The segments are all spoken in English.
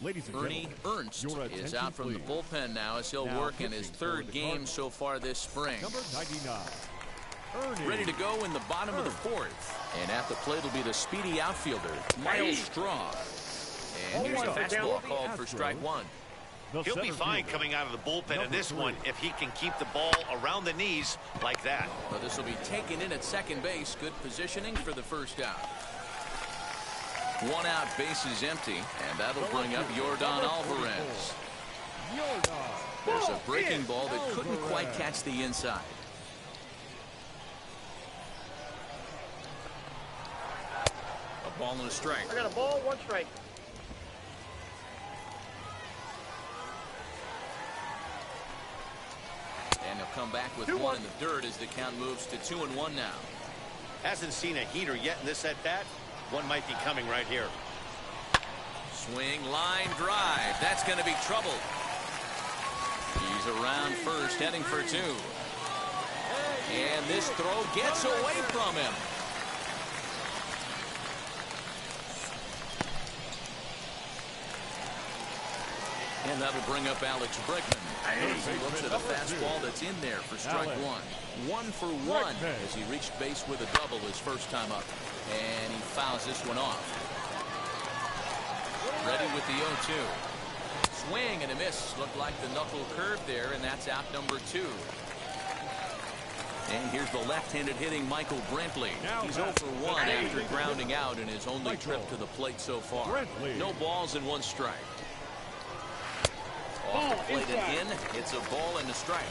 Ladies and Jorge Ernst is out from the bullpen now as he'll work in his third game so far this spring. Number 99. Ready to go in the bottom of the fourth. And at the plate will be the speedy outfielder, Miles Straw. And here's a fastball called for strike one. He'll be fine coming out of the bullpen in this one if he can keep the ball around the knees like that. Well, this will be taken in at second base. Good positioning for the first out. One out, bases empty, and that'll bring up Jordan Alvarez. There's a breaking ball that couldn't quite catch the inside. A ball and a strike. I got a ball, one strike. And he'll come back with one in the dirt as the count moves to 2-1 now. Hasn't seen a heater yet in this at-bat. One might be coming right here. Swing, line drive. That's going to be trouble. He's around first, heading for two. And this throw gets away from him. And that'll bring up Alex Bregman. He looks at a fastball that's in there for strike one. 1 for 1 as he reached base with a double his first time up. And he fouls this one off. Ready with the 0-2. Swing and a miss. Looked like the knuckle curve there, and that's out number 2. And here's the left-handed hitting Michael Brentley. He's 0 for 1 after grounding out in his only trip to the plate so far. No balls and 1 strike. Off the plate and in. It's a ball and a strike.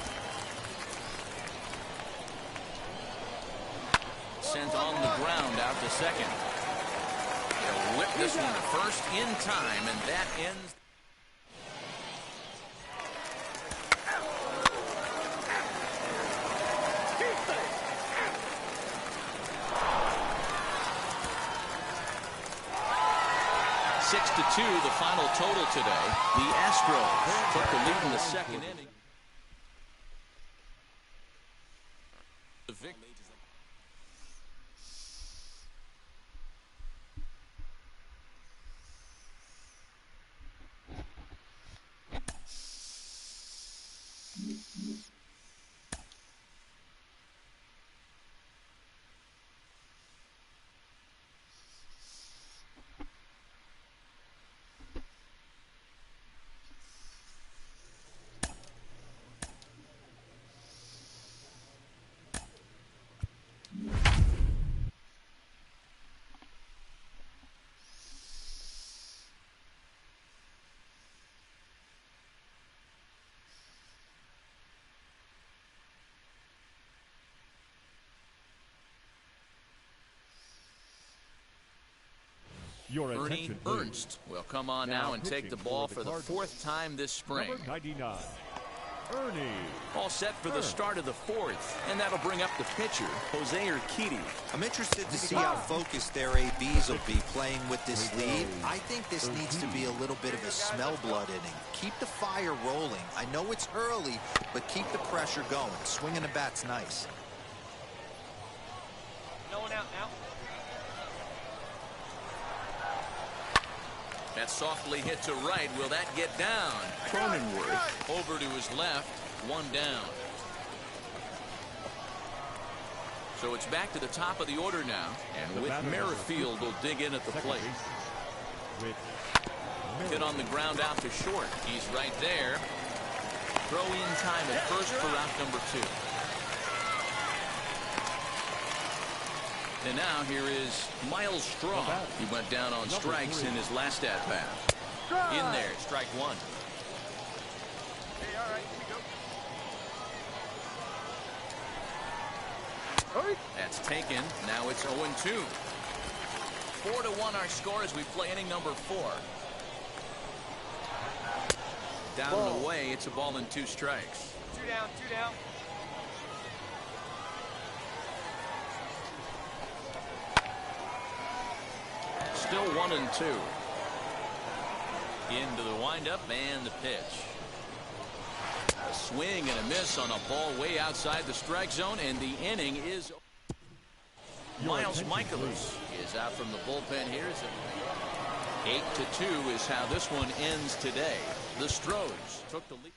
Sent on the ground out to second. He'll whip this one to first in time, and that ends. Six to 2, the final total today. The Astros took the lead in the second inning. The victory. Jorge Ernst will come on now and take the ball for the 4th time this spring. Number 99. All set for the start of the 4th, and that'll bring up the pitcher, Jose Urquidy. I'm interested to see how focused their ABs will be playing with this lead. I think this needs to be a little bit of a smell blood inning. Keep the fire rolling. I know it's early, but keep the pressure going. Swinging the bat's nice. No one out now. That's softly hit to right. Will that get down? Cronenworth over to his left. 1 down. So it's back to the top of the order now. And with Merrifield will dig in at the plate. Hit on the ground out to short. He's right there. Throw in time at first for out number 2. And now here is Miles Straw. He went down on strikes in his last at-bat. In there, strike 1. Hey, all right, here we go. That's taken. Now it's 0-2. 4-1 our score as we play inning number 4. Down and away, it's a ball and 2 strikes. 2 down, 2 down. Still 1-2. Into the windup and the pitch. A swing and a miss on a ball way outside the strike zone, and the inning is. Miles Michaelis is out from the bullpen here. 8-2 is how this one ends today. The Stros took the lead.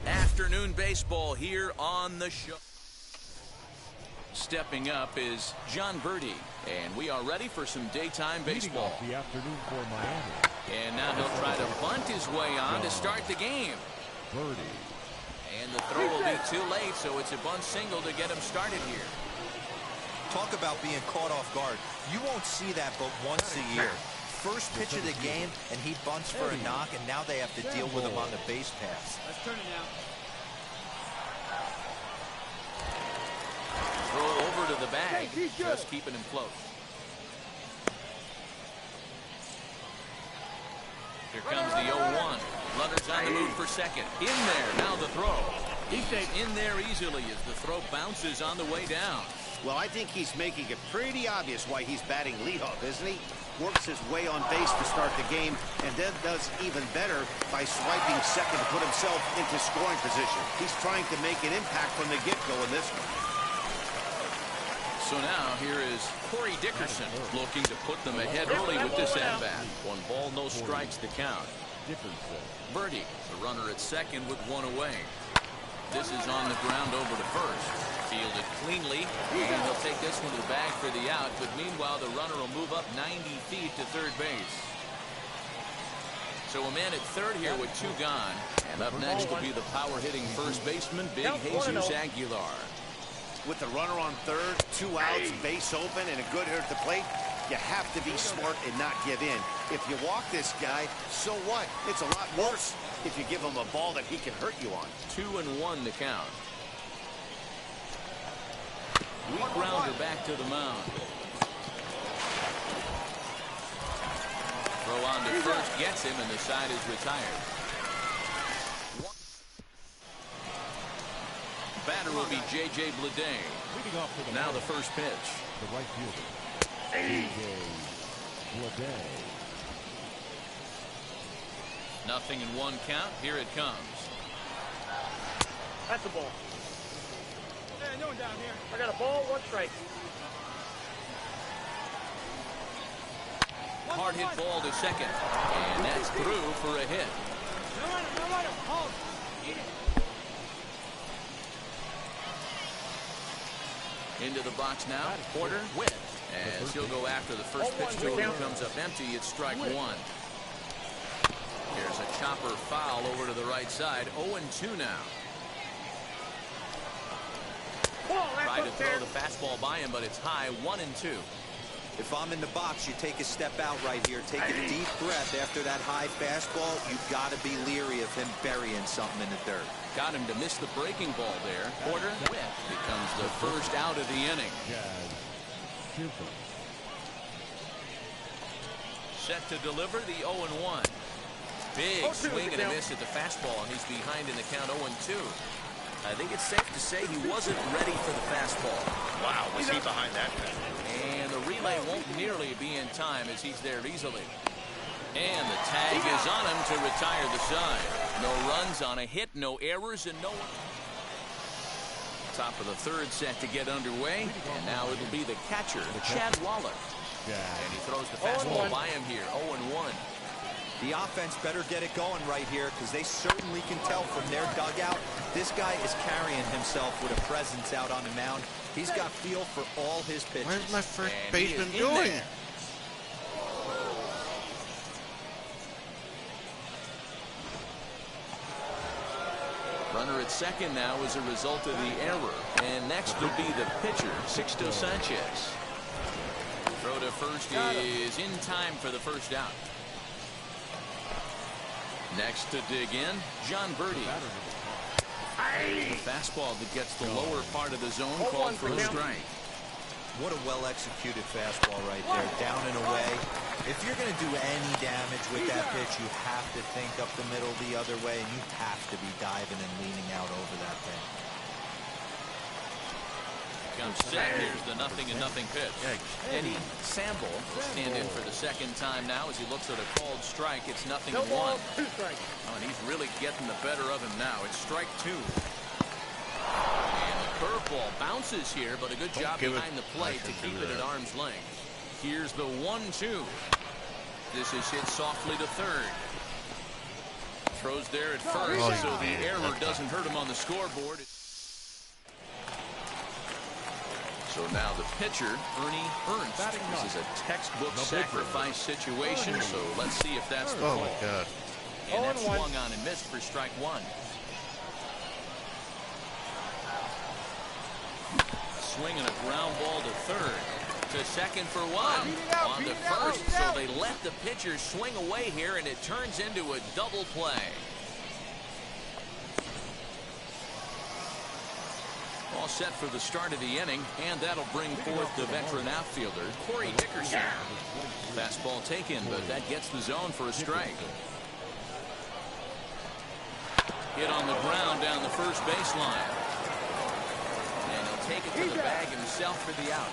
Afternoon baseball here on the show. Stepping up is John Birdie, and we are ready for some daytime baseball. The afternoon for Miami. And now he'll try to bunt his way on to start the game. Birdie. And the throw will be too late, so it's a bunt single to get him started here. Talk about being caught off guard. You won't see that but once a year. First pitch of the game, and he bunts for a knock, and now they have to deal with him on the base pass. Let's turn it now. Throw over to the bag, just keeping him close. Here comes the 0-1. Runners on the move for second. In there, now the throw. He stays in there easily as the throw bounces on the way down. Well, I think he's making it pretty obvious why he's batting leadoff, isn't he? Works his way on base to start the game, and then does even better by swiping second to put himself into scoring position. He's trying to make an impact from the get-go in this one. So now here is Corey Dickerson looking to put them ahead early with this at-bat. 1 ball, no strikes to count. Birdie, the runner at second with 1 away. This is on the ground over to first. Fielded cleanly, and he'll take this one to the bag for the out, but meanwhile the runner will move up 90 feet to third base. So a man at third here with 2 gone, and up next will be the power-hitting first baseman, Big Jesus Aguilar. With the runner on third, 2 outs, base open, and a good hitter at the plate, you have to be smart and not give in. If you walk this guy, so what? It's a lot worse if you give him a ball that he can hurt you on. 2-1 to count. Weak grounder back to the mound. Throw on to first, gets him, and the side is retired. Batter will be J.J. Bleday. Now the first pitch. The right fielder. J.J. Bleday. Nothing in 1 count. Here it comes. That's a ball. Hey, no one down here. I got a ball, 1 strike. Hard hit ball to second. And that's through for a hit. No runner. Hold. Eat it. Into the box now, Porter with, as he'll go after the first pitch to him. Comes up empty. It's strike 1. Here's a chopper foul over to the right side. 0-2 now. Try to throw the fastball by him, but it's high. 1-2. If I'm in the box, you take a step out right here. Take a deep breath after that high fastball. You've got to be leery of him burying something in the dirt. Got him to miss the breaking ball there. Porter with becomes the first out of the inning. Set to deliver the 0-1. Big swing and a miss at the fastball, and he's behind in the count 0-2. I think it's safe to say he wasn't ready for the fastball. Wow, was he behind that? And the relay won't nearly be in time as he's there easily. And the tag is on him to retire the side. No runs on a hit, no errors, and no one. Top of the third set to get underway. And now it'll be the catcher, Chad Wallach. And he throws the fastball by him here, 0-1. The offense better get it going right here because they certainly can tell from their dugout this guy is carrying himself with a presence out on the mound. He's got feel for all his pitches. Where's my first baseman doing? Runner at second now as a result of the error. And next will be the pitcher, Sixto Sanchez. Throw to first is in time for the first out. Next to dig in, John Birdie. The fastball that gets the lower part of the zone called for a strike. What a well-executed fastball right there, down and away. If you're going to do any damage with that pitch, you have to think up the middle the other way, and you have to be diving and leaning out over that thing. Comes set. Here's the 0-0 pitch. Eddie Sample will stand in for the second time now as he looks at a called strike. It's 0-1. Oh, and he's really getting the better of him now. It's strike 2. And the curveball bounces here, but a good job behind the plate to keep it at arm's length. Here's the 1-2. This is hit softly to third. Throws there at first, so the error doesn't hurt him on the scoreboard. So now the pitcher, Ernst. This is a textbook sacrifice situation, so let's see if that's the call. Oh, my God. And that's swung on and missed for strike 1. Swinging a ground ball to third. To second for 1. On to first, so they let the pitcher swing away here, and it turns into a double play. All set for the start of the inning, and that'll bring forth the veteran outfielder, Jorge Dickerson. Fastball taken, but that gets the zone for a strike. Hit on the ground down the first baseline. And he'll take it to the bag himself for the out.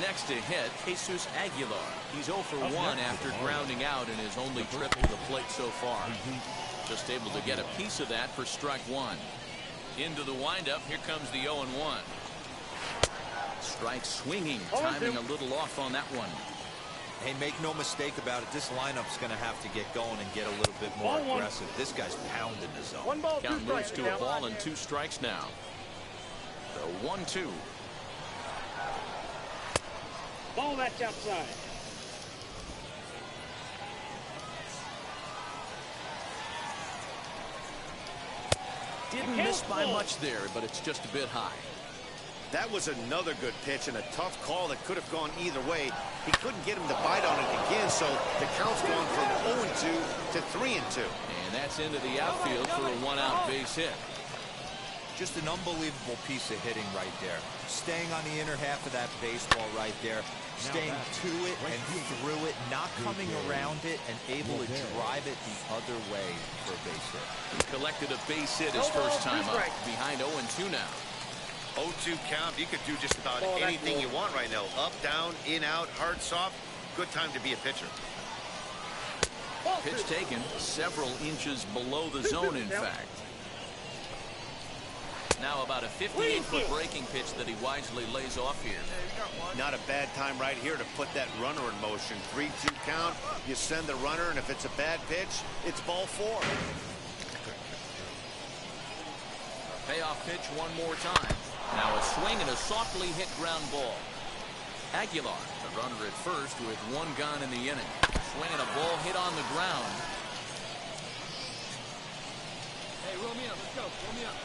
Next to hit, Jesus Aguilar. He's 0 for 1 after grounding out in his only trip to the plate so far. Just able to get a piece of that for strike 1. Into the windup, here comes the 0-1. Strike swinging, timing a little off on that one. Hey, make no mistake about it, this lineup's going to have to get going and get a little bit more aggressive. This guy's pounding the zone. Count moves to a ball and 2 strikes now. The 1-2. Ball that's outside. Didn't miss by much there, but it's just a bit high. That was another good pitch and a tough call that could have gone either way. He couldn't get him to bite on it again, so the count's gone from 0-2 to 3-2. And that's into the outfield for a 1-out base hit. Just an unbelievable piece of hitting right there. Staying on the inner half of that baseball right there. Staying to it and through it, not coming around it, and able to drive it the other way for a base hit. He collected a base hit his first time up. Behind 0-2 now. 0-2 count. You could do just about anything you want right now. Up, down, in, out, hard, soft. Good time to be a pitcher. Pitch taken several inches below the zone, in fact. Now about a 58-foot breaking pitch that he wisely lays off here. Not a bad time right here to put that runner in motion. 3-2 count. You send the runner, and if it's a bad pitch, it's ball 4. Payoff pitch one more time. Now a swing and a softly hit ground ball. Aguilar, the runner at first with 1 gone in the inning. Swinging a ball hit on the ground. Hey, roll me up. Let's go. Roll me up.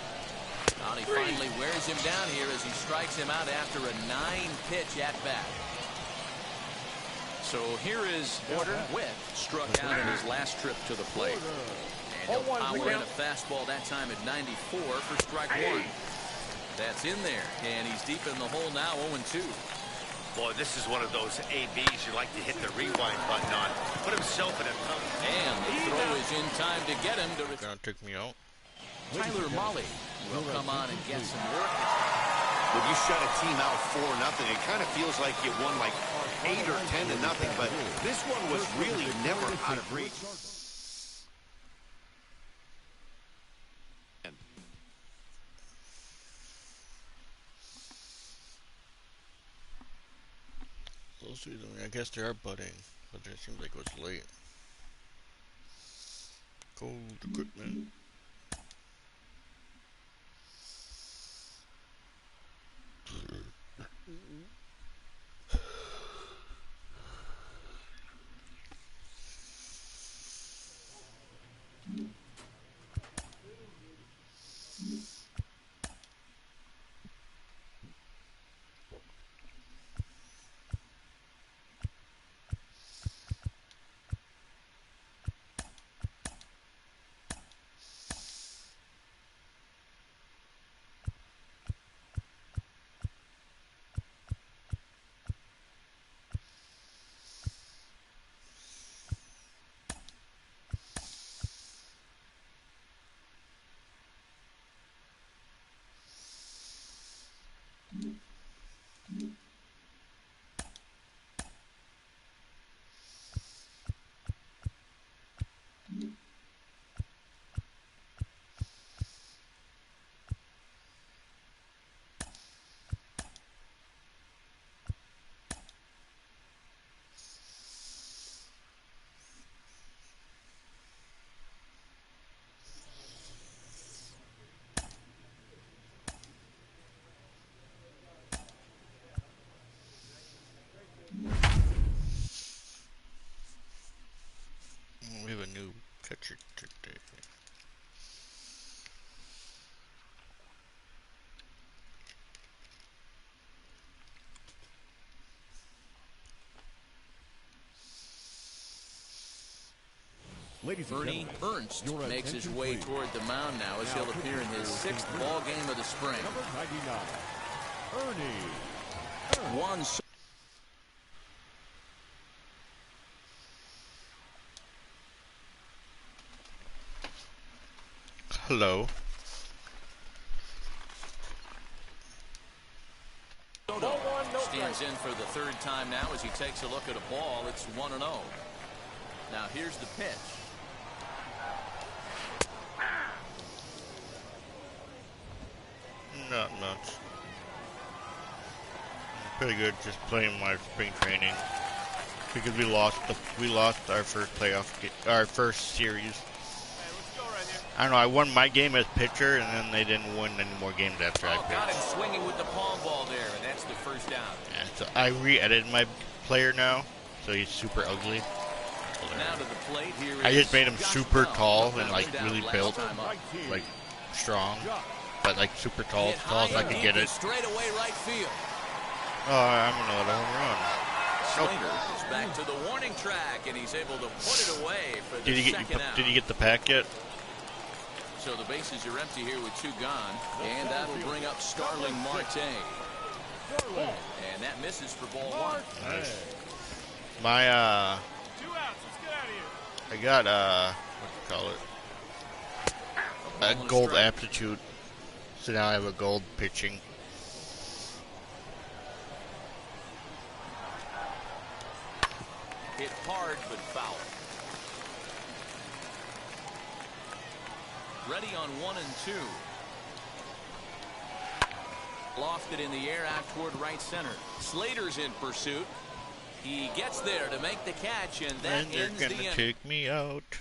And he finally wears him down here as he strikes him out after a 9-pitch at-bat. So here is Porter Witt, struck out in his last trip to the plate. And he'll power in a fastball that time at 94 for strike 1. That's in there, and he's deep in the hole now, 0-2. Boy, this is one of those ABs you like to hit the rewind button on. Put himself in a tough. And the throw is in time to get him to Gonna take me out. Tyler Molly will come on and get some work. When you shut a team out 4-0, it kind of feels like you won like 8 or 10-0, but this one was really never out of reach. I guess they are butting, but it seems like it was late. Cold equipment. pitcher today. Ladies and Bernie gentlemen, Ernst your makes his attention, way please. toward the mound now as he'll appear in his 6th ball game of the spring. Number 99, Ernie. One. Hello. Stands in for the 3rd time now as he takes a look at a ball. It's 1-0. Now here's the pitch. Not much. Pretty good, just playing my spring training because we lost our our first series. I don't know. I won my game as pitcher, and then they didn't win any more games after I pitched. Got him swinging with the palm ball there, and that's the first down. Yeah, so I re-edited my player now, so he's super ugly. Now to the plate here. I just made him super tall and like really built, like strong, but like super tall, as tall as I could get it. Straight away right field. Oh, I'm gonna let a home run. Slater is back to the warning track, and he's able to put it away for the second out. Did you get the pack yet? So the bases are empty here with 2 gone, and that'll bring up Starling Marte. And that misses for ball 1. Nice. My 2 outs. Let's get out of here. I got what do you call it? A gold aptitude. So now I have a gold pitching. Hit hard but foul. Ready on 1 and 2. Lofted in the air out toward right center. Slater's in pursuit. He gets there to make the catch, and that And they're ends the gonna inning. take me out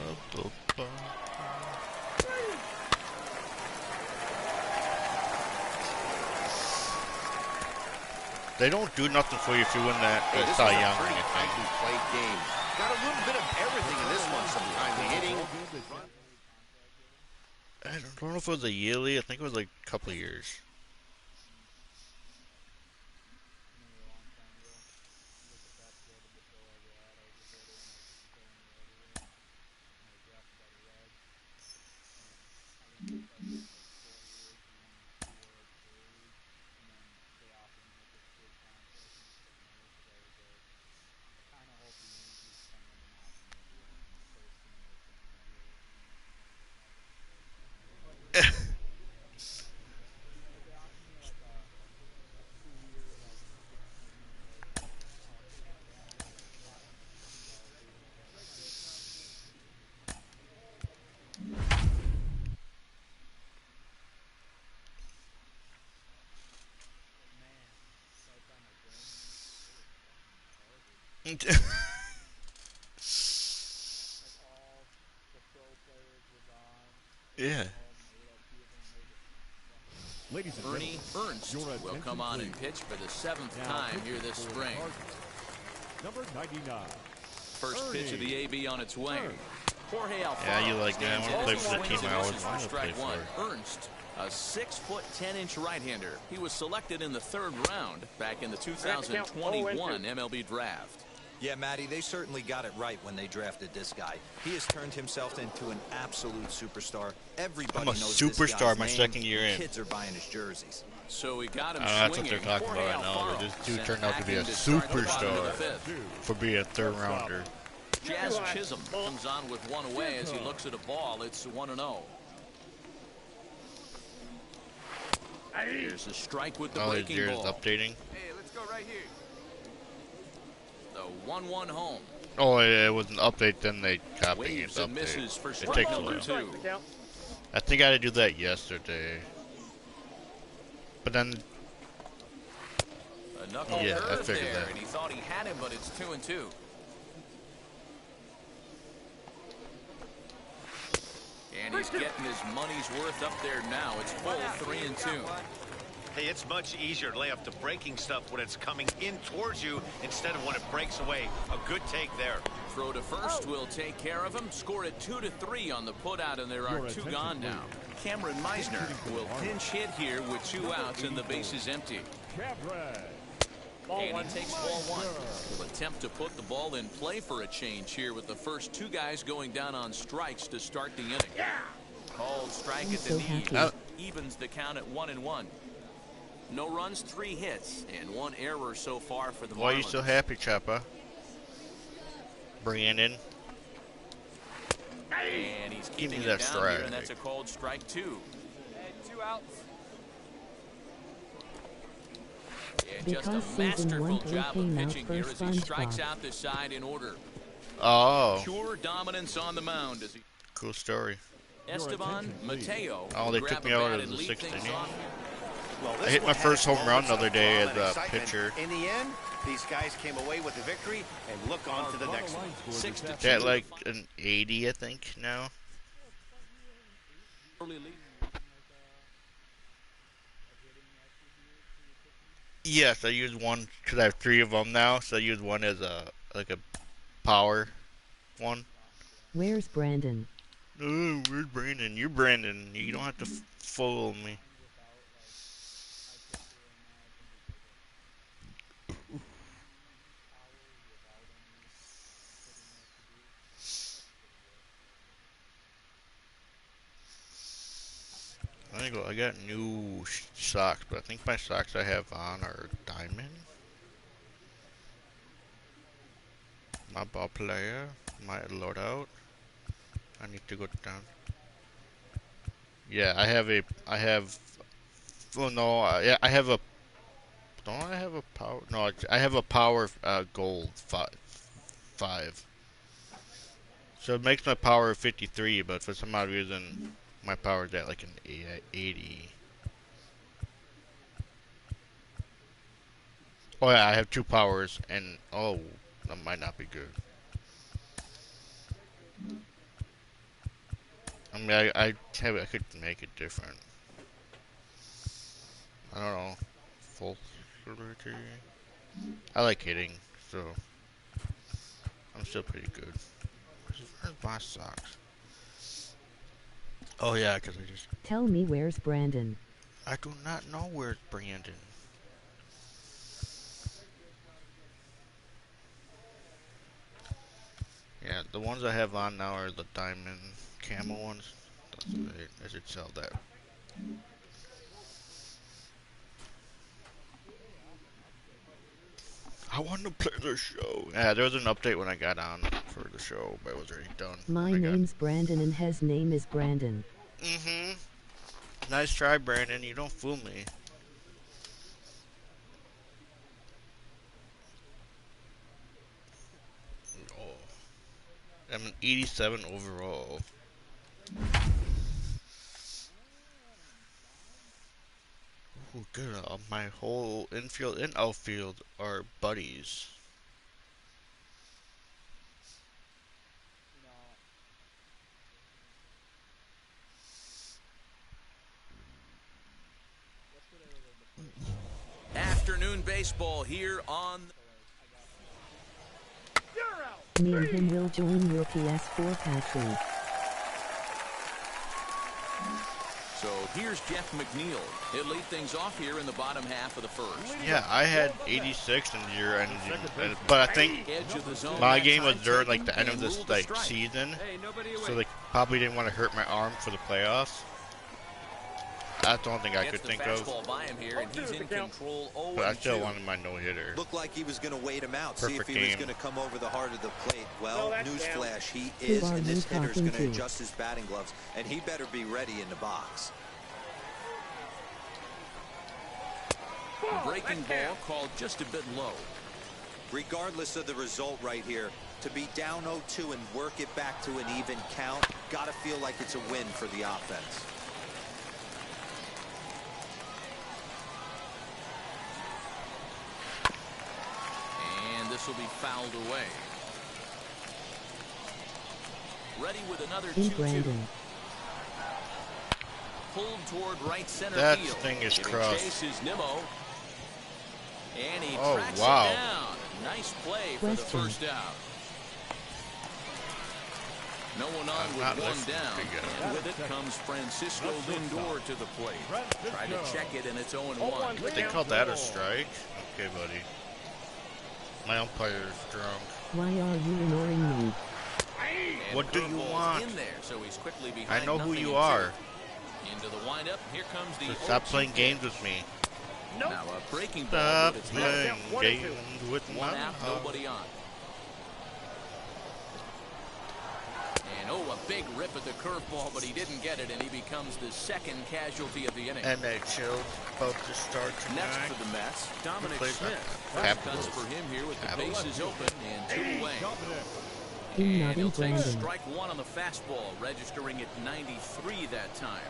of the bar. They don't do nothing for you if you win that Hey, this Cy was a Young or pretty anything. tightly played game. Got a little bit of everything in this one. Some timely hitting. I don't know if it was a yearly. I think it was like a couple of years. Yeah. Ladies and Bernie gentlemen, Ernst your will attention, come on and please. pitch for the 7th Now time pitching here this for the spring. Cardinals, number 99. First pitch of the AB on its way. Jorge Alfaro. Yeah, you like that. I stands want to in. play for the Swings team and I always misses wanted to play strike one. for. Ernst, a 6'10" right-hander. He was selected in the 3rd round back in the 2021 MLB draft. Yeah, Matty, they certainly got it right when they drafted this guy. He has turned himself into an absolute superstar. Everybody I'm a knows superstar this guy's my name. second year in. Kids are buying his jerseys. So we got him That's what swinging. they're talking Jorge about right now. Alfaro This dude sent turned out to be a packing to start the bottom of the superstar 5th. for being a 3rd rounder. Jazz Chisholm comes on with 1 away as he looks at a ball. It's 1-0. Here's a strike with the All these breaking years ball. updating. Hey, let's go right here. The 1-1 home. Oh, it was an update, then they copied it. Waves and misses for It strike takes a number while. 2. I think I had to do that yesterday. But then, A knuckle Yeah, I curve figured there, that. and he thought he had him, but it's 2-2. And he's getting his money's worth up there now. It's full 3-2. Hey, it's much easier to lay off the breaking stuff when it's coming in towards you instead of when it breaks away. A good take there. Throw to first will take care of him. Score it 2-3 on the putout, and there are two gone now. Cameron Meisner will pinch hit here with 2 outs and the base is empty. And he takes ball 1. Will attempt to put the ball in play for a change here with the first 2 guys going down on strikes to start the inning. Called strike at the knee. Evens the count at 1-1. No runs, 3 hits, and 1 error so far for the Marlins. Why are you so happy, Choppa? Brandon. And he's keeping me it that down strike. here, and that's a called strike 2. Hey, 2 outs. And just a masterful job of pitching here as he strikes out the side in order. Oh. Pure dominance on the mound as he. Cool story. Esteban Mateo. Oh, they took me out of the 6th inning. Well, I hit my first home run the other day as a excitement. pitcher. In the end, these guys came away with the victory and look on to the next one. 6-2. At like an 80, I think, now. Yes, I use one because I have 3 of them now, so I use one as a power one. Where's Brandon? Oh, where's Brandon? You're Brandon. You don't have to fool me. I got new socks, but I think my socks I have on are diamond. My ball player, my loadout. I need to go down. Yeah, I have, oh no, yeah, I have a, don't I have a power? No, I have a power gold 5. So it makes my power 53, but for some odd reason, my power is at like an 80. Oh yeah, I have 2 powers, and oh, that might not be good. I mean, I could make it different. I don't know. Full ability. I like hitting, so I'm still pretty good. Where's my socks? Oh yeah, because I just... Tell me where's Brandon? I do not know where's Brandon. Yeah, the ones I have on now are the diamond camo ones. That's right. I should sell that. I want to play the show. Yeah, there was an update when I got on for the show, but it was already done. My name's Brandon and his name is Brandon. Mm-hmm. Nice try, Brandon. You don't fool me. Oh. I'm an 87 overall. Oh, good. My whole infield and outfield are buddies. Afternoon baseball here on. Me and him will join your PS4 patron. So here's Jeff McNeil. He'll lead things off here in the bottom half of the first. Yeah, I had 86 and you're ending, but I think my game was during like the end of this like season, so they probably didn't want to hurt my arm for the playoffs. That's the only thing I could think of. But I still wanted my no-hitter. Looked like he was going to wait him out, Perfect see if he was game. going to come over the heart of the plate. Well, newsflash, he is, and this hitter's going to adjust his batting gloves, and he better be ready in the box. Breaking ball called just a bit low. Regardless of the result right here, to be down 0-2 and work it back to an even count, got to feel like it's a win for the offense. This will be fouled away. Ready with another In 2-2. Brandon. pulled toward right center That field. thing is Giving crushed. chase is Nemo. And he Oh, tracks wow. it down. Nice play for the Question. first out. No one on I'm with not one listening down. to you. And with it comes Francisco Lindor to the plate. Tried to check it, and it's 0-1. They called that a strike? Okay, buddy. My umpire is drunk. Why are you ignoring me? And What do you curveball's want? in there, so he's quickly behind I know who 0-2. you are. Into the windup. Here comes the So stop 0-2 playing pitch. games with me. Now a breaking ball. Stop with its playing left. games with One my out, heart. nobody on. And a big rip at the curveball, but he didn't get it, and he becomes the second casualty of the inning. NHL about to start Next tonight. for the Mets, Dominic Plays Smith. Capitals. Cuts for him here with the Capitals. bases open and 2 away. Do And not he'll in take Brandon. strike one on the fastball, registering at 93 that time.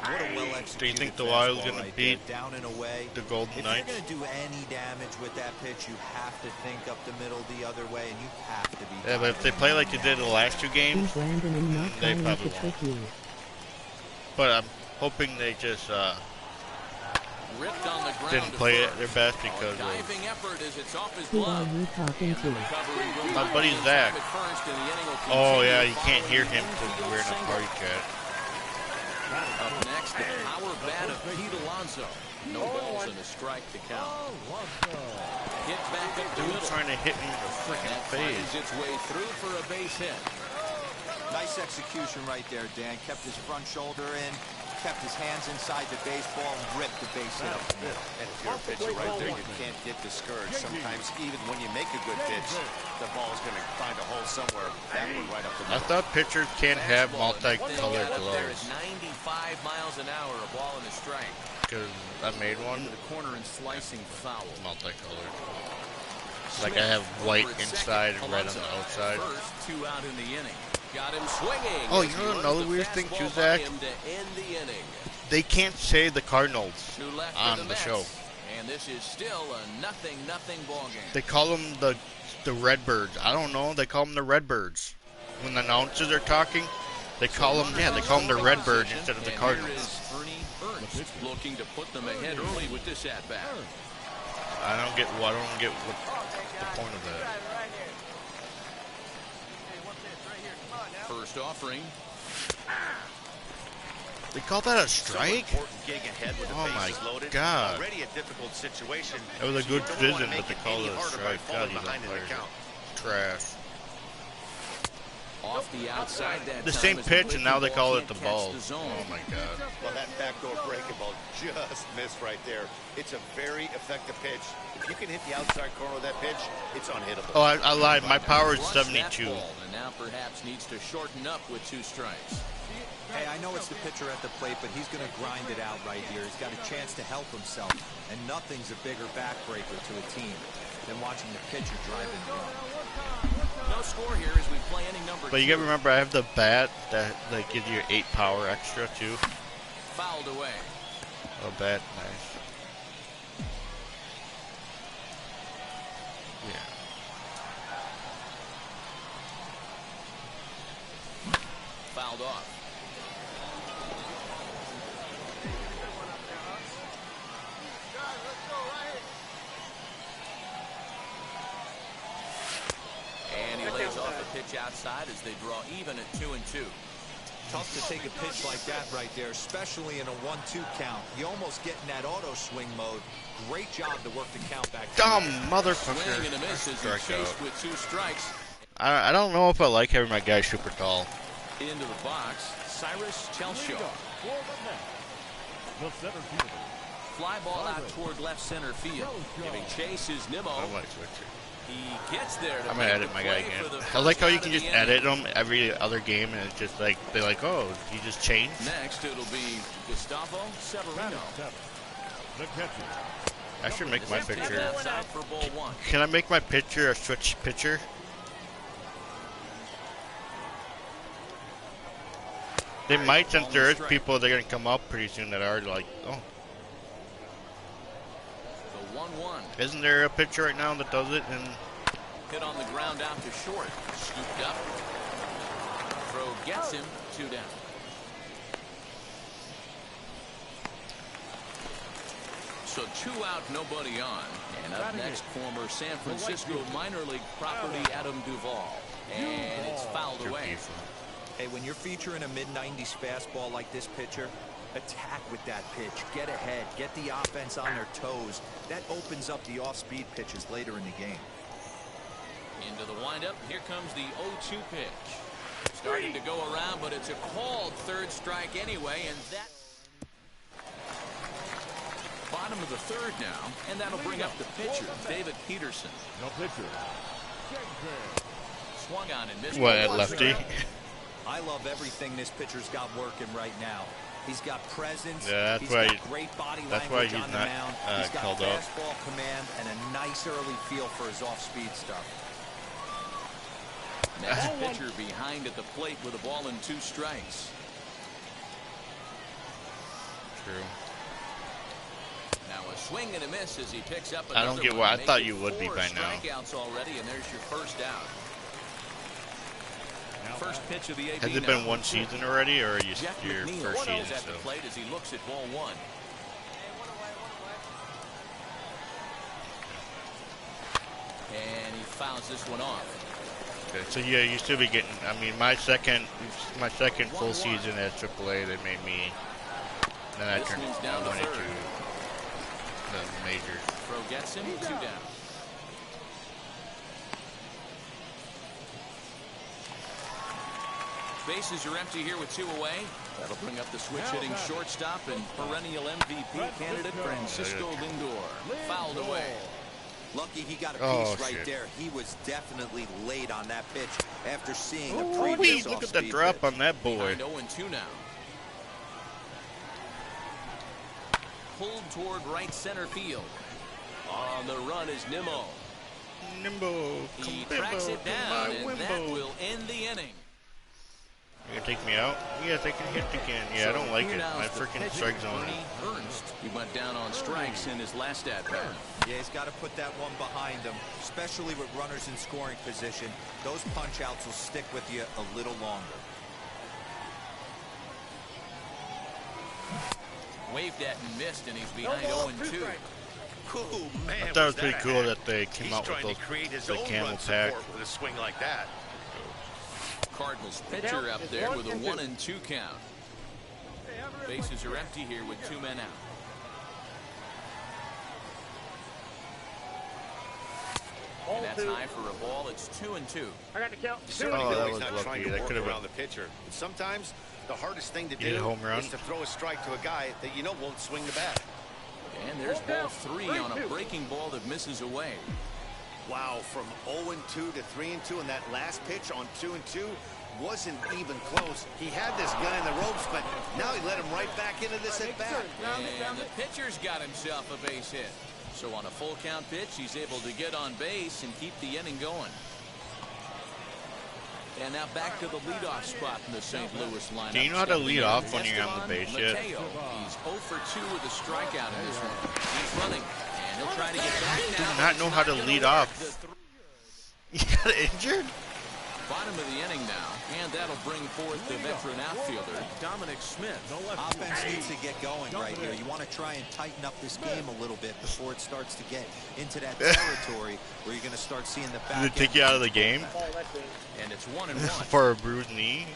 What a well-executed Do you think the Wild's fastball gonna right beat there, down and away? the Golden If Knights? you're going to do any damage with that pitch, you have to think up the middle the other way, and you have to be. Yeah, but if they play like they did the last two Do games, Brandon and not they trying probably to trick you. but I'm hoping they just Ripped on the ground didn't to play it first. their best A because of diving effort as it's off his Who are glove. you talking to? Recovery will My be buddy in Zach. time at first, and the inning will Oh continue yeah, you can't following hear the him because infield we're in a single. party chat. Up next, the power bat of Pete Alonso. No balls and a strike to count. Hit back up the Dude middle. trying to hit me in the freaking That face. finds its way through for a base hit. Nice execution right there, Dan. Kept his front shoulder in, kept his hands inside the baseball, and ripped the base hit up the middle. And if you're a pitcher right there, you can't get discouraged. Sometimes even when you make a good pitch, the ball's going to find a hole somewhere. That one right up the I middle. thought pitchers can't have Fastball, and that thing multicolored got up there gloves at 95 miles an hour, a ball and a strike. because I made one Into the corner and slicing foul. multicolored. Like I have white Over at inside second, and red on Alonso the outside. First, 2 out in the inning. Got him swinging. Oh, as you he know runs another the weird thing fastball too, by Zach? him to end the inning. They can't say the Cardinals 2 left for on the the Mets. show. And this is still a 0-0 ball game. They call them the Redbirds. I don't know. They call them the Redbirds. When the announcers are talking, they call them the Redbirds instead of the And Cardinals. here is Ernie Ernst looking to put them ahead early with this at bat. I don't get what the point of that. First offering. They call that a So strike? important getting ahead with the Oh my bases loaded. God. Already a difficult situation. That was a So good you don't wanna vision, make but they it call any it a harder by strike. falling God, these behind in the umpires count. are trash. Off the outside that The time same as pitch, and now they call it can't the catch ball. the zone. Oh my God. Well, that backdoor breaking ball just missed right there. It's a very effective pitch. If you can hit the outside corner of that pitch, it's unhittable. Oh, I lied. My power is Flush that 72. ball, and now perhaps needs to shorten up with 2 strikes. Hey, I know it's the pitcher at the plate, but he's going to grind it out right here. He's got a chance to help himself, and nothing's a bigger backbreaker to a team than watching the pitcher drive in the run. No score here as we play inning number 2. But you gotta remember, I have the bat that gives you 8 power extra too. Fouled away. Oh, bat, nice. Yeah. Fouled off. And he lays off the pitch outside as they draw even at 2-2. Tough to take a pitch like that right there, especially in a 1-2 count. You almost get in that auto swing mode. Great job to work the count back. Dumb Swing motherfucker. and a miss as Strike he's chased out. with 2 strikes. I don't know if I like having my guy super tall. Into the box, Cyrus Chelshaw. The center fielder. Fly ball out toward left center field. Giving chase is Nemo. I might switch it. He gets there to I'm make gonna edit the my guy play for again. the I like first how you out can of just the inning. edit them every other game, and it's just like they're like, oh, he just changed. Next, it'll be Gustavo Severino. The catcher. I should make my Taken picture. outside for ball 1. Can I make my picture a switch picture? They might, since there is people that are gonna come up pretty soon that are like, oh, The 1-1. isn't there a picture right now that does it? And Hit on the ground out to short. Scooped up. Throw gets him 2 down. So 2 out, nobody on. And up next, former San Francisco minor league property Adam Duvall. And it's fouled away. Hey, when you're featuring a mid-90s fastball like this pitcher, attack with that pitch. Get ahead. Get the offense on their toes. That opens up the off-speed pitches later in the game. Into the windup. Here comes the 0-2 pitch. Starting to go around, but it's a called third strike anyway, and that... Bottom of the third now, and that'll bring up the pitcher, David Peterson. No pitcher. Swung on and missed. What, at lefty? I love everything this pitcher's got working right now. He's got presence. Yeah, he's got great body language on the mound. He's got called up. fastball command and a nice early feel for his off-speed stuff. Next pitcher behind at the plate with a ball and 2 strikes. True. Now a swing and a miss as he picks up I another don't get one. why. I Make thought it you would be 4 by now. strikeouts already, and there's your first out. First pitch of the AB. Has it been 1 season already, or are you Jeff your McNeil first is season? at the plate as he looks at ball 1. And he fouls this one off. Okay, so yeah, you still be getting. I mean, my second full season at AAA, they made me. Then I turned down to went into third. the majors. Throw gets him, 2 down. Bases are empty here with 2 away. That'll bring up the switch-hitting shortstop and perennial MVP candidate Francisco Lindor. Fouled away. Lucky he got a piece right there. He was definitely late on that pitch after seeing the previous Look at the drop pitch. on that boy. 0-2 now. Pulled toward right center field. On the run is Nemo. Nimbo, He tracks it down, and that will end the inning. You gonna take me out? Yeah, they can hit again. Yeah, I don't like it. My freaking strike zone. Jorge Ernst. He went down on strikes in his last at bat. Yeah, he's got to put that one behind him, especially with runners in scoring position. Those punch outs will stick with you a little longer. Waved at and missed, and he's behind 0-2. Ooh, man, I thought it was pretty cool that they came out with those the camel pack. with a swing like that. Cardinals pitcher up there with a 1-2 count. Bases are empty here with 2 men out. And that's high for a ball. It's 2-2. I got the count. Oh, that was not lucky. trying to That work could have around been. the pitcher. Sometimes the hardest thing to Get a do home run. is to throw a strike to a guy that you know won't swing the bat. And there's ball 3 on a breaking ball that misses away. Wow, from 0-2 to 3-2, and that last pitch on 2-2 wasn't even close. He had this guy in the ropes, but now he let him right back into this at bat. And the pitcher's got himself a base hit. So on a full count pitch, he's able to get on base and keep the inning going. And now back to the leadoff spot in the St. Louis lineup. Do you know how to lead off when you're on the base yet? He's 0 for 2 with a strikeout in this one. He's running, and he'll try to get back now. Do not know how to lead off. You got injured? Bottom of the inning now, and that'll bring forth the veteran outfielder, Dominic Smith. Offense needs to get going right here. You want to try and tighten up this game a little bit before it starts to get into that territory where you're going to start seeing the back. Did it take you out of the game? And it's 1-1. For a bruised knee?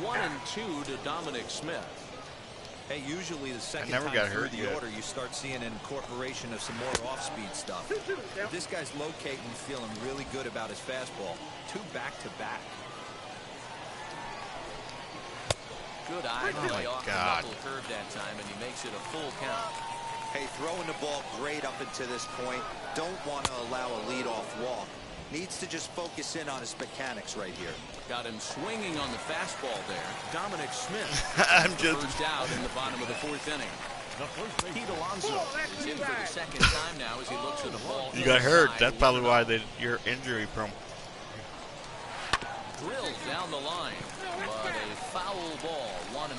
1-2 to Dominic Smith. Hey, usually the second never time got through hurt the yet. order, you start seeing an incorporation of some more off-speed stuff. But this guy's locating, feeling really good about his fastball. 2 back-to-back. Good eye Oh my off the God. knuckle curve that time, and he makes it a full count. Hey, throwing the ball great up until this point. Don't want to allow a leadoff walk. Needs to just focus in on his mechanics right here. Got him swinging on the fastball there. Dominic Smith. I'm just. First out in the bottom of the 4th inning. Pete Alonso is in for the second time now as he looks at the ball. You got hurt. inside. That's probably why you're injury prone. Drilled down the line, but a foul ball, 1-1.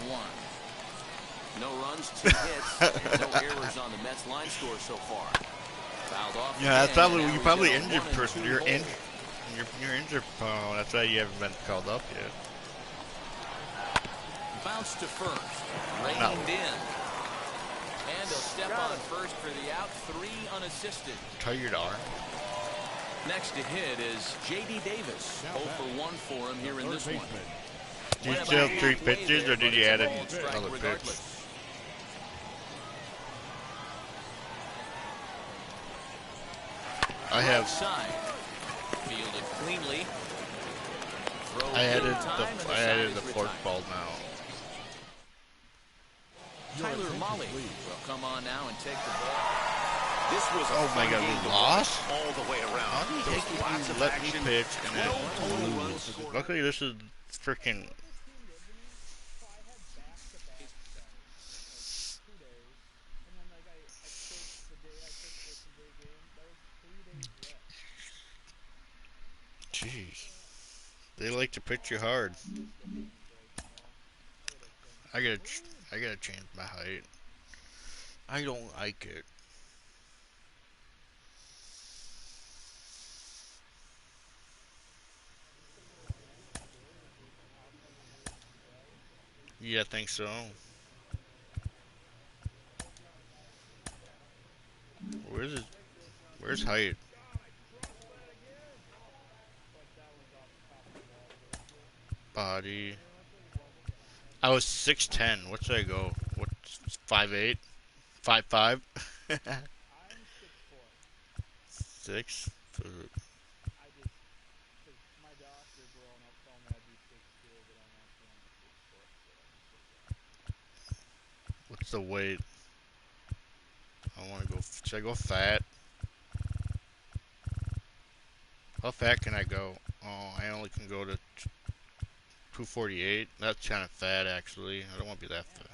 No runs, 2 hits, and no errors on the Mets line score so far. Fouled off. Yeah, that's again, probably and now you he's probably in a injured 1-2 person. You're hole. injured. You're injured prone. That's why you haven't been called up yet. Bounce to first. Reined in. And he'll step on first for the out. 3 unassisted. Tired arm. Next to hit is J.D. Davis. 0 for 1 for him here in this one. Did you still have 3 pitches, or did you add another pitch? I have. Fielded cleanly. I added the fork ball now. Tyler Molly will come on now and take the ball. This was oh my God, we lost all the way around. How do you think you let me pitch and then lose? Luckily, this is freaking. Jeez, they like to pitch you hard. I gotta change my height. I don't like it. Yeah, I think so. Where's it? Where's height? Body. I was 6'10". What should I go? What? 5'8"? 5'5"? 6 foot. What's the weight? I want to go. Should I go fat? How fat can I go? Oh, I only can go to 248. That's kind of fat, actually. I don't want to be that fat.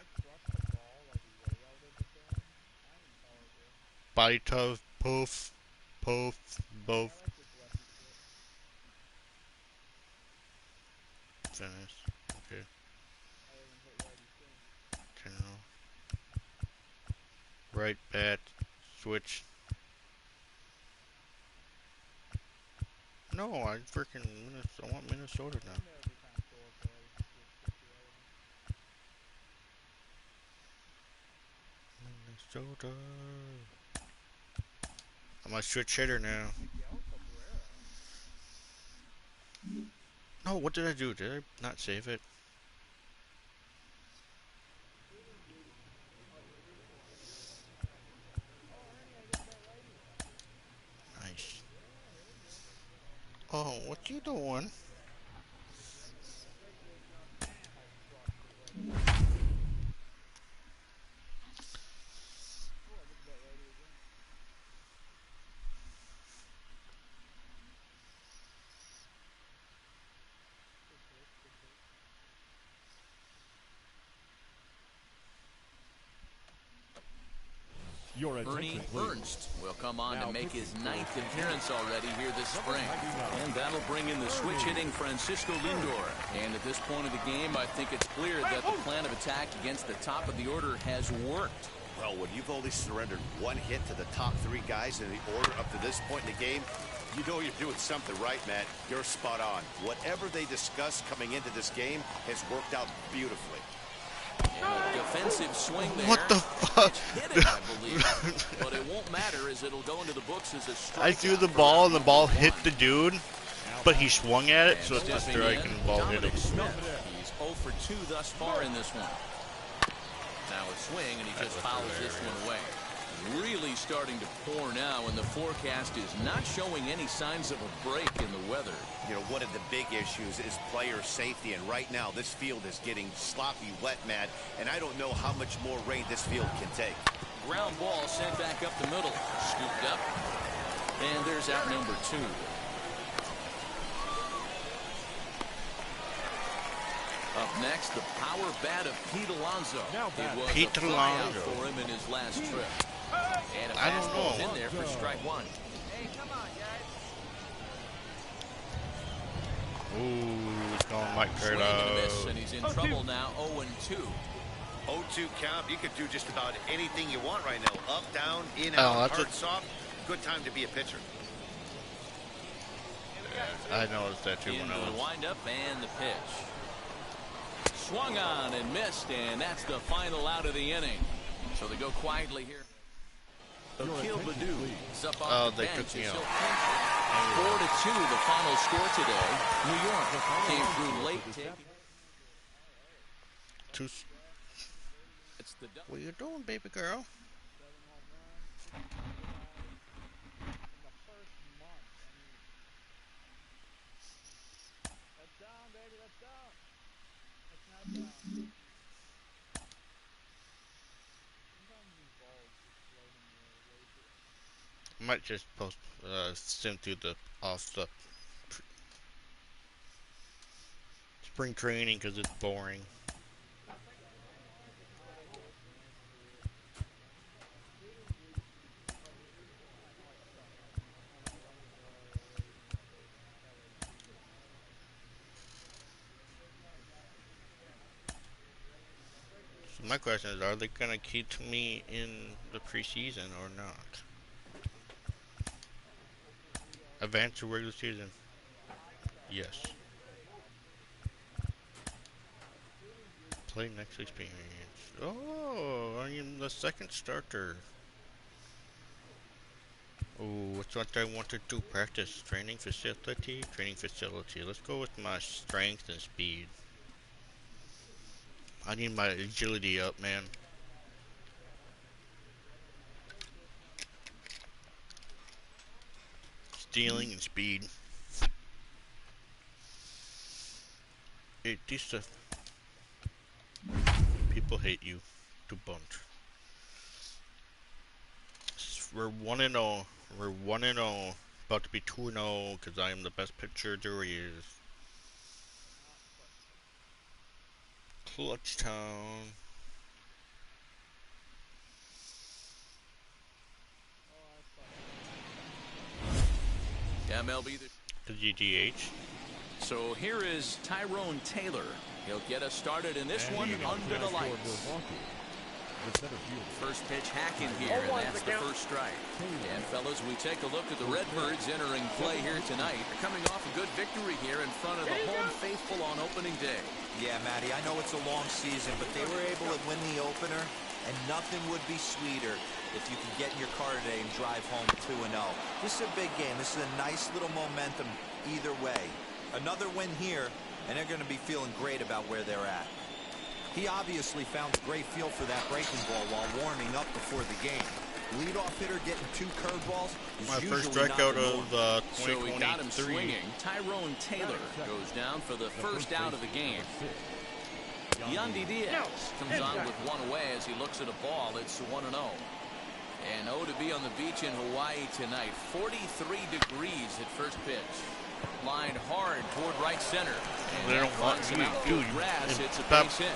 Body tough, poof, both. Finish. Okay. General. Right bat. Switch. No, I freaking. I want Minnesota now. Minnesota. I'm a switch hitter now. No, what did I do? Did I not save it? Nice. Oh, what you doing? Jorge Ernst will come on to make his 9th appearance already here this spring. And that'll bring in the switch-hitting Francisco Lindor. And at this point of the game, I think it's clear that the plan of attack against the top of the order has worked. Well, when you've only surrendered 1 hit to the top 3 guys in the order up to this point in the game, you know you're doing something right, Matt. You're spot on. Whatever they discussed coming into this game has worked out beautifully. And a defensive swing there. What the fuck? Hit it, I believe. But it won't matter as it'll go into the books as a strike. I threw the ball and the ball hit the dude, but he swung at it, so it's a strike and the ball hit him. He's 0 for 2 thus far in this one. Now a swing, and he just fouls this one away. Really starting to pour now, and the forecast is not showing any signs of a break in the weather. You know, one of the big issues is player safety, and right now this field is getting sloppy wet, Matt, and I don't know how much more rain this field can take. Ground ball sent back up the middle. Scooped up. And there's out number 2. Up next, the power bat of Pete Alonso. It was Pete a flyout Alonso for him in his last trip. And a I don't fastball's know. in there for strike 1. Hey, come on, guys. Ooh, it's going Mike Swing and a miss, Curtis. and he's in trouble now, 0-2. 0-2 count. You could do just about anything you want right now. Up, down, in, Oh, out, that's hard, a- soft. Good time to be a pitcher. I noticed that too when Into I the was. windup and the pitch. swung on and missed, and that's the final out of the inning. So they go quietly here. Akil Baddoo is up off the bench. 4-2 the final score today. New York came through late. What you doing, baby girl? I might just post send through the spring training because it's boring. So my question is, are they gonna keep me in the preseason or not? Advance to regular season? Yes. Play next experience. Oh, I am the second starter. Oh, what's what I want to do? Practice training facility. Let's go with my strength and speed. I need my agility up, man. Stealing and speed. These people hate you to bunch. We're 1-0. We're 1-0. About to be 2-0 because I am the best pitcher there is. Clutch Town. MLB. The GDH. So here is Tyrone Taylor. He'll get us started in this one under the lights. First pitch hacking here, and that's the first strike. And fellas, we take a look at the Redbirds entering play here tonight. They're coming off a good victory here in front of the home faithful on opening day. Yeah, Matty, I know it's a long season, but they were able to win the opener, and nothing would be sweeter if you could get in your car today and drive home 2-0. This is a big game. This is a nice little momentum either way. Another win here, and they're going to be feeling great about where they're at. He obviously found a great feel for that breaking ball while warming up before the game. Leadoff hitter getting 2 curveballs is my usually first strikeout of 2023. So we got him swinging. Tyrone Taylor goes down for the first out of the game. Yandy Diaz comes on with one away as he looks at a ball. It's 1-0. And to be on the beach in Hawaii tonight. 43 degrees at first pitch. Lined hard toward right center. And they don't want you, dude. Grass, it's a base hit.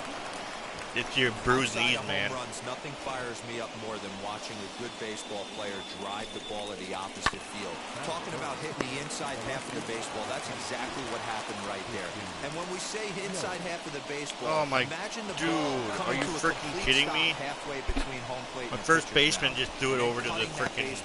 It's your bruised knees, man. Runs, nothing fires me up more than watching a good baseball player drive the ball at the opposite field. Talking about hitting the inside half of the baseball, that's exactly what happened right there. And when we say inside half of the baseball, imagine the ball coming to a freaking kidding me? Halfway between home plate. My first baseman just threw it over to the freaking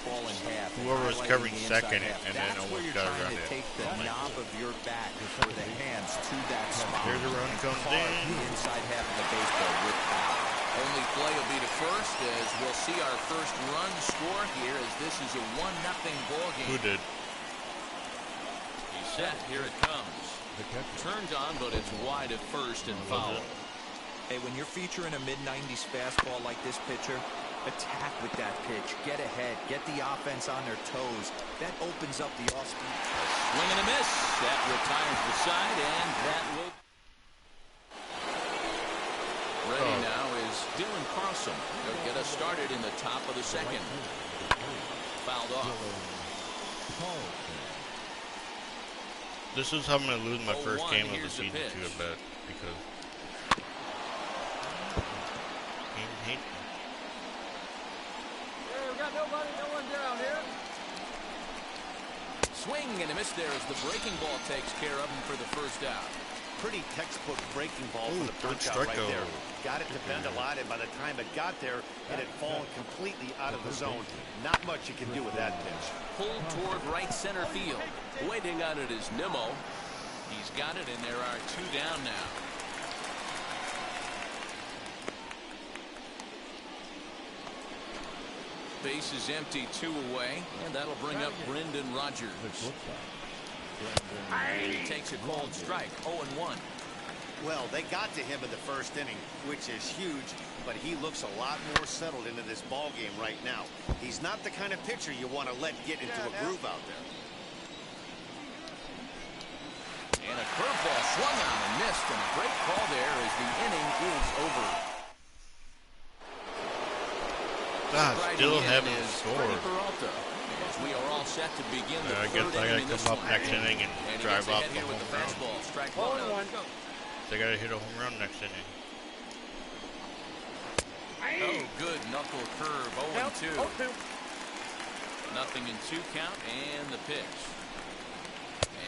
whoever was covering second, and then almost got around it. Take the knob of your bat with the hands to that spot. Here's a run comes in. Inside half of the baseball. Only play will be to first as we'll see our first run score here as this is a 1-0 ball game. Who did? He's set. Here it comes. Turned on, but it's wide at first and foul. Hey, when you're featuring a mid-90s fastball like this pitcher, attack with that pitch. Get ahead. Get the offense on their toes. That opens up the off-speed. Swing and a miss. That retires the side, and that will... Ready now is Dylan Carlson. He'll get us started in the top of the second. Fouled off. This is how I'm going to lose my first game of the season too, I bet, because he hates me. Hey, we got nobody, no one down here. Swing and a miss there as the breaking ball takes care of him for the first out. Pretty textbook breaking ball for the punch out right there. Got it to bend a lot, and by the time it got there, it had fallen completely out of the zone. Not much you can do with that pitch. Pulled toward right center field. Waiting on it is Nemo. He's got it, and there are 2 down now. Base is empty, 2 away, and that'll bring up Brendan Rodgers. He takes a called strike, 0-1. Well, they got to him in the first inning, which is huge, but he looks a lot more settled into this ball game right now. He's not the kind of pitcher you want to let get into a groove out there. And a curveball swung on and missed, and a great call there as the inning is over. God, still haven't scored. As we are all set to begin the I guess I gotta come up next inning and drive off the home run. Strike one. They gotta hit a home run next inning. Oh, good knuckle curve, 0-2. Nothing in 2 count, and the pitch.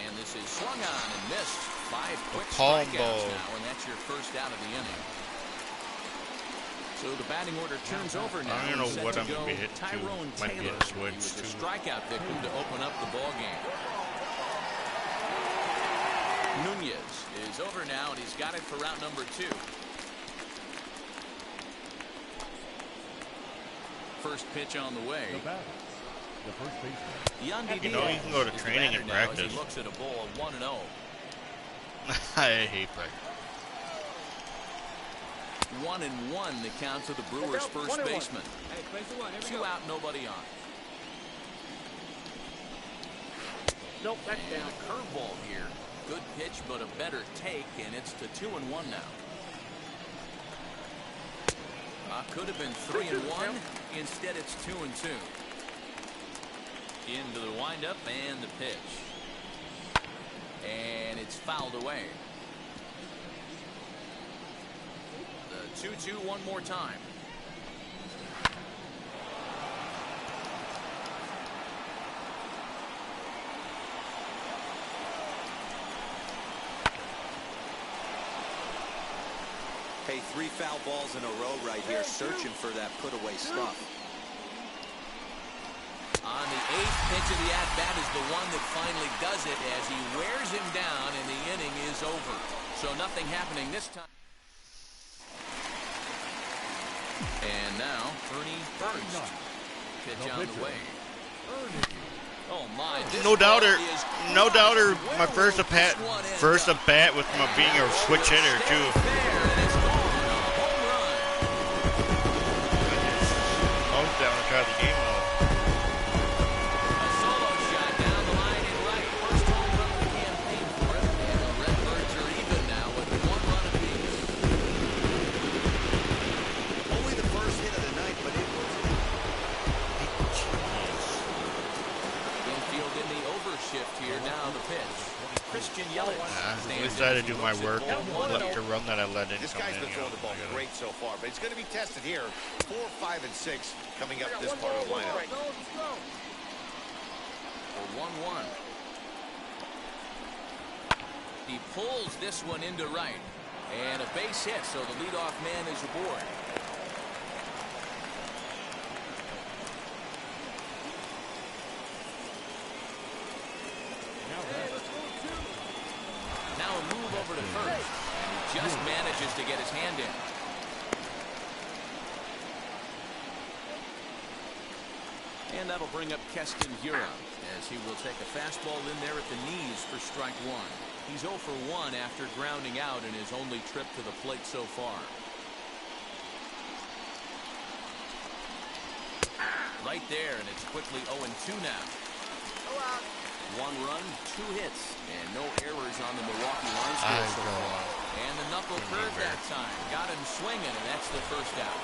And this is swung on and missed. 5 quick strikeouts now, and that's your first out of the inning. So the batting order turns over now. I don't know what I'm going to be hitting to. Might be a switch to strikeout victim to open up the ball game. Nunez is over now, and he's got it for route number 2. First pitch on the way. The first baseman. You know, you can go to training and practice. He looks at a ball 1-0. I hate practice. 1-1 the count to the Brewers' first baseman. 2 out, nobody on. Nope, that's down. Curveball here. Good pitch, but a better take, and it's to 2-1 now. Could have been 3-1. Instead, it's 2-2. Into the windup and the pitch. And it's fouled away. The 2-2 one more time. Hey, 3 foul balls in a row right here, searching for that put-away stuff. On the 8th pitch of the at-bat is the one that finally does it as he wears him down, and the inning is over. So nothing happening this time. And now, Ernie Ernst. Pitch on the way. Oh my! No doubter, no doubter. My first at bat with my being a switch hitter too. I was down to try the game though. A solo shot down the line and right. First home run of the campaign for him, and the Redbirds are even now with 1 run apiece. Only the first hit of the night, but it was. Infield in the overshift here. Now the pitch. Christian Yelich. At least I had to do my work. Left to run that I let in. This guy's been throwing the ball great so far, but it's going to be tested here. 4, 5, and 6 coming up this part of the lineup. For 1-1. He pulls this one into right. And a base hit, so the leadoff man is aboard. Now a move over to first. And he just manages to get his hand in. And that'll bring up Keston Hiura as he will take a fastball in there at the knees for strike 1. He's 0 for 1 after grounding out in his only trip to the plate so far. Right there, and it's quickly 0-2 now. 1 run, 2 hits, and no errors on the Milwaukee line score so far. And the knuckle curve that time. Got him swinging, and that's the first out.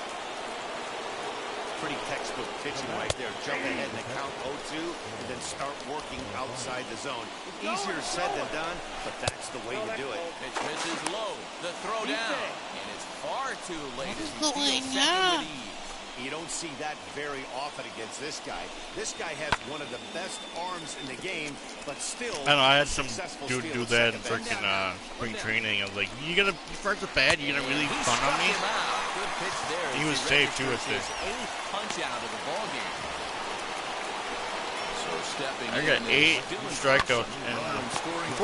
Pretty textbook pitching right there. Jump ahead in the count 0-2 and then start working outside the zone. Easier said than done, but that's the way to do it. Pitch misses low. The throw down. And it's far too late as he steals second with ease. You don't see that very often against this guy. This guy has one of the best arms in the game, but still. I know, I had some dude do that in freaking spring training. I was like, you gonna first at bat? You gonna really fun on me? Good pitch there. He was safe too with this. 8th punch out of the ball game. So stepping I got 8 strikeouts and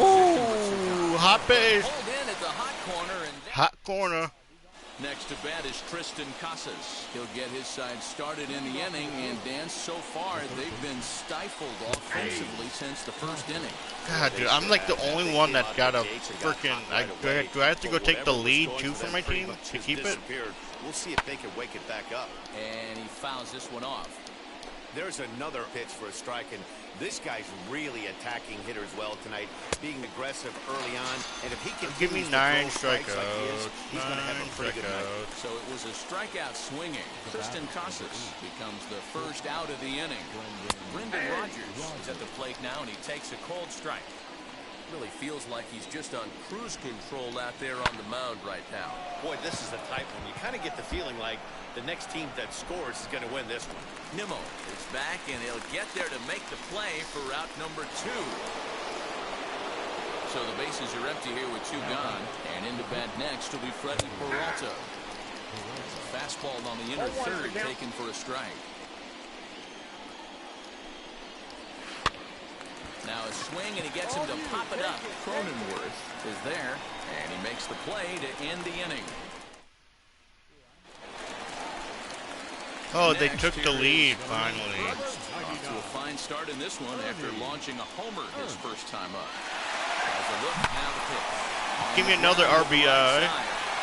ooh, hot base. Hold in at the hot corner and hot corner. Next to bat is Tristan Casas. He'll get his side started in the inning, and Dan, so far they've been stifled offensively since the first inning. God, dude, I'm like the only one that got a freaking. Do I have to go take the lead too for my team to keep it? We'll see if they can wake it back up. And he fouls this one off. There's another pitch for a strike, and this guy's really attacking hitters well tonight, being aggressive early on. And if he can give me 9 strikeouts, he's going to have a pretty good night. So it was a strikeout swinging. Tristan Casas becomes the first out of the inning. Brendan Rodgers is at the plate now, and he takes a cold strike. Really feels like he's just on cruise control out there on the mound right now. Boy, this is the type one. You kind of get the feeling like the next team that scores is going to win this one. Nemo is back, and he'll get there to make the play for route number 2. So the bases are empty here with 2 gone, and into bat next will be Freddie Peralta. Fastball on the inner third, taken for a strike. Now a swing, and he gets him to pop it up. Cronenworth is there, and he makes the play to end the inning. Oh, they took the lead finally. Off to a fine start in this one after launching a homer his first time up. As a look, now the pitch. Give me another RBI.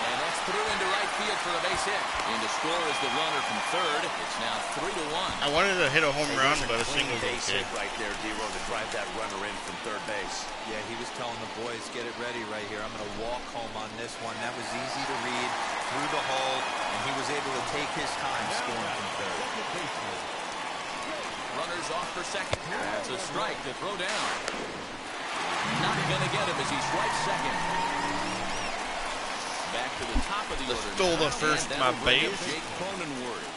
And that's through into right field for a base hit. And to score is the runner from third. It's now 3-1. I wanted to hit a home run, but a single base okay. hit right there, D-Row, to drive that runner in from third base. Yeah, he was telling the boys, get it ready right here. I'm going to walk home on this one. That was easy to read through the hole, and he was able to take his time scoring from third. Runners off for second. That's a strike to throw down. Not going to get him as he swipes second. Back to the top of the order. Stole the first my base. Jake Cronenworth.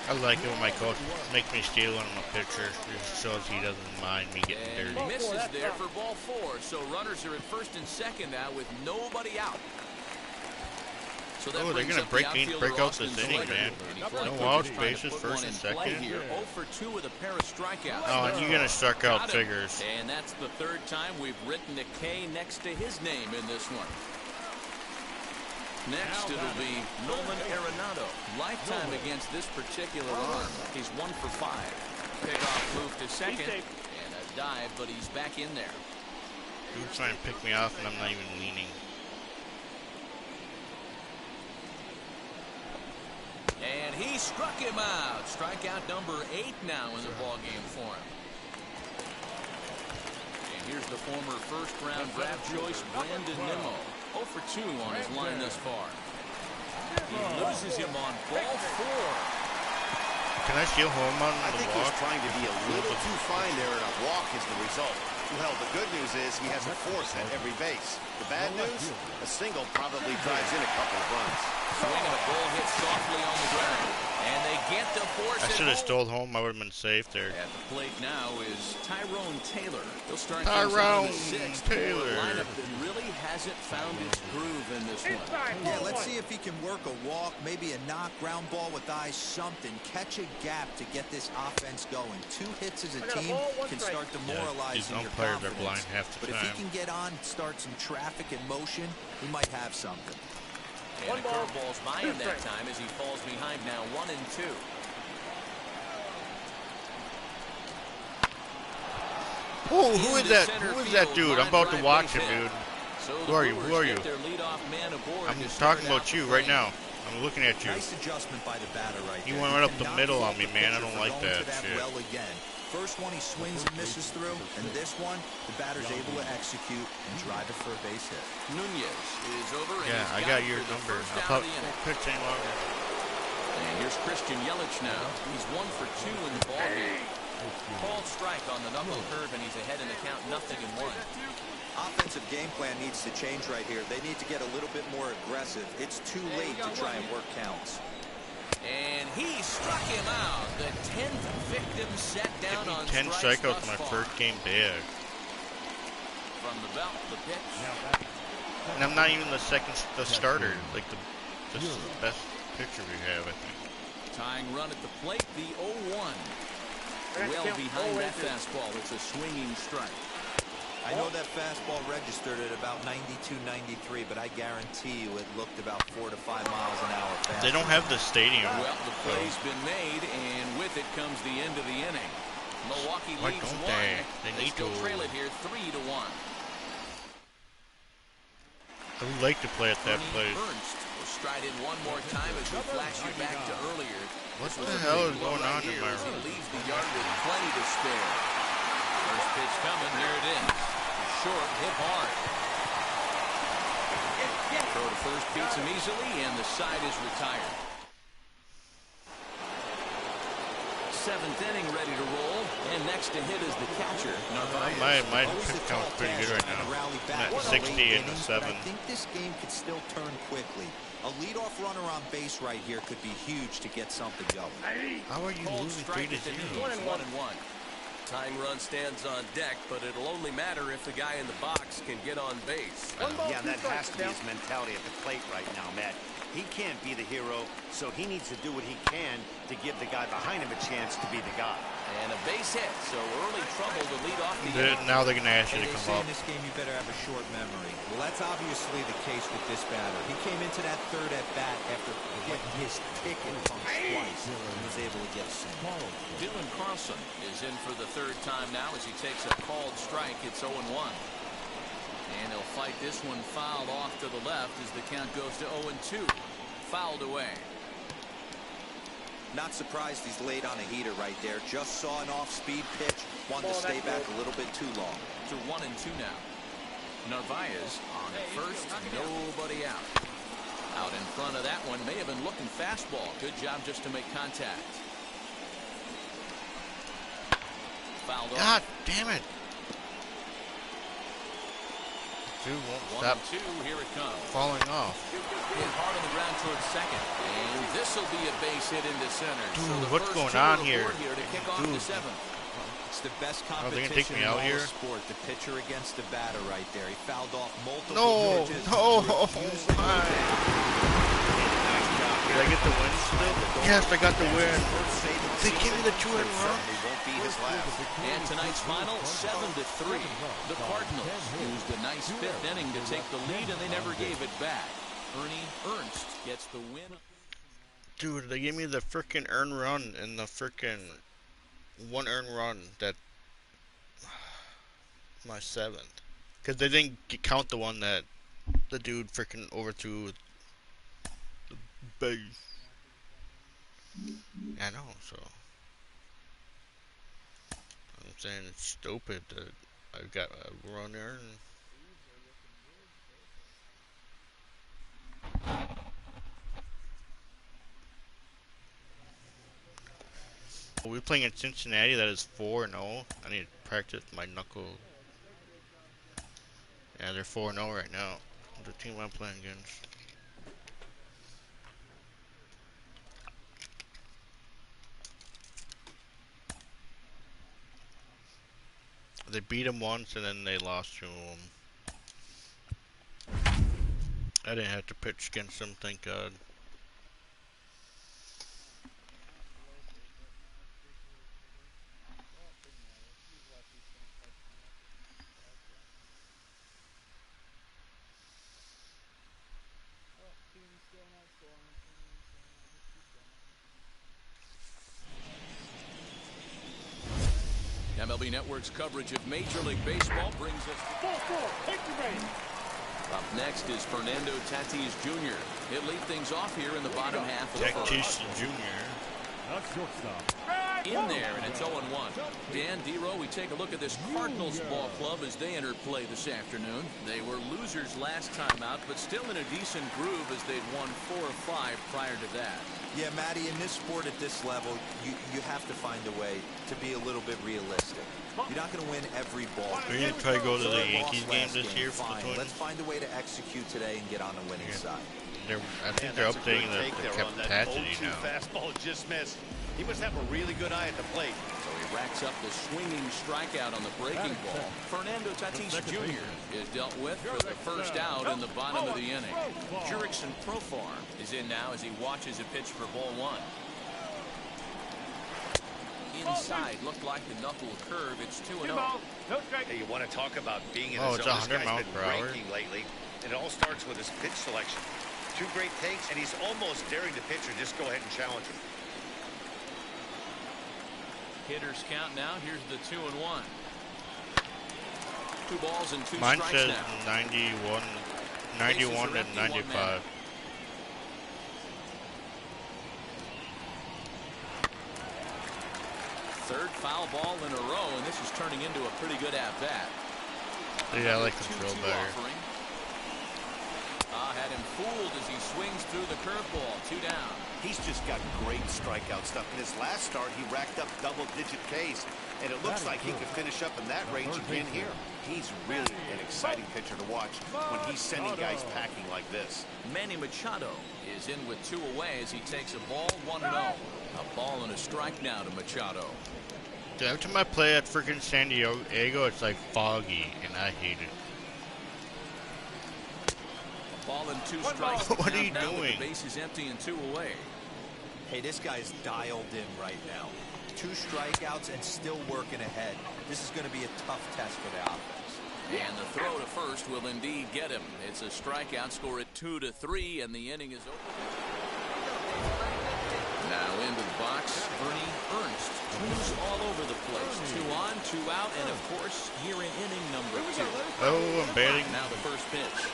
I like it when my coach makes me steal one of my pitchers. It shows he doesn't mind me getting dirty. Misses there for ball 4. So runners are at first and second now with nobody out. So oh, they're going to break out this inning, man. No outs, bases, first and second. Here. 0 for 2 with a pair of strikeouts. Oh, and you're going to strike out figures. And that's the third time we've written a K next to his name in this one. Next, it'll be Nolan Arenado. Lifetime against this particular arm. He's 1 for 5. Pickoff move to second. And a dive, but he's back in there. Dude's trying to pick me off, and I'm not even leaning. And he struck him out. Strikeout number 8 now in the ballgame for him. And here's the former first-round draft choice, Brandon Nemo. 0 for 2 on his line thus far. He loses him on ball 4. Can I steal home on the walk? I think he was trying to be a little too fine there, and a walk is the result. Well, the good news is he has a force at every base. The bad news, a single probably drives in a couple of runs. Swing and a ball hit softly on the ground. And they get the force. I should have stole home. I would have been safe there. At the plate now is Tyrone Taylor. He'll start Tyrone Taylor. Lineup that really hasn't found its groove in this one. Yeah, let's see if he can work a walk, maybe a knock, ground ball with eyes, something. Catch a gap to get this offense going. 2 hits as a team can start demoralizing your confidence. They're blind half the but time. If he can get on, start some traffic in motion, he might have something. And a curveball's by him that time as he falls behind now 1 and 2. Oh, who is that? Who is that dude? I'm about to watch him, dude. Who are you? Who are you? I'm talking about you right now. I'm looking at you. Nice adjustment by the batter right there. You went right up the middle on me, man. I don't like that shit. Well again. First one he swings and misses through, and this one the batter's able to execute and drive it for a base hit. Nunez is over. Yeah, I got your number. I'll pitch any longer. And here's Christian Yelich now. He's 1 for 2 in the ballgame. Called strike on the knuckle curve, and he's ahead in the count, 0-1. Offensive game plan needs to change right here. They need to get a little bit more aggressive. It's too late to try and work counts. And he struck him out. The 10th victim set down on 10 strikeouts in my first game back. From the belt, the pitch. And I'm not even the starter. Like the best pitcher we have, I think. Tying run at the plate, the 0-1. Well behind that fastball. It's a swinging strike. I know that fastball registered at about 92, 93, but I guarantee you it looked about 4 to 5 miles an hour faster. They don't have the stadium. Well, the play's been made, and with it comes the end of the inning. Milwaukee Why leads don't 1. they? They need still to trail it here 3-1. I would like to play at that place. Ernst will stride in one more time as we flash you back to earlier. What the hell is going on in my He room? leaves the yard with plenty to spare. First pitch coming, here it is. Short, hit hard. Throw to first beats him easily, and the side is retired. 7th inning ready to roll, and next to hit is the catcher, Narvaez. My pitch count's pretty good right now. I'm at 60 and 7. I think this game could still turn quickly. A leadoff runner on base right here could be huge to get something going. How are you losing 3-0? 1-1. Tying run stands on deck, but it'll only matter if the guy in the box can get on base. Yeah, that has to be his mentality at the plate right now, Matt. He can't be the hero, so he needs to do what he can to give the guy behind him a chance to be the guy. And a base hit, so early trouble to lead off the Now they're going to ask you to come up. In this game, you better have a short memory. Well, that's obviously the case with this batter. He came into that third at bat after getting his ticket punched twice and was able to get a single. Dylan Carlson is in for the 3rd time now as he takes a called strike. It's 0-1. And he'll fight this one fouled off to the left as the count goes to 0-2. Fouled away. Not surprised he's laid on a heater right there. Just saw an off-speed pitch. Wanted to stay back a little bit too long. To 1-2 now. Narvaez on at first. Nobody out. Out in front of that one. May have been looking fastball. Good job just to make contact. Fouled off. God damn it. Dude won't stop 1-2. Here it comes. falling off. Hit hard on the ground towards second. And this will be a base hit into center. Dude, so the what's first going two on to here? kick off the 7th. It's the best Are they competition gonna take me out in all here? the sport. The pitcher against the batter right there. He fouled off multiple No, pitches. no, my. Did I get the win still? Yes, I got the win. They gave me the 2-run. And tonight's final, 7-3. The Cardinals used a nice 5th inning to take the lead, and they never gave it back. Ernst gets the win. Dude, they gave me the frickin' earned run and the frickin' 1 earned run that my 7th. Because they didn't count the one that the dude frickin' overthrew the base. I know, so I'm saying it's stupid that I got a runner. We're playing in Cincinnati. That is 4-0. I need to practice my knuckle. Yeah, they're 4-0 right now. The team I'm playing against. They beat them once and then they lost to them. I didn't have to pitch against them, thank God. MLB Network's coverage of Major League Baseball brings us up next is Fernando Tatis Jr. He'll lead things off here in the bottom half of the Tatis Jr. In there, and it's 0-1. Dan, D-Row, we take a look at this Cardinals ball club as they enter play this afternoon. They were losers last time out, but still in a decent groove as they'd won 4 or 5 prior to that. Yeah, Matty, in this sport at this level, you have to find a way to be a little bit realistic. You're not going to win every ball. We're going to try to go to the Yankees game this year for the Twins. Let's find a way to execute today and get on the winning side. I think they're updating the capacity now. Fastball just missed. He must have a really good eye at the plate. So he racks up the swinging strikeout on the breaking ball. Fernando Tatis Jr. is dealt with for the first out in the bottom of the inning. Jurickson Profar is in now as he watches a pitch for ball 1. inside. Looked like the knuckle curve. It's 2-0. No strike. Hey, you want to talk about being in Oh, the it's zone? This 100 guy's miles been per hour. raking lately, and it all starts with his pitch selection. 2 great takes, and he's almost daring the pitcher just go ahead and challenge him. Hitters count now. Here's the 2-1. 2 balls and 2 Mine strikes says now. 91 and 95. Third foul ball in a row, and this is turning into a pretty good at-bat. Yeah, I like control better. Had him fooled as he swings through the curveball. 2 down. He's just got great strikeout stuff. In his last start, he racked up double-digit Ks, and it looks like he could finish up in that range again here. He's really an exciting pitcher to watch when he's sending guys packing like this. Manny Machado is in with 2 away as he takes a ball. 1-0. A ball and a strike now to Machado. Dude, every time I play at freaking San Diego, it's like foggy, and I hate it. Ball and 2 strikes. What are you Now with doing? the base is empty and 2 away. Hey, this guy's dialed in right now. 2 strikeouts and still working ahead. This is going to be a tough test for the offense. And the throw to first will indeed get him. It's a strikeout, score at 2-3, and the inning is over. Now into the box, Ernst. 2s all over the place. 2 on, 2 out, and of course, here in inning number 2. Oh, I'm batting. Now the first pitch.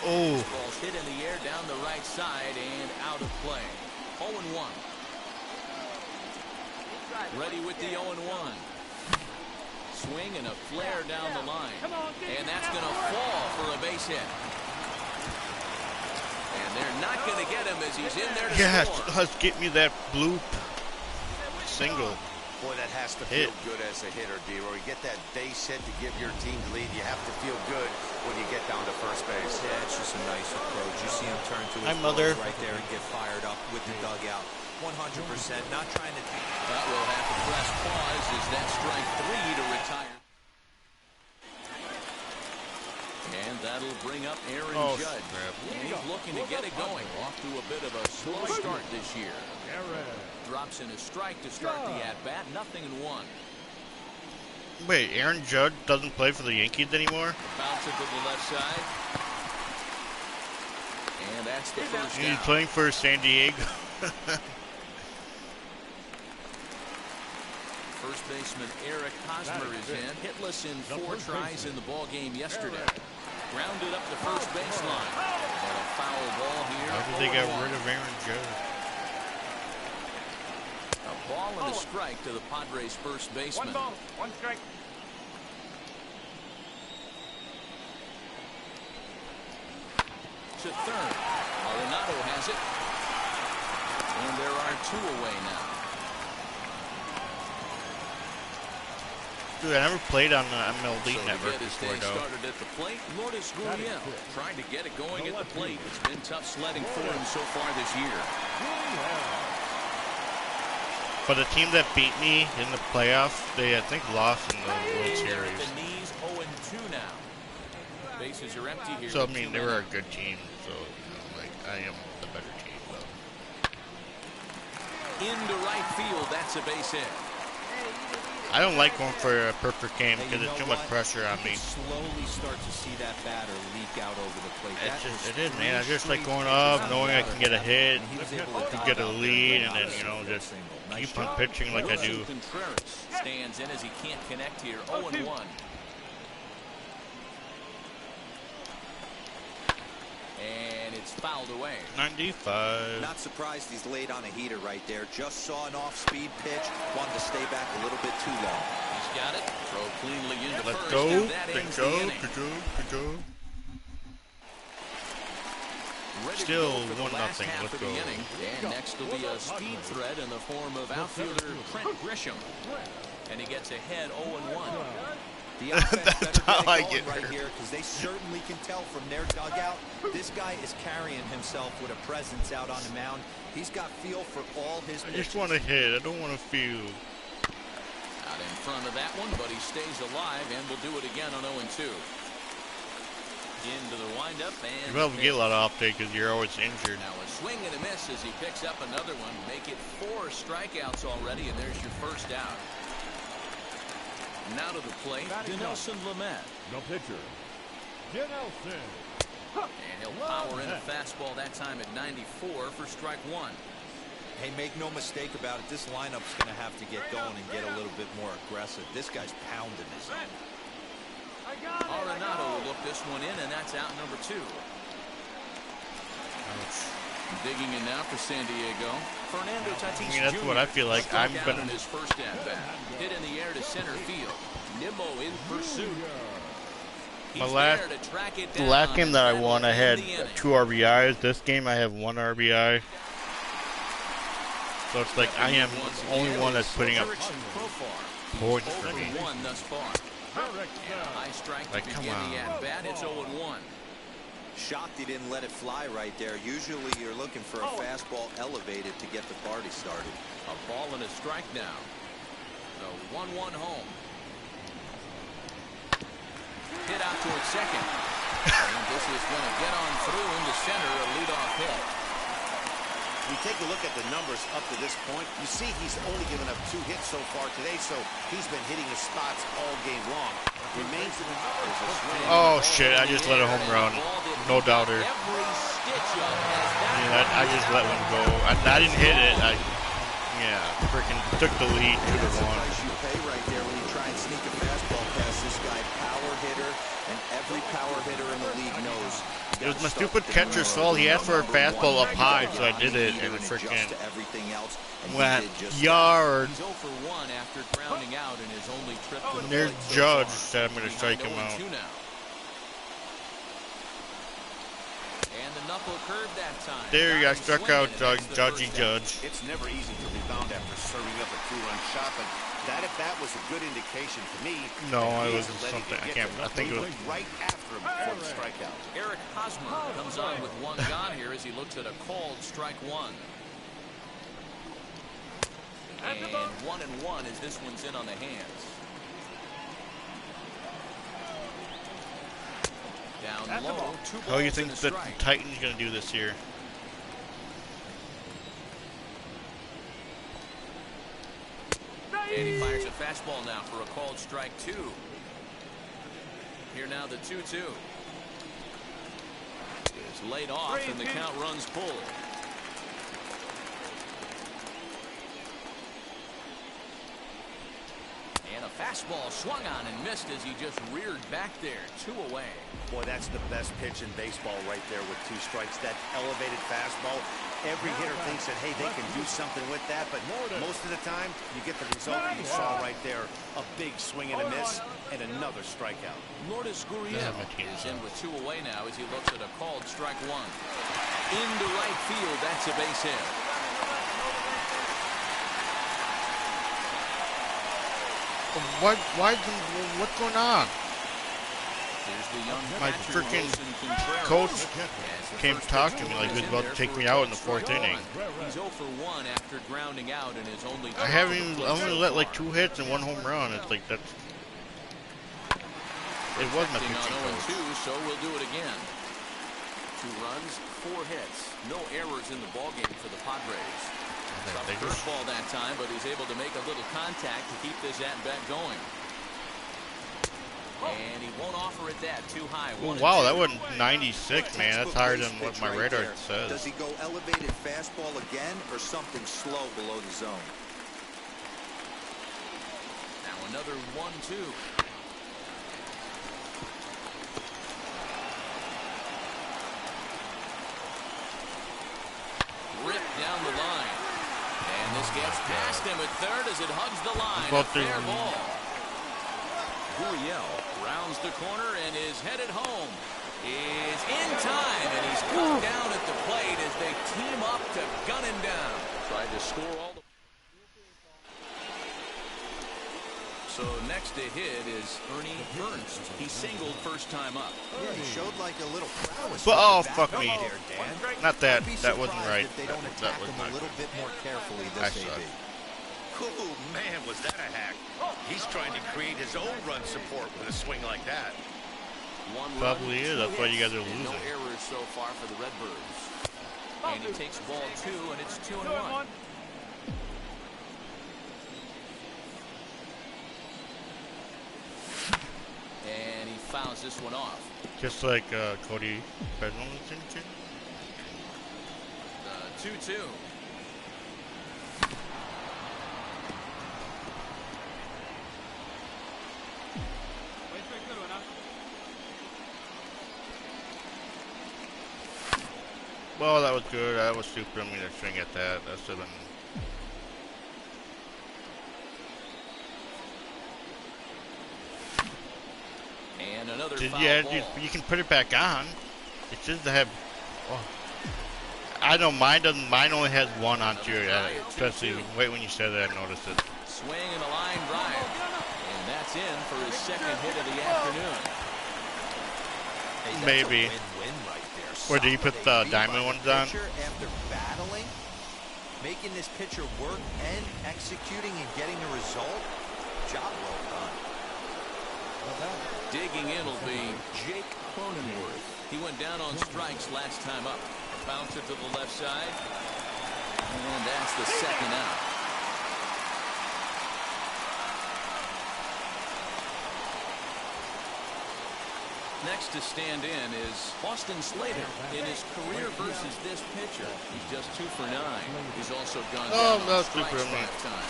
Oh. Ball's hit in the air down the right side and out of play. 0-1. Ready with the 0-1. Swing and a flare down the line. And that's going to fall for a base hit. And they're not going to get him as he's in there to score. Yes, get me that bloop single. Boy, that has to feel good as a hitter, D-Roy. You get that base hit to give your team the lead. You have to feel good when you get down to first base. Yeah, it's just a nice approach. You see him turn to his mother right there and get fired up with the dugout. 100%, not trying to... That will have to press pause as that strike 3 to retire. And that'll bring up Aaron Judge. And he's looking to get it going. Off to a bit of a slow start this year. Drops in a strike to start the at-bat. 0-1. Wait, Aaron Judge doesn't play for the Yankees anymore? Bounce it to the left side. And that's the first down. He's playing for San Diego. First baseman Eric Hosmer is in. Hitless in 4 tries in the ball game yesterday. Grounded up the first baseline. But a foul ball here. How did they get rid of Aaron Judge? A ball and a strike to the Padres' first baseman. 1 ball, 1 strike. To third. Arenado has it. And there are 2 away now. Dude, I never played on the MLB So network to get his before, day though. started at the plate, Lourdes Gurriel trying to get it going at the plate. It's been tough sledding for him so far this year. But the team that beat me in the playoffs, they, I think, lost in the World Series. The knees 0-2 now. Bases are empty here. So, I mean, they were a good team. So, you know, like, I am the better team, though. Into right field, that's a base hit. I don't like going for a perfect game because there's too much pressure on me. Slowly start to see that batter leak out over the plate. It is, man. I just like going up, knowing I can get a hit, can get a lead, and then, you know, just keep on pitching like I do. Contreras stands in as he can't connect here. 0-1. And it's fouled away. 95. Not surprised he's laid on a heater right there. Just saw an off-speed pitch. Wanted to stay back a little bit too long. He's got it. Throw cleanly into Let's first. go. And that Good ends job. the inning. Good job. Good job. Ready to Still go for the 1-0. last half Let's of the go. inning. And next will be a speed threat in the form of outfielder Trent Grisham. And he gets ahead 0-1. The offense That's how I get right hurt. here because they certainly can tell from their dugout. This guy is carrying himself with a presence out on the mound. He's got feel for all his I pitches. just want to hit. I don't want to feel. Out in front of that one, but he stays alive and will do it again on 0-2. Into the windup and You're able to get a lot of off day because you're always injured. now a swing and a miss as he picks up another one. Make it 4 strikeouts already, and there's your first out. Now to the plate, Dinelson Lamet. The pitcher, Dinelson. And he'll power in a fastball that time at 94 for strike 1. Hey, make no mistake about it. This lineup's going to have to get going and get a little bit more aggressive. This guy's pounding his own. Arenado will look this one in, and that's out number 2. Digging in now for San Diego, Fernando Tatis Jr. That's what I feel like. I'm gonna his first at bat. Hit in the air to center field. Nemo in pursuit. The last game that I won, I had 2 RBIs. This game, I have 1 RBI. So it's like I am the only one that's putting up points for me. Like, come on. It's 0-1. Shocked he didn't let it fly right there. Usually you're looking for a fastball elevated to get the party started. A ball and a strike now. The 1-1 home. Hit out towards second. And this is going to get on through into center, a leadoff hit. You take a look at the numbers up to this point. You see he's only given up 2 hits so far today, so he's been hitting his spots all game long. Remains to be oh shit, I just let a home run. No doubter. Yeah, I just let one go. I didn't hit it. Yeah, freaking took the lead 2-1. You pay right there when you try and sneak a fastball past this guy. Power hitter, and every power hitter in the league knows. It was my stupid catcher's fault. He asked for a fastball up high, so I did it, and it freaking went yard. He's 0 for 1 after grounding out in his only trip to the There's plate. Judge said I'm going to strike him out. And the knuckle curve that time. There you go, struck out Judgy Judge. It's never easy to rebound after serving up a 2-run shot, but that at bat was a good indication to me. No, it wasn't something. I can't. I think it was right after him before the strikeout. Eric Hosmer comes on with 1 gone here as he looks at a called strike 1. And 1-1 as this one's in on the hands. Down low. How do you think the Titans going to do this year? And he fires a fastball now for a called strike 2. Here now the 2-2. Is laid off and the count runs full. And a fastball swung on and missed as he just reared back there. 2 away. Boy, that's the best pitch in baseball right there with 2 strikes. That elevated fastball. Every hitter thinks that, hey, they can do something with that, but most of the time, you get the result that you saw right there. A big swing and a miss, and another strikeout. Lourdes Gurriel is in with 2 away now as he looks at a called strike 1. Into right field, that's a base hit. What's going on? My freaking coach came to talk to me like he was about to take me out in the 4th inning. He's 0 for 1 after grounding out in his only. I only let like 2 hits and 1 home run. It's like that's. It was my pitching coach. 0-2, so we'll do it again. 2 runs, 4 hits, no errors in the ballgame for the Padres. First ball that time, but he's able to make a little contact to keep this at-bat going. And he won't offer it that too high. Oh, wow, that wasn't 96, man. That's higher than what my radar says. Does he go elevated fastball again or something slow below the zone? Now another 1-2. Ripped down the line. And this gets past him at third as it hugs the line. A fair ball. Gurriel rounds the corner and is headed home. Is in time, and he's cut down at the plate as they team up to gun him down. Tried to score all the. So next to hit is Ernst. He singled first time up. Yeah, he showed like a little prowess. But oh, fuck me. Not that. That wasn't right. They don't attack him a little bit more carefully this AB. Oh, man, was that a hack. He's trying to create his own run support with a swing like that. Probably is. That's why you guys are losing. No errors so far for the Redbirds. And he takes ball 2, and it's 2-1. And he fouls this one off. Just like Cody Bellinger. 2-2. Well, that was good. That was stupid of me to swing at that. That should have been. And another Did, foul yeah, ball. you can put it back on. It just to have. Oh. I know mine doesn't. Mine only has one on two. Especially wait when you said that, I noticed it. Swing and a line drive, and that's in for his second hit of the afternoon. Hey, maybe. Win-win right there. Or did you put the diamond ones on? After battling, making this pitcher work and executing and getting the result. Job well done. Digging in will be Jake Cronenworth. He went down on strikes last time up. Bouncer to the left side. And that's the second out. Next to stand in is Austin Slater. In his career versus this pitcher, he's just 2 for 9. He's also gone down on strikes 5 times.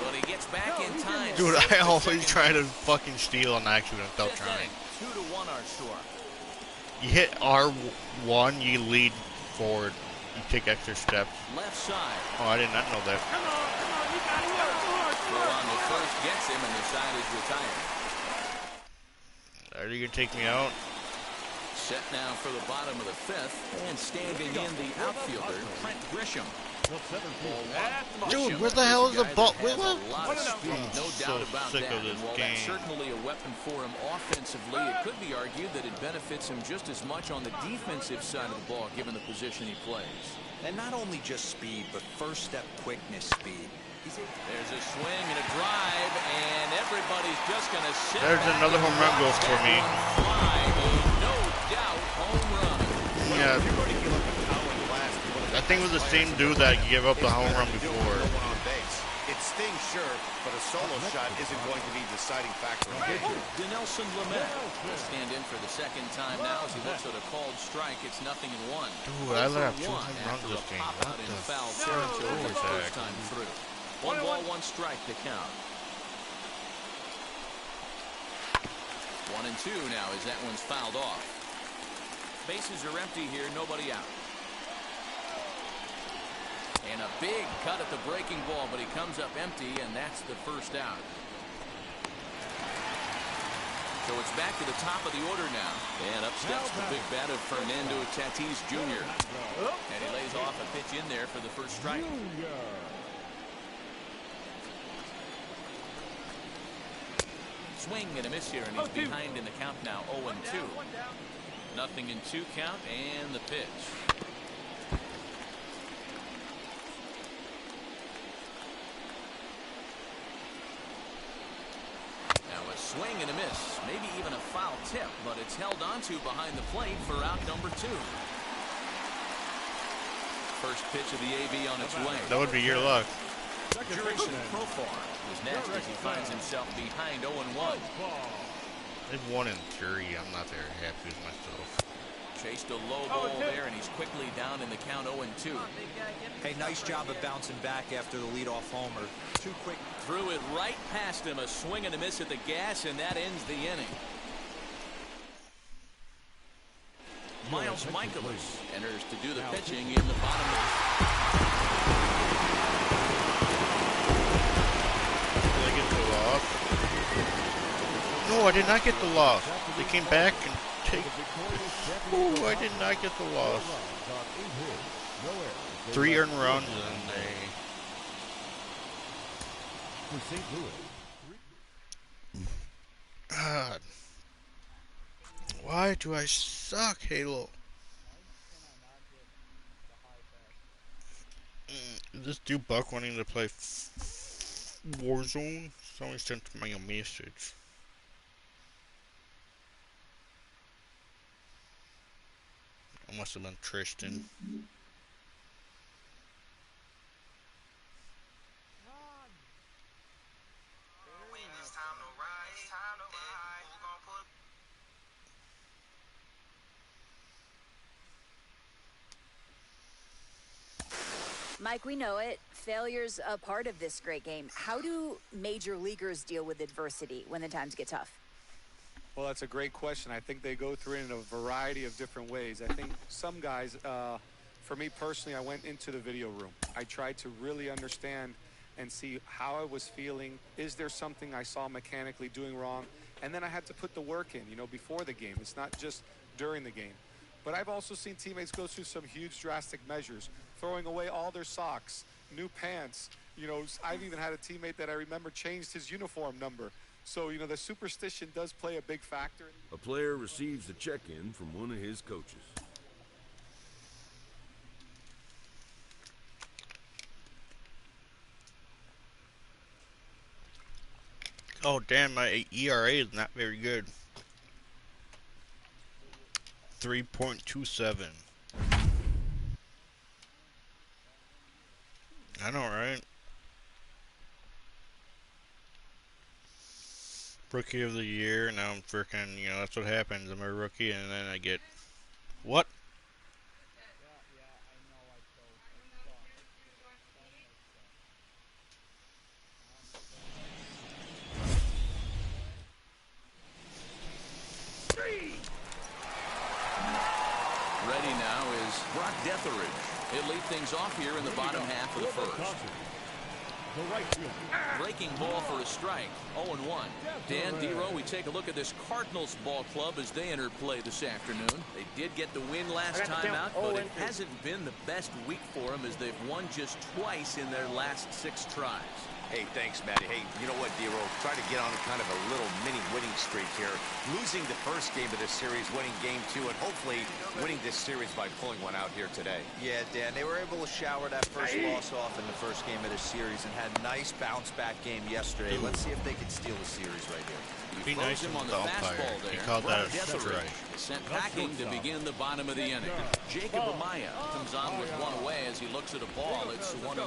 But he gets back in time. Dude, I always try to fucking steal an accident without trying. 2-1 our score. You hit R1, you lead forward. You take extra steps. Left side. Oh, I did not know that. Come on, you got it. Throw on the first gets him, and the side is retired. Are you gonna take me out? Set now for the bottom of the 5th, and standing in the outfielder, Trent Grisham. Dude, where the hell is the ball? No doubt about sick that. of this And while game. that's certainly a weapon for him offensively, it could be argued that it benefits him just as much on the defensive side of the ball, given the position he plays. And not only just speed, but first step quickness speed. There's a swing and a drive, and everybody's just going to sit There's back another and home run goal watch for that me. one fly. A no doubt home run. Yeah. I think it was the same dude that gave up the home run before. It stings, sure, but a solo shot isn't going to be the deciding factor. Dinelson Lamet will stand in for the second time now as he looks at a called strike. It's 0-1. Dude, I let out 2 home runs this game. What the foul fuck territory is the that? first time through. 1 ball, 1 strike to count. 1-2 now as that one's fouled off. Bases are empty here, nobody out. And a big cut at the breaking ball, but he comes up empty, and that's the first out. So it's back to the top of the order now. And up steps the big bat of Fernando Tatis Jr. And he lays off a pitch in there for the first strike. Swing and a miss here, and he's behind in the count now, 0-2. 0-2 count, and the pitch. Swing and a miss, maybe even a foul tip, but it's held onto behind the plate for out number 2. First pitch of the AB on its way. That would be your luck. Jason Profar is next as he finds himself behind 0-1. They've 1-3. I'm not very happy with myself. Chased a low ball there, and he's quickly down in the count 0-2. Hey, nice job of bouncing back after the leadoff homer. Too quick. Threw it right past him, a swing and a miss at the gas, and that ends the inning. Miles Michaelis enters to do the pitching in the bottom of Did I get the loss? No, I did not get the loss. They came back and take. Ooh, I did not get the loss. 3 earned runs and they. God. Why do I suck, Halo? Is this dude Buck wanting to play Warzone? Somebody sent me a message. It must have been Tristan. Mike, we know it. Failure's a part of this great game. How do major leaguers deal with adversity when the times get tough? Well, that's a great question. I think they go through it in a variety of different ways. I think some guys, for me personally, I went into the video room. I tried to really understand and see how I was feeling. Is there something I saw mechanically doing wrong? And then I had to put the work in, you know, before the game. It's not just during the game. But I've also seen teammates go through some huge drastic measures, throwing away all their socks, new pants. You know, I've even had a teammate that I remember changed his uniform number. So, you know, the superstition does play a big factor. A player receives a check-in from one of his coaches. Oh, damn, my ERA is not very good. 3.27. I know, right? Rookie of the year. Now I'm freaking, you know, that's what happens. I'm a rookie, and then I get what? Ready now is Brock Detheridge. He'll lead things off here in the bottom half of the first. Breaking ball for a strike. 0-1. Dan Dero, we take a look at this Cardinals ball club as they enter play this afternoon. They did get the win last time out, but it hasn't been the best week for them as they've won just twice in their last 6 tries. Hey, thanks, Matty. Hey, you know what, Dero? Try to get on kind of a little mini winning streak here. Losing the first game of this series, winning game 2, and hopefully winning this series by pulling one out here today. Yeah, Dan, they were able to shower that first loss off in the first game of this series and had a nice bounce-back game yesterday. Let's see if they can steal the series right here. Be nice him with on the fastball there. He called that a strike. Sent packing to begin the bottom of the inning. Jacob Amaya comes on with one away as he looks at a ball. It's 1-0.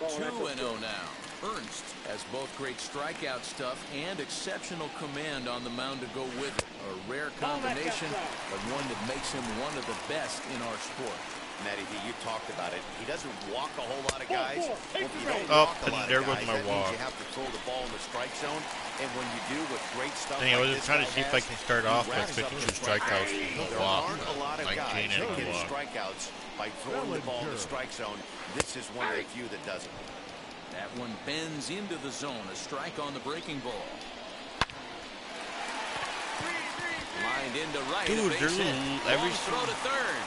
2-0 now. Ernst has both great strikeout stuff and exceptional command on the mound to go with it. A rare combination, but one that makes him one of the best in our sport. Matty, you talked about it. He doesn't walk a whole lot of guys. Well, if you don't Oh, walk a lot there of goes guys, my that walk. means you have to throw the ball in the strike zone. And when you do with great stuff Dang, I was like just this trying to guy see if I has, can start he off with racks up 52 those strikeouts strikeouts. with a There walk. aren't a lot of 19 guys and that a get walk. strikeouts by throwing the ball in the strike zone. This is one of the few that doesn't. That one bends into the zone. A strike on the breaking ball. Lined into right. Dude, a base there's hit. every Long throw to third.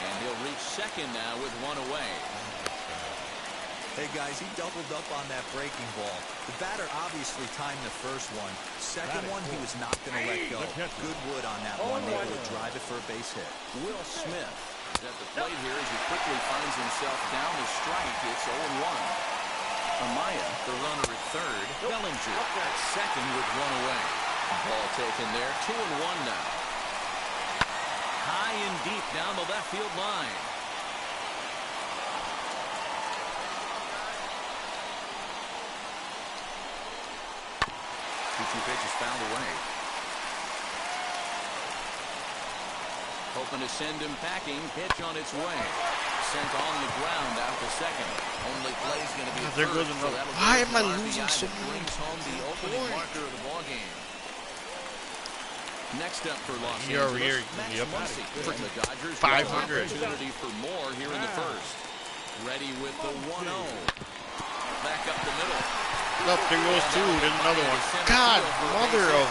And he'll reach second now with one away. Hey, guys, he doubled up on that breaking ball. The batter obviously timed the first one. Second one, he was not going to let go. Good wood on that one, able to drive it for a base hit. Will Smith is at the plate here as he quickly finds himself down the strike. It's 0-1. Amaya, the runner at third. Bellinger at second with one away. Ball taken there. 2-1 now. High and deep down the left field line. Two pitches found away. Hoping to send him packing. Pitch on its way. Sent on the ground out to second. Only play's going to be There goes first, another. so Why am I RBI losing so that many brings home the opening marker of the ball game. Next up for Los Year over Angeles, year, Max yep. Muncy. And the Dodgers 500. opportunity for more here in the first. Ready with the 1-0. Back up the middle. Up, there goes 2. There's another one. God, mother of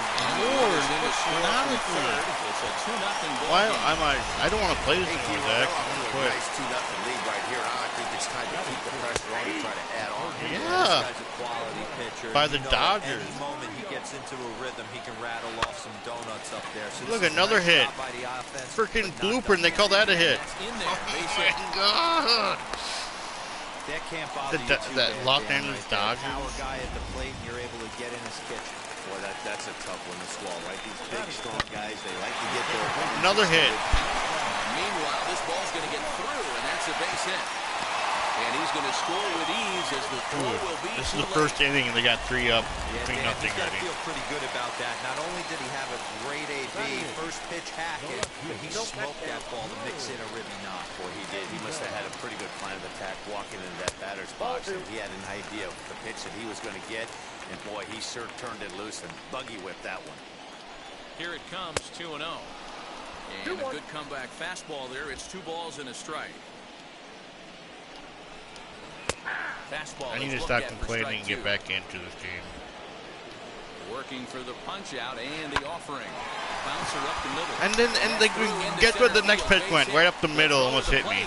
Lord, what's wrong with me? It's a 2-0 ball Why game. am I don't want to play this Hey, anymore, Zach. Dero, I'm they're gonna off to a quit. nice 2-0 lead right here. I think it's time to keep the pressure on and try to add on. This Yeah. guy's a quality pitcher. By You the know, Dodgers. Any moment he gets into a rhythm, he can rattle off some donuts up there. So Look, this is a another nice hit. job by the offense, Freaking but not blooper, done and they yet. call that a hit. That's in there. Oh Base my hit. God. That can't bother you too That bad, Los Dan, Angeles right there. Dodgers. Power guy at the plate, and you're able to get in his kitchen. Boy, that's a tough one to swallow, right? These big, strong guys, they like to get their... Another hit. Meanwhile, this ball's going to get through, and that's a base hit. And he's going to score with ease as the throw will be This is too the late. first inning, and they got 3 up, 3-0 He's got to already. feel pretty good about that. Not only did he have a great AB, first pitch hack it, but he smoked that ball to mix in a ribby knock. Boy, he did. He must have had a pretty good plan of attack walking into that batter's box, and he had an idea of the pitch that he was going to get. And boy, he sure turned it loose and buggy whipped that one. Here it comes, 2-0. And a good comeback fastball there. It's 2 balls and a strike. Fastball. I need to stop complaining and get back into this game. Working for the punch out and the offering. Bouncer up the middle. And then, guess where the next pitch went? Right up the middle, almost hit me.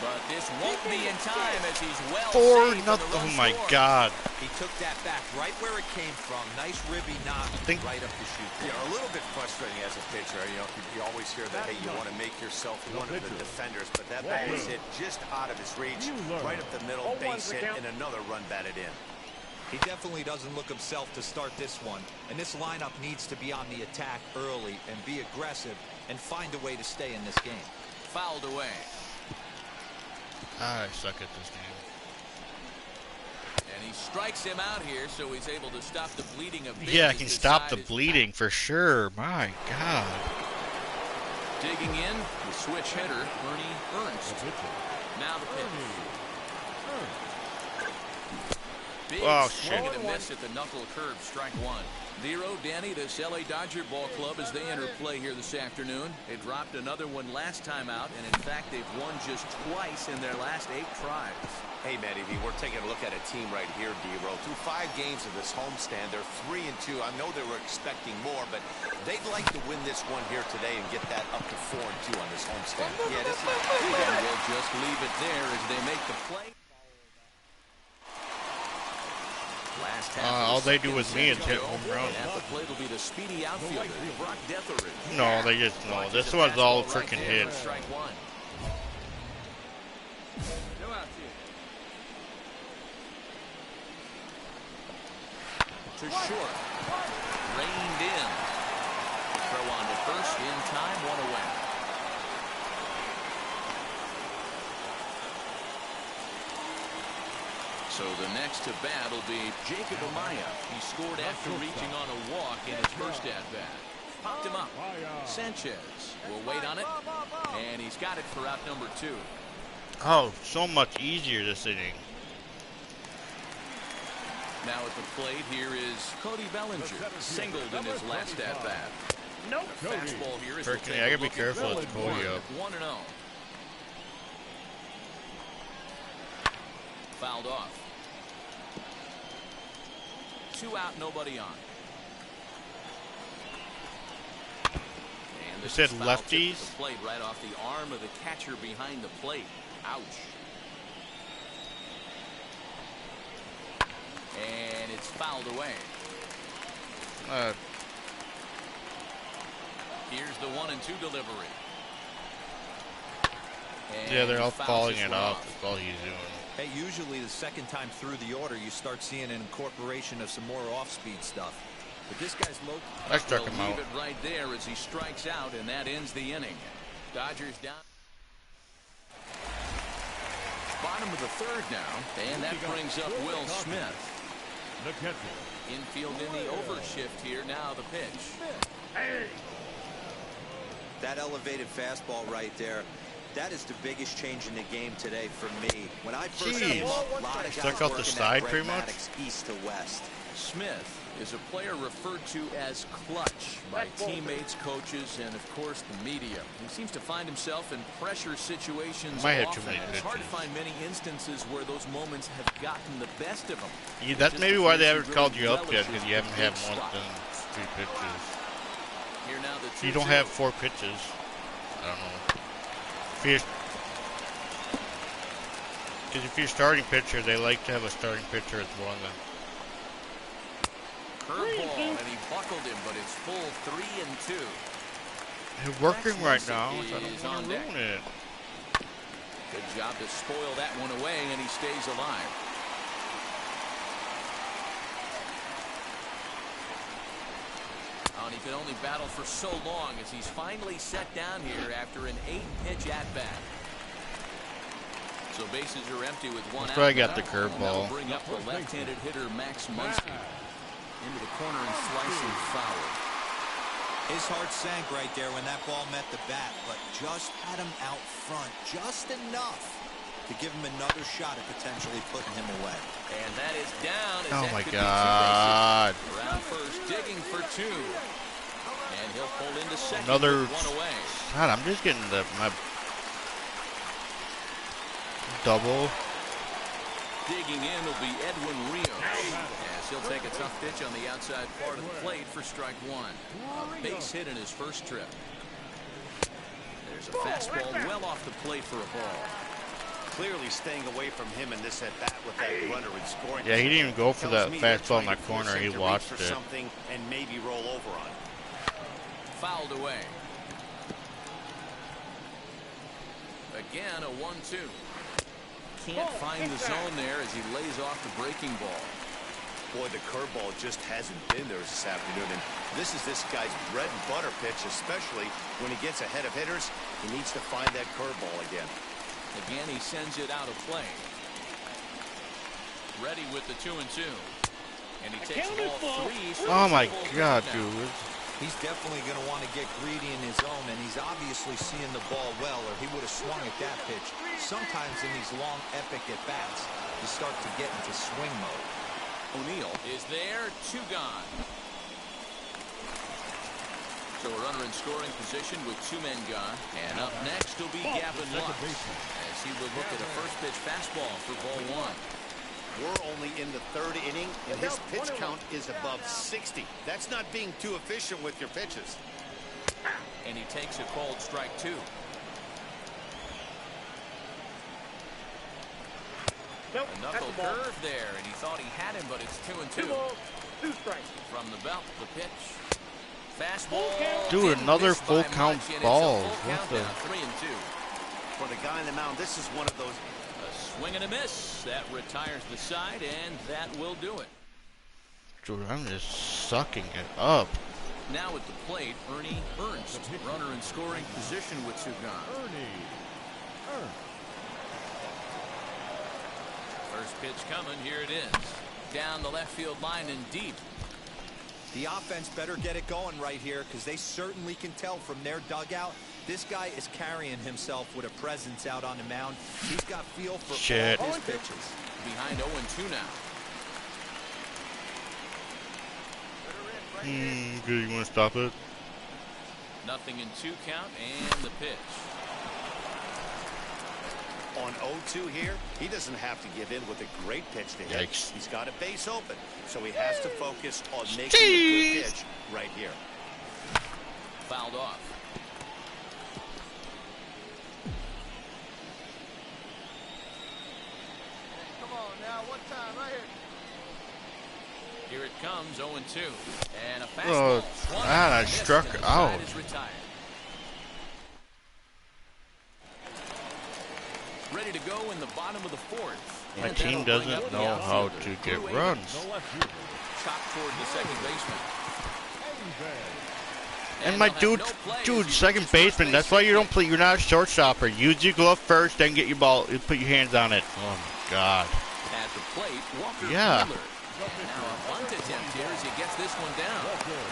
But this won't be in time as he's well 4-0. saved for the run Oh my scored. God. He took that back right where it came from. Nice ribby knock right up the chute. Yeah, a little bit frustrating as a pitcher. You know, you always hear that, hey, you want to make yourself one of the defenders, but that ball was hit just out of his reach, right up the middle, base hit, and another run batted in. He definitely doesn't look himself to start this one, and this lineup needs to be on the attack early and be aggressive and find a way to stay in this game. Fouled away. I suck at this game. And he strikes him out here, so he's able to stop the bleeding a bit. Yeah, I as can this stop the side is bleeding for sure. My God. digging in, the switch hitter, Jorge Ernst. Now the pitch. Big swing and a miss at the knuckle curve, strike 1. Nero, Danny, this LA Dodger ball club as they enter play here this afternoon. They dropped another one last time out, and in fact, they've won just twice in their last 8 tries. Hey, Manny, we're taking a look at a team right here, D-Roll. Through 5 games of this homestand, they're 3-2. I know they were expecting more, but they'd like to win this one here today and get that up to 4-2 on this homestand. Yeah, this is... And we'll just leave it there as they make the play. All they do with me is hit home runs. At the plate will be the speedy outfielder, Brock Detheridge. No, they just no. This one's all freaking hits. Strike 1. To short. Reined in. Throw on to first in time, 1 away. So the next to bat will be Jacob Amaya. He scored after reaching on a walk in his first at-bat. Popped him up. Sanchez will wait on it, and he's got it for out number 2. Oh, so much easier this inning. Now at the plate, here is Cody Bellinger, singled in his last at-bat. Nope. Fastball here is Freaking, I gotta be careful with Cody up. 1-0. Fouled off. 2 out, nobody on. And You said lefties? the plate right off the arm of the catcher behind the plate. Ouch. And it's fouled away. Here's the 1-2 delivery. And yeah, they're all fouls falling this it one off. That's all he's doing. Hey, usually the second time through the order, you start seeing an incorporation of some more off-speed stuff. But this guy's low. I struck him Leave out. it right there as he strikes out, and that ends the inning. Dodgers down. Bottom of the 3rd now, and that brings up Will Smith. Infield in the overshift here. Now the pitch. That elevated fastball right there. That is the biggest change in the game today for me. When I first came up, a lot of guys Stuck out the working side that pretty much? Maddox east to west. Smith is a player referred to as clutch by teammates, coaches, and of course the media. He seems to find himself in pressure situations Might have often. too many It's hard to pitches. find many instances where those moments have gotten the best of him. Yeah, that's maybe why they haven't called you up yet, because you haven't had more than 3 pitches. Here now the You don't have 4 pitches. I don't know. Because if you're starting pitcher, they like to have a starting pitcher as one. Curveball, and he buckled him, but it's full 3-2. He's working right now, so I Is don't want on to deck. ruin it. Good job to spoil that one away, and he stays alive. could only battle for so long as he's finally set down here after an 8-pitch at-bat. So bases are empty with one out. That's where I got the curveball. Bring up the left-handed hitter Max Muncy into the corner and slicing foul. His heart sank right there when that ball met the bat, but just had him out front just enough to give him another shot at potentially putting him away. And that is down. Oh my God. Round first, digging for 2. And he'll pull into second. Another. One away. God, I'm just getting my double. Digging in will be Edwin Rios, as he'll take a tough pitch on the outside part of the plate for strike 1. A base hit in his first trip. There's a fastball well off the plate for a ball. Clearly staying away from him in this at-bat with that runner in scoring. Yeah, he didn't even go for that fastball in that corner. He watched it. Something and maybe roll over on. Fouled away. Again, a 1-2. Can't find the zone there as he lays off the breaking ball. Boy, the curveball just hasn't been there this afternoon, and this is this guy's bread and butter pitch, especially when he gets ahead of hitters. He needs to find that curveball again. Again, he sends it out of play. Ready with the 2-2. And he takes ball 3. Oh my God, dude. He's definitely going to want to get greedy in his zone, and he's obviously seeing the ball well, or he would have swung at that pitch. Sometimes in these long, epic at-bats, you start to get into swing mode. O'Neill is there, 2 gone. So a runner in scoring position with 2 men gone. And up next will be Gavin Lux, as he will look at a first pitch fastball for ball 1. We're only in the 3rd inning, and his pitch count is above 60. That's not being too efficient with your pitches. And he takes a called strike 2. A knuckle curve there, and he thought he had him, but it's 2-2. 2 strikes. From the belt, the pitch. Fastball. Dude, another full count ball. What the? 3-2. For the guy on the mound, this is one of those. A swing and a miss. That retires the side, and that will do it. Dude, I'm just sucking it up. Now at the plate, Ernie Ernst, runner in scoring position with 2 gone. First pitch coming, here it is. Down the left field line and deep. The offense better get it going right here, because they certainly can tell from their dugout this guy is carrying himself with a presence out on the mound. He's got feel for all his pitches. Behind 0-2 now. Good, you want to stop it? Nothing in 2 count, and the pitch. On 0-2 here, he doesn't have to give in with a great pitch to hit. Yikes. He's got a base open, so he has to focus on making a good pitch right here. Fouled off. Come on now, one time right here. Here it comes, 0-2. And a fastball. Oh, I struck out. Is retired. Ready to go in the bottom of the 4th. My team doesn't know how to get runs. Chop toward the second baseman. And my dude, second baseman. That's why you don't play. You're not a shortstopper. Use your glove first, then get your ball. Put your hands on it. Oh my God. At the plate, Walker Yeah. Wheeler. Now a bunt attempt here as he gets this one down.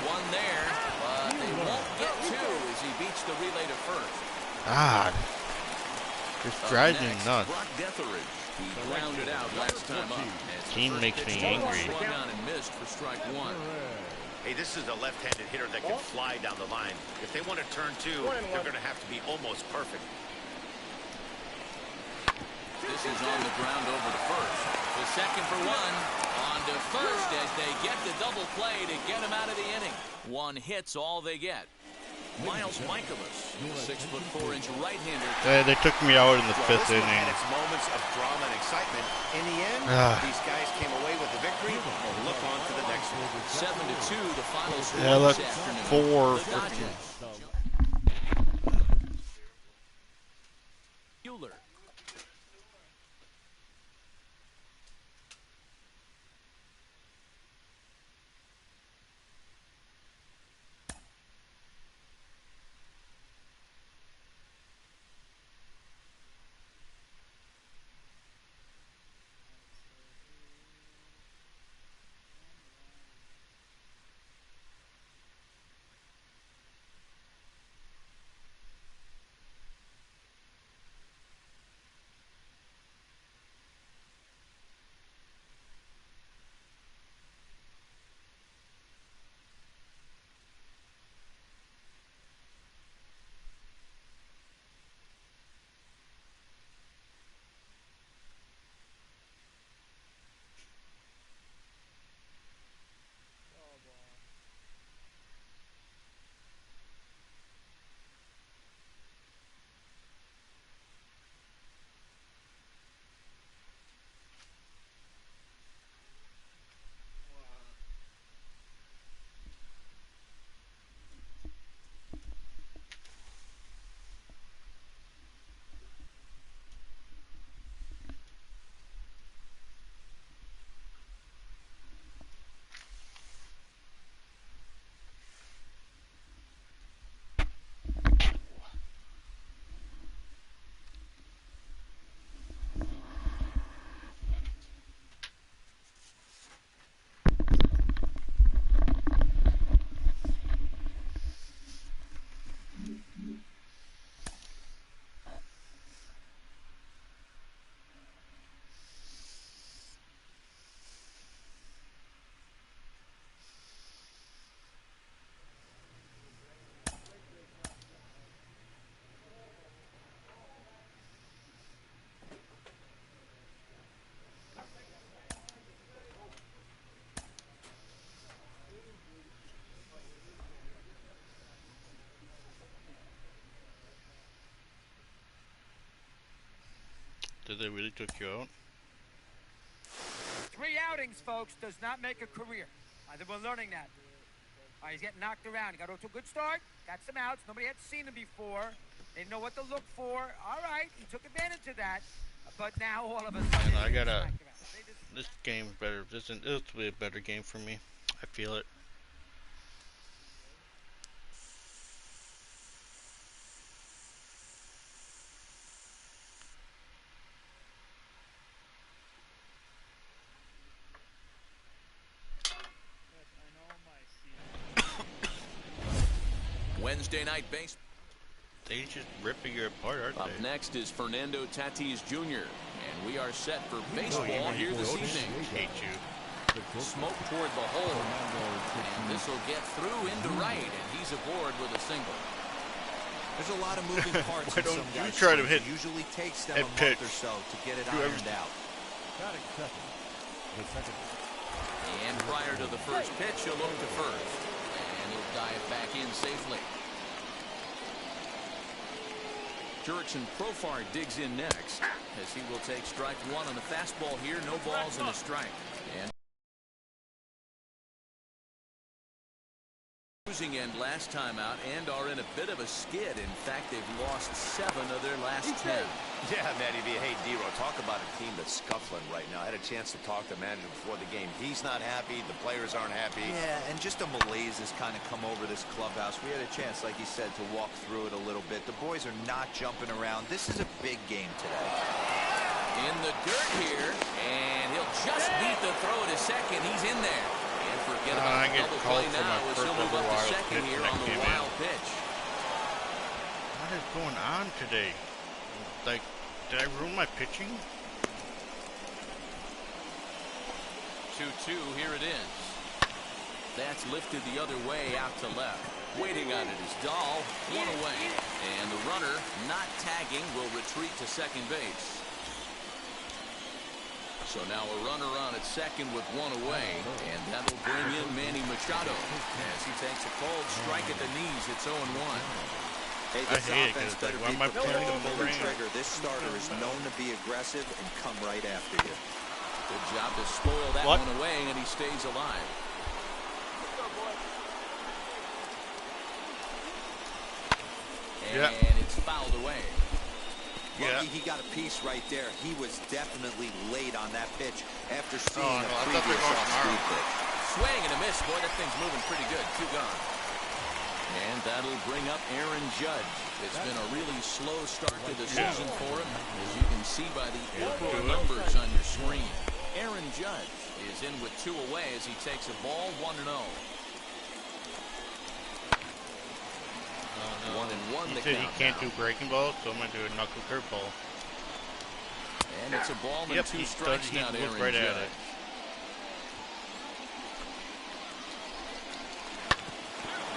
One there, but they won't get 2 as he beats the relay to first. God. Just drives me nuts. Brock Detheridge. He grounded out last time up. Team makes me angry. Swung on and missed for strike 1. Hey, this is a left-handed hitter that can fly down the line. If they want to turn 2, they're going to have to be almost perfect. This is on the ground over to first. The second for 1. On to first as they get the double play to get him out of the inning. 1 hit's all they get. Miles Michaelis, 6'4" right-hander. They took me out in the 5th inning. Had its moments of drama and excitement. In the end, these guys came away with the victory and look on to the next one. 7-2, the final score Yeah, this that's afternoon. 4. The Dodgers. Bueller. Did they really took you out? 3 outings, folks, does not make a career. I think we're learning that. He's getting knocked around. He got off to a good start, got some outs. Nobody had seen him before. They didn't know what to look for. All right, he took advantage of that. But now all of a sudden, I gotta. This game's better. This will be a better game for me. I feel it. Wednesday night baseball. They just ripping you apart, aren't Up they? next is Fernando Tatis Jr. And we are set for baseball here this evening. Hate you. Smoke toward the hole. And this will get through into right. And he's aboard with a single. There's a lot of moving parts. Why in don't some you guys' try to swings. hit It usually takes them a and month pitch? or so to get it Do ironed everything. out. And prior to the first pitch, he'll look to first. And he'll dive back in safely. Dickerson Profar digs in next as he will take strike 1 on the fastball here. No balls and a strike. And losing end last time out and are in a bit of a skid. In fact, they've lost 7 of their last 10. Yeah, Matty V. Hey, D-Ro, talk about a team that's scuffling right now. I had a chance to talk to the manager before the game. He's not happy. The players aren't happy. Yeah, and just a malaise has kind of come over this clubhouse. We had a chance, like you said, to walk through it a little bit. The boys are not jumping around. This is a big game today. In the dirt here, and he'll just beat the throw to second. He's in there. And forget about the double play now as he'll move up to second here on the wild pitch. What is going on today? Like, did I ruin my pitching? 2-2, here it is. That's lifted the other way out to left. Waiting on it is Duvall, 1 away. And the runner, not tagging, will retreat to second base. So now a runner on at second with 1 away. And that'll bring in Manny Machado. As he takes a cold strike at the knees, it's 0-1. Hey, I this hate it offense because better like, be why am I prepared playing to pull the the rain? trigger. This starter is known to be aggressive and come right after you. Good job to spoil that one away, and he stays alive. And it's fouled away. Lucky he got a piece right there. He was definitely late on that pitch after seeing a I thought they were previous going off-speed tomorrow. pitch. Swing and a miss. Boy, that thing's moving pretty good. 2 gone. And that'll bring up Aaron Judge. It's been a really slow start to the season for him, as you can see by the April numbers on your screen. Aaron Judge is in with 2 away as he takes a ball 1-0. 1-1 He to said he count can't now. do breaking balls, so I'm going to do a knuckle curveball. And it's a ball and Yep, 2 he strikes now to looked Aaron right at Judge. it.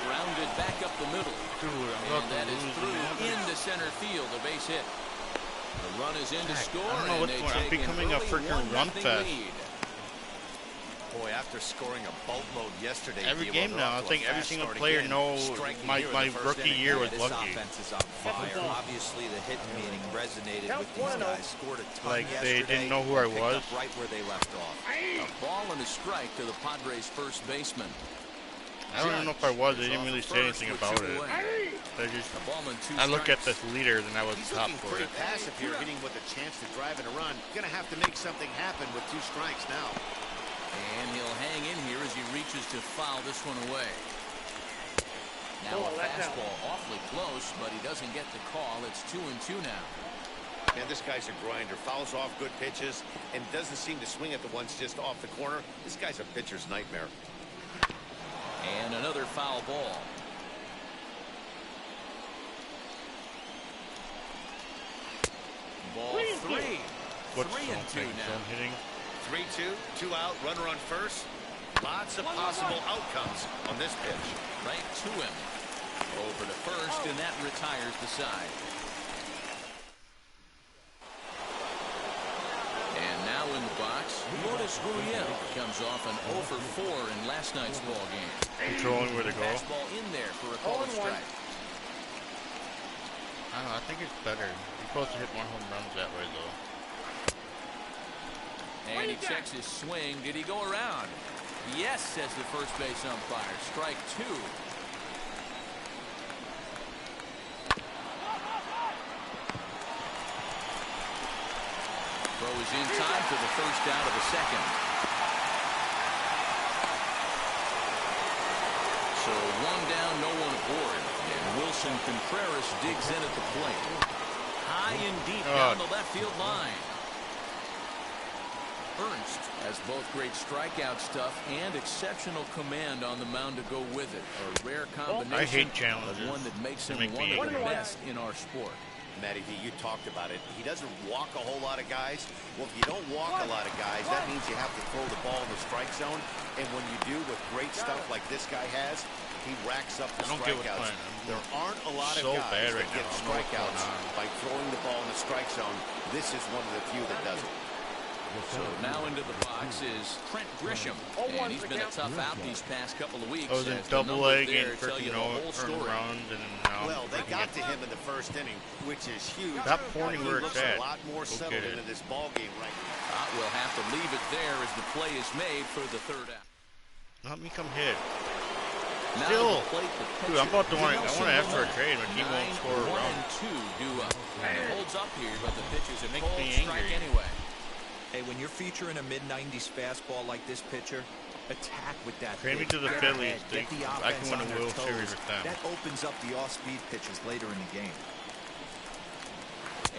Grounded back up the middle. And that is through into center field, a base hit. The run is in to score, I don't know and what's they going on. I'm take an becoming a early freaking run 1-0 fest. lead. Boy, after scoring a boatload yesterday, Every D-Ro, game they're now, I off to a think every fast single start player again, knows striking my here in the first rookie inning. year was This lucky. offense is on fire. Obviously, the hit meeting resonated with these guys. Scored a ton Like, yesterday. they didn't know who I picked was. up right where they left off. A ball and a strike to the Padres' first baseman. I don't even know if I was. They didn't really say anything about it. They just, A ball and 2 I look at strikes. the leaders and I was He's top looking for pretty it. passive here, hitting with a chance to drive in a run. Gonna have to make something happen with 2 strikes now. And he'll hang in here as he reaches to foul this one away. Now a fastball awfully close, but he doesn't get the call. It's 2-2 now. Man, this guy's a grinder. Fouls off good pitches and doesn't seem to swing at the ones just off the corner. This guy's a pitcher's nightmare. And another foul ball. Ball 3. What's 3-2 now. zone hitting? 3-2, 2 out, runner on first. Lots of possible outcomes on this pitch. Right to him. Over to first, and that retires the side. And now in the box, Lourdes Gurriel comes off an 0 for 4 in last night's ball game. Controlling where to go. Fastball in there for a called strike. I don't know. I think it's better. You're supposed to hit more home runs that way, though. And he checks his swing. Did he go around? Yes, says the first base umpire. Strike 2. Throw is in time for the first out of the second. So 1 down, no one aboard. And Wilson Contreras digs in at the plate. High and deep down the left field line. Ernst has both great strikeout stuff and exceptional command on the mound to go with it. A rare combination. I hate challenges. But one that makes him one of the best in our sport. Matty V, you talked about it. He doesn't walk a whole lot of guys. Well, if you don't walk a lot of guys, that means you have to throw the ball in the strike zone. And when you do with great stuff like this guy has, he racks up the strikeouts. There aren't a lot of guys that get strikeouts by throwing the ball in the strike zone. This is one of the few that does it. So now into the box is Trent Grisham, and he's been a tough out these past couple of weeks. I was in double-A getting freaking around, and now well, they got to him in the first inning, which is huge. Stop pointing where it's at. A lot more settled into this ball game right now. We'll have to leave it there as the play is made for the third out. Let me come hit. Still, dude, I'm about to I want to ask for a trade, but he won't score a run. 1-2 due up. And it holds up here, but the pitch is a cold strike anyway. Hey, when you're featuring a mid-90s fastball like this pitcher, attack with that. Trade me to the Phillies. I can win a World Series with them. That opens up the off-speed pitches later in the game.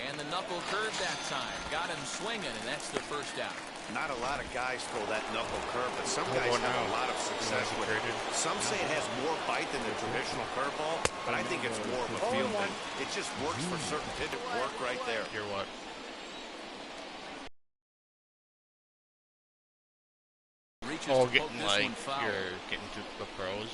And the knuckle curve that time. Got him swinging, and that's the first out. Not a lot of guys throw that knuckle curve, but some guys have a lot of success with it. Some say it has more bite than the traditional curveball, but I think it's more of a feel thing. It just works for certain pitches. Work right there. You're what? Oh, getting like you're getting to the pros.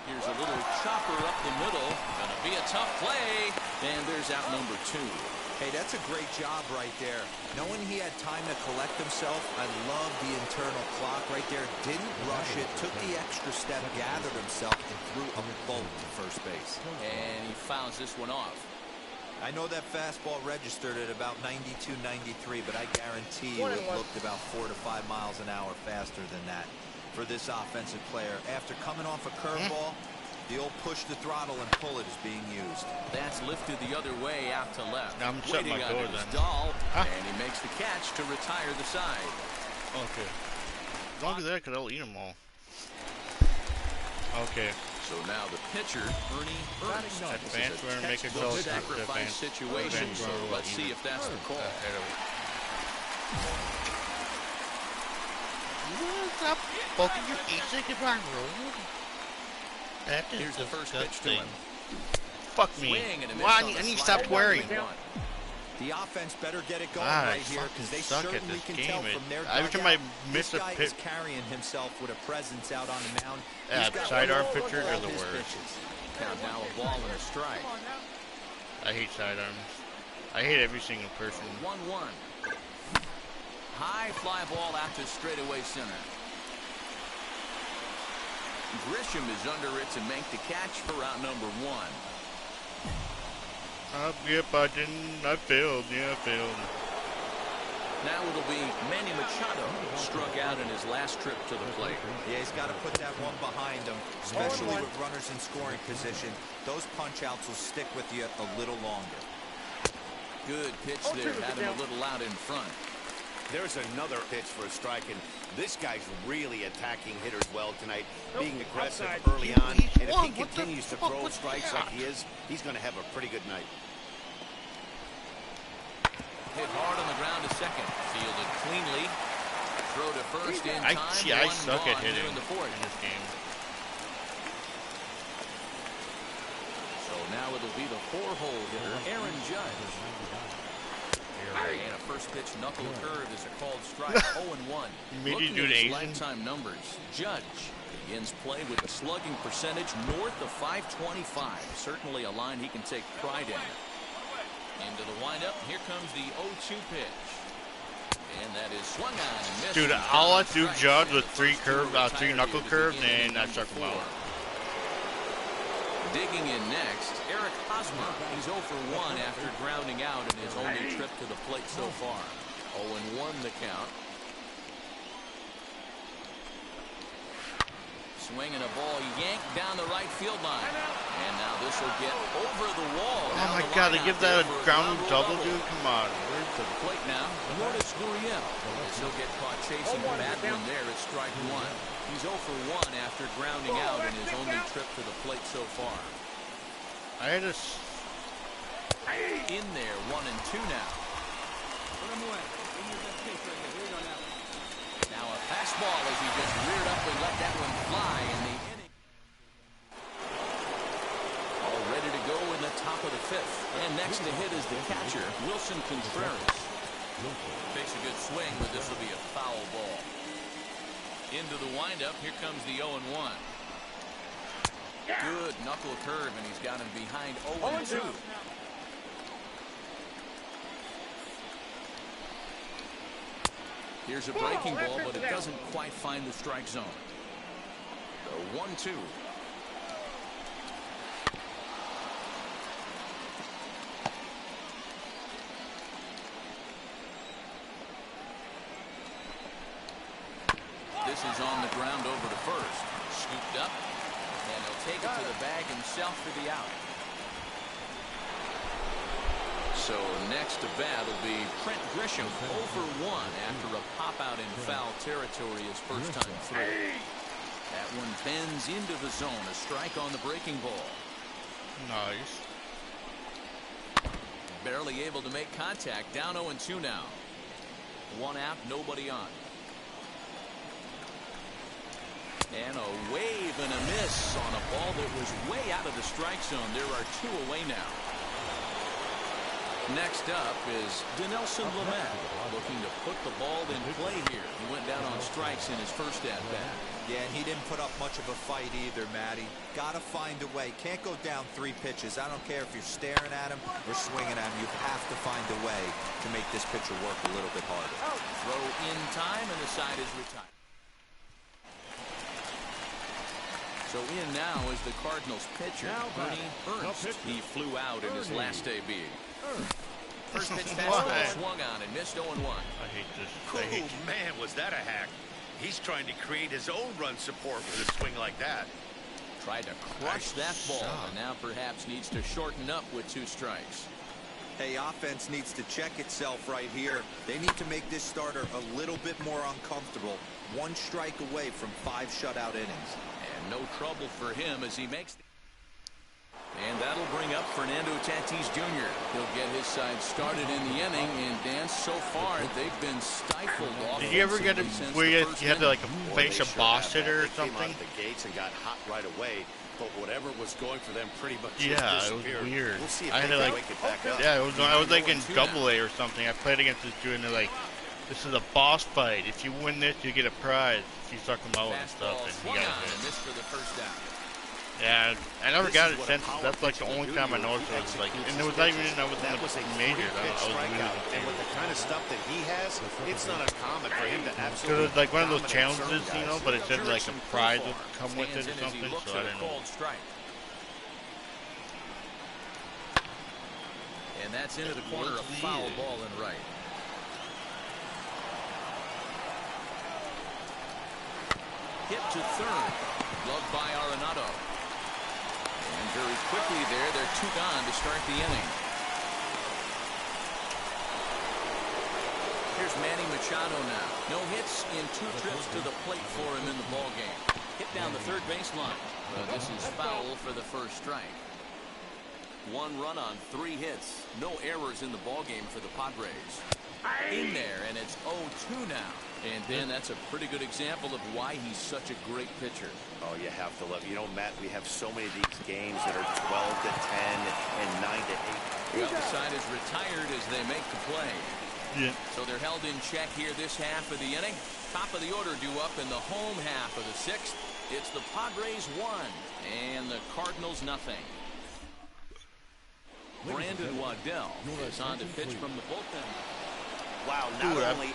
Here's a little chopper up the middle. Gonna be a tough play. And there's out number 2. Hey, that's a great job right there. Knowing he had time to collect himself, I love the internal clock right there. Didn't rush it, took the extra step, gathered himself, and threw a bolt to first base. And he fouls this one off. I know that fastball registered at about 92, 93, but I guarantee you it looked about 4 to 5 miles an hour faster than that for this offensive player. After coming off a curveball, the old push the throttle and pull it is being used. That's lifted the other way out to left. Now I'm shutting my door then. Duvall, and he makes the catch to retire the side. Okay. As long as that, because I'll eat them all. Okay. So now the pitcher, Ernst. Advance runner, make a call. Sacrifice situation, so let's see if that's the call. Stop poking your e-second roll. Here's the first pitch to him. Fuck me. Why? I need to stop wearing. The offense better get it going right here because they certainly can tell from their every time I miss a pitch, carrying himself with a presence out on the mound. Sidearm pitchers are the worst. Count now a ball and a strike. I hate sidearms. I hate every single person. 1-1. High fly ball out to straightaway center. Grisham is under it to make the catch for out number 1. Yep, I didn't. I failed. Yeah, I failed. Now it'll be Manny Machado, struck out in his last trip to the plate. Yeah, he's got to put that one behind him, especially with runners in scoring position. Those punch-outs will stick with you a little longer. Good pitch there, had him a little out in front. There's another pitch for a strike, and this guy's really attacking hitters well tonight, being aggressive early on. And if he continues to throw strikes like he is, he's going to have a pretty good night. Hit hard on the ground to second. Fielded cleanly. Throw to first in time. I suck at hitting in the fourth in this game. So now it'll be the 4-hole hitter, Aaron Judge. And a first pitch knuckle curve is a called strike. 0-1. Looking at his lifetime numbers, Judge begins play with a slugging percentage north of .525. Certainly a line he can take pride in. Into the windup, here comes the 0-2 pitch. And that is swung on and missed. Dude, all I do Judge with 3 knuckle curves, and I struck him out. Digging in next, Eric Hosmer. He's 0 for 1 after grounding out in his only trip to the plate so far. 0-1 the count. Swinging a ball yanked down the right field line. And now this will get over the wall. Oh my God, they give that a ground double, dude? Come on. Where's the plate now? Notice Gurriel. As he'll get caught chasing a bad one there at strike one. He's 0 for 1 after grounding out in his only trip to the plate so far. I had in there, 1-2 now. Now a fastball as he just reared up and let that one fly in the inning. All ready to go in the top of the 5th. And next to hit is the catcher, Wilson Contreras. Takes a good swing, but this will be a foul ball. Into the windup, here comes the 0-1. Good knuckle curve, and he's got him behind 0-2. Here's a breaking ball, but it doesn't quite find the strike zone. The 1-2. This is on the ground over to first. Scooped up, and he'll take it to the bag himself for the out. So next to bat will be Trent Grisham, 0 for 1 after a pop-out in foul territory his first time through. That one bends into the zone, a strike on the breaking ball. nice. Barely able to make contact, down 0-2 now. 1 out, nobody on. And a wave and a miss on a ball that was way out of the strike zone. There are 2 away now. Next up is Dinelson Lamet, looking to put the ball in play here. He went down on strikes in his first at-bat. Yeah, and he didn't put up much of a fight either, Matty. Got to find a way. Can't go down 3 pitches. I don't care if you're staring at him or swinging at him. You have to find a way to make this pitcher work a little bit harder. Throw in time, and the side is retired. So in now is the Cardinals pitcher, Jorge Ernst. He flew out in his last debut. First pitch fastball swung on and missed 0-1. I hate this. Oh, man, was that a hack. He's trying to create his own run support with a swing like that. Tried to crush that ball, and now perhaps needs to shorten up with 2 strikes. Hey, offense needs to check itself right here. They need to make this starter a little bit more uncomfortable. 1 strike away from 5 shutout innings. And no trouble for him as he makes the... And that'll bring up Fernando Tatis Jr. He'll get his side started in the inning, and Dan, so far they've been stifled. Did you ever get it where you had to like face a boss hitter or something? Came out of the gates and got hot right away, but whatever was going for them pretty much it was weird. We'll see if I had to like, wake it back up. yeah, I was like in Double-A or something. I played against this dude, and they're like, this is a boss fight. If you win this, you get a prize. If you suck him out and stuff, and you got it. And missed for the first down. Yeah, I never got it since. That's like the only time I noticed it was like, and it was not even I was in the majors. I was really and with the kind of stuff that he has, it's not uncommon for him to absolutely. Because it's like one of those challenges, you know, but it said like a prize would come with it or something, so I didn't know. And that's into the corner, a foul ball and right. Hit to third, gloved by Arenado. And very quickly they're 2 gone to start the inning. Here's Manny Machado now. No hits in 2 trips to the plate for him in the ballgame. Hit down the third baseline. This is foul for the first strike. 1 run on 3 hits. No errors in the ballgame for the Padres. In there, and it's 0-2 now. And then that's a pretty good example of why he's such a great pitcher. Oh, you have to love. You know, Matt, we have so many of these games that are 12 to 10 and 9 to 8. Well, the side is retired as they make the play. Yeah. So they're held in check here this half of the inning. Top of the order due up in the home half of the 6th. It's the Padres 1 and the Cardinals nothing. Brandon Waddell is on to pitch from the bullpen. Wow, not Dude, only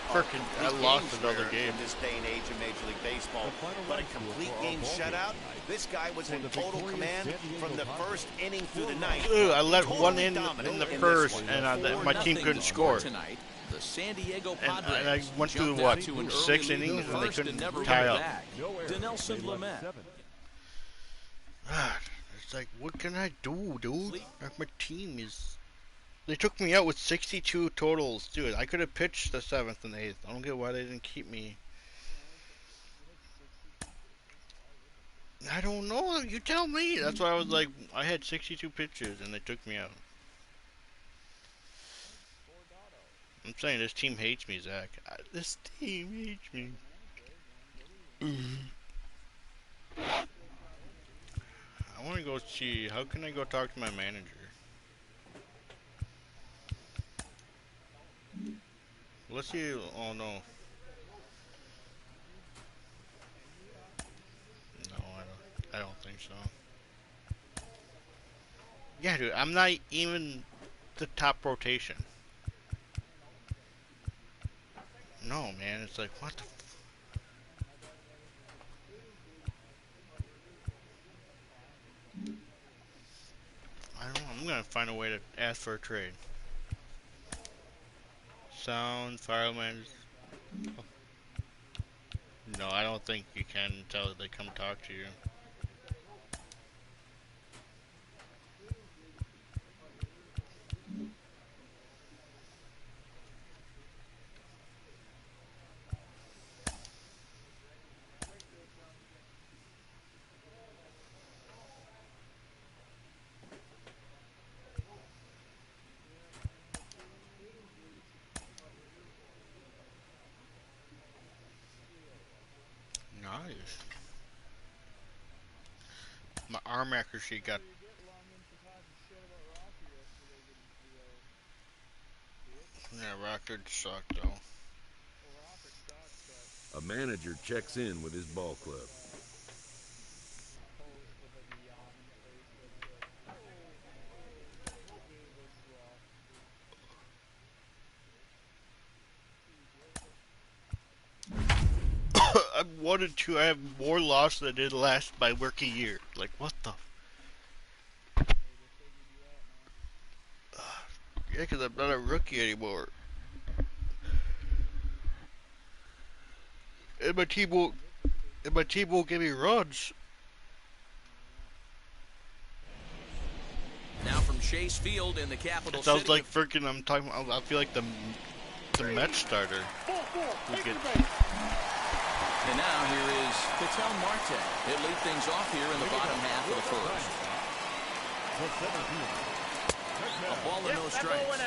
I lost another game in this day and age of Major League Baseball, but a complete game shutout. This guy was in total command from the first inning through the ninth. I let Totally one in dominant the in first, this one. and my team couldn't score. Tonight, the San Diego And Padres I went through, jumped what, out to an 6 early lead innings, and they first couldn't never tie went up. back. Dinelson Lamet. It's like, what can I do, dude? My team is... They took me out with 62 totals. Dude, I could have pitched the 7th and 8th. I don't get why they didn't keep me. I don't know. You tell me. That's why I was like, I had 62 pitches and they took me out. I'm saying this team hates me, Zach. This team hates me. I want to go see, how can I go talk to my manager? Let's see, oh no. No, I don't think so. Yeah, dude, I'm not even the top rotation. No, man, it's like, what the I don't know, I'm gonna find a way to ask for a trade. Sound, fireman. No, I don't think you can until they come talk to you. Nice. My arm accuracy got... Yeah, Rocket sucked though. A manager checks in with his ball club. I'm 1-2. I have more loss than I did last my rookie year. Like, what the? Yeah, because I'm not a rookie anymore. And my team won't give me runs. Now from Chase Field in the capital It sounds city. like freaking. I feel like the Mets starter. Who gets, And now here is Ketel Marte. It lead things off here in the bottom half of the first. A ball and no strikes.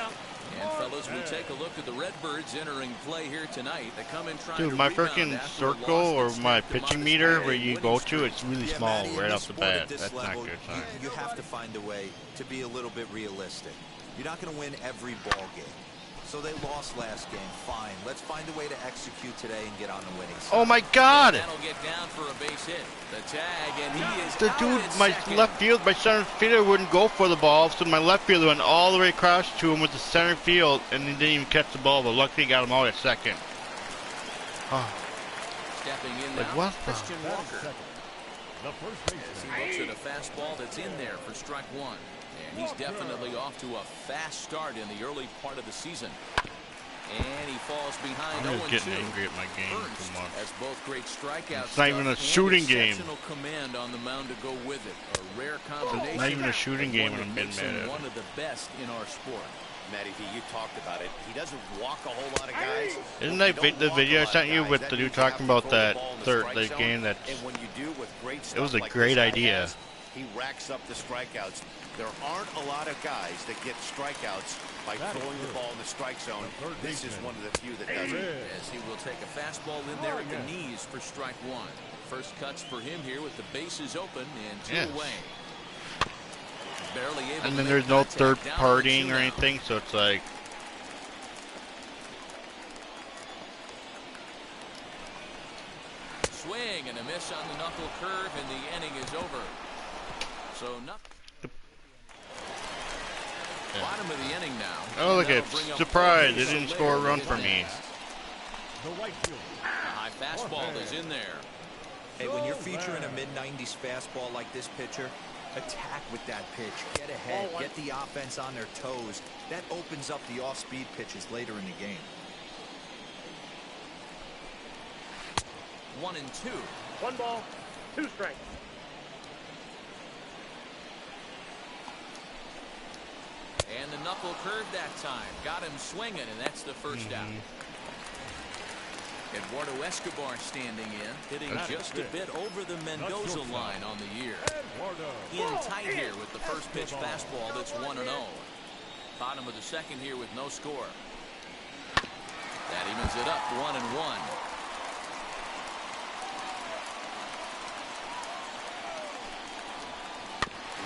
And fellas, we take a look at the Redbirds entering play here tonight. They come in trying dude, to my rebound freaking after a circle loss or that my snapped them pitching on meter this where game. you go to, it's really small Maddie, right in off this the sport at bat. this That's not level, good sign. you have to find a way to be a little bit realistic. You're not going to win every ball game. So they lost last game. Fine. Let's find a way to execute today and get on the winning side. Oh my God! That'll get down for a base hit. The tag, and he is The out dude, at my second. left field, my center fielder wouldn't go for the ball, so my left fielder went all the way across to him with the center field, and he didn't even catch the ball, but luckily he got him out at second. Oh. Stepping in Like, now, what the? Christian Walker. As he looks at a fastball that's in there for strike one. And he's definitely off to a fast start in the early part of the season. And he falls behind 0-2. I'm just getting angry at my game Ernst too much. has both great strikeouts. It's not even a shooting game. Exceptional command on the mound to go with it. A rare combination. Not even a shooting game, and and I'm getting mad at it. one of the best in our sport. Matty V, you talked about it. He doesn't walk a whole lot of guys. Isn't that the video I sent you with the dude talking about that the game that And when you do with great stuff it was a like great this guy idea. has, he racks up the strikeouts. There aren't a lot of guys that get strikeouts by throwing the ball in the strike zone. This is one of the few that does it. As he will take a fastball in there at the knees for strike one. First cuts for him here with the bases open and two Yes. away. Barely able And to then make there's no contact third down partying the or shootout. anything, so it's like Swing and a miss on the knuckle curve, and the inning is over. So nothing. Yeah. Bottom of the inning now. Oh, look at surprise! They didn't score a run for me. The high fastball is in there. Hey, when you're featuring a mid-90s fastball like this pitcher, attack with that pitch. Get ahead. Get the offense on their toes. That opens up the off-speed pitches later in the game. 1 and 2. 1 ball, 2 strikes. And the knuckle curve that time. Got him swinging, and that's the first out. Eduardo Escobar standing in, hitting just a bit over the Mendoza line on the year. In tight here with the first pitch fastball that's 1-0. Bottom of the second here with no score. That evens it up 1-1.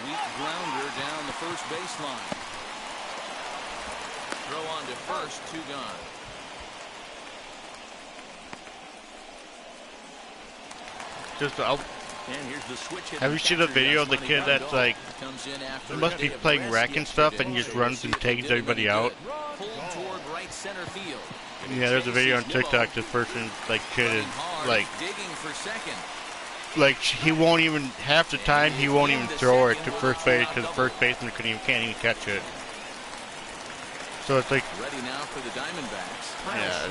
Weak grounder down the first baseline. Throw on to first, 2 gone. Just and here's the switch hit. Have you seen the video of the kid that's like, he must be playing rack and stuff, and he just runs and takes everybody out? Toward right center field. Yeah, there's a video on TikTok. This person, like, kid is like, digging for second. Like he won't even, half the time he won't even throw it to first base because the first baseman can't even catch it. So it's like, ready now for the Diamondbacks. Yeah.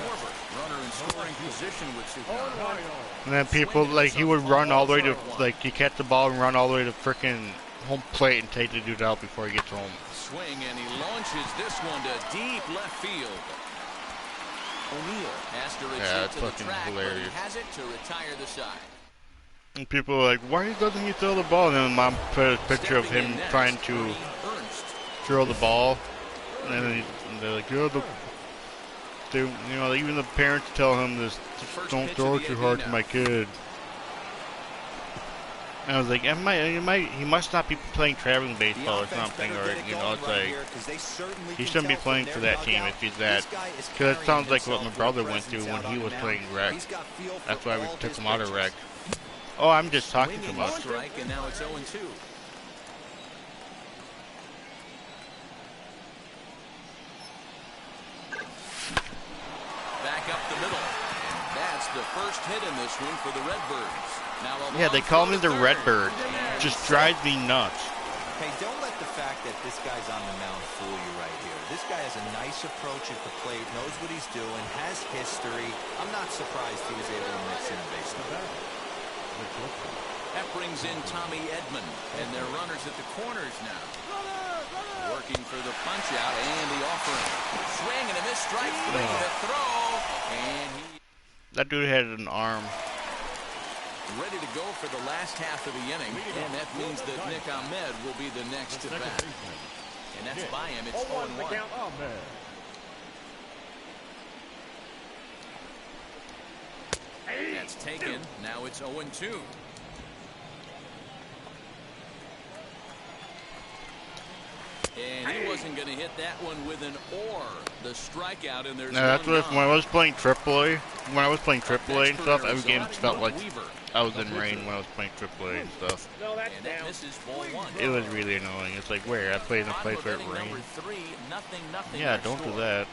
Runner in scoring position with Sukan. And then people, like, he would run all the way to, like, he catch the ball and run all the way to frickin' home plate and take the dude out before he gets home. Swing, and he launches this one to deep left field. O'Neill has to retreat to the track, hilarious. But he has it to retire the side. And people are like, why doesn't he throw the ball? And then mom put a picture of him trying to throw the ball. And then they're like, you know, even the parents tell him this, don't throw it too hard to my kid. And I was like, he must not be playing traveling baseball or something, or, you know, it's like, he shouldn't be playing for that team if he's that. Because it sounds like what my brother went through when he was playing rec. That's why we took him out of rec. Oh, I'm just talking too much. Strike, and now it's 0-2. Back up the middle. That's the first hit in this one for the Redbirds. Now yeah, they call me the Redbird. Just drives me nuts. Hey, don't let the fact that this guy's on the mound fool you right here. This guy has a nice approach at the plate, knows what he's doing, has history. I'm not surprised he was able to mix in a base hit. That brings in Tommy Edman, and they're runners at the corners now. Working for the punch out and the offering. Swing and a miss, strike three, the throw, and that dude had an arm. Ready to go for the last half of the inning, and that means that Nick Ahmed will be the next to bat. And that's by him, it's 0-1. That's taken, now it's 0-2. And he wasn't going to hit that one with an or. The strikeout, and there's that's what when I was playing AAA. When I was playing AAA and stuff, every game felt like I was in rain when I was playing AAA and stuff. And that misses ball one. It was really annoying. It's like, where I played in a place where it rained. Yeah, don't do that.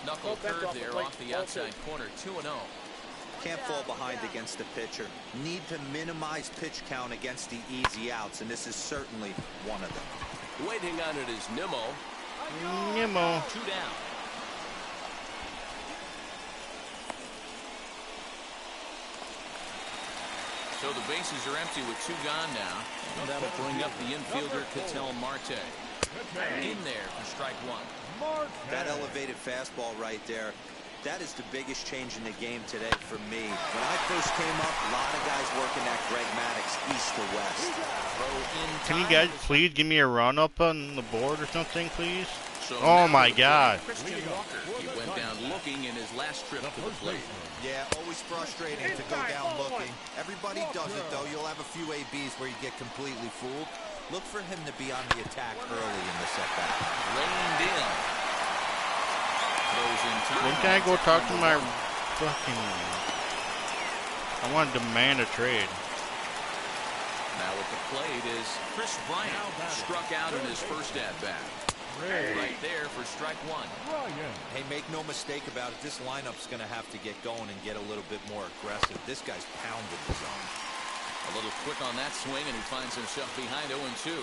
Knuckle curve there off the outside corner, 2-0. Can't fall behind against the pitcher. Need to minimize pitch count against the easy outs, and this is certainly one of them. Waiting on it is Nemo. Nemo. 2 down. So the bases are empty with 2 gone now. And that'll bring up the infielder Ketel Marte. In there for strike 1. That elevated fastball right there. That is the biggest change in the game today for me. When I first came up, a lot of guys working that Greg Maddux east to west. Can you guys please give me a run up on the board or something, please? Oh my God. Christian Walker. He went down looking in his last trip to the plate. Yeah, always frustrating to go down looking. Everybody does it, though. You'll have a few ABs where you get completely fooled. Look for him to be on the attack early in the setback. Reined in. When can I go talk to my fucking... I want to demand a trade. Now at the plate is Chris Bryant, struck out in his first at-bat. Right there for strike one. Hey, make no mistake about it. This lineup's going to have to get going and get a little bit more aggressive. This guy's pounding the zone. A little quick on that swing, and he finds himself behind 0-2.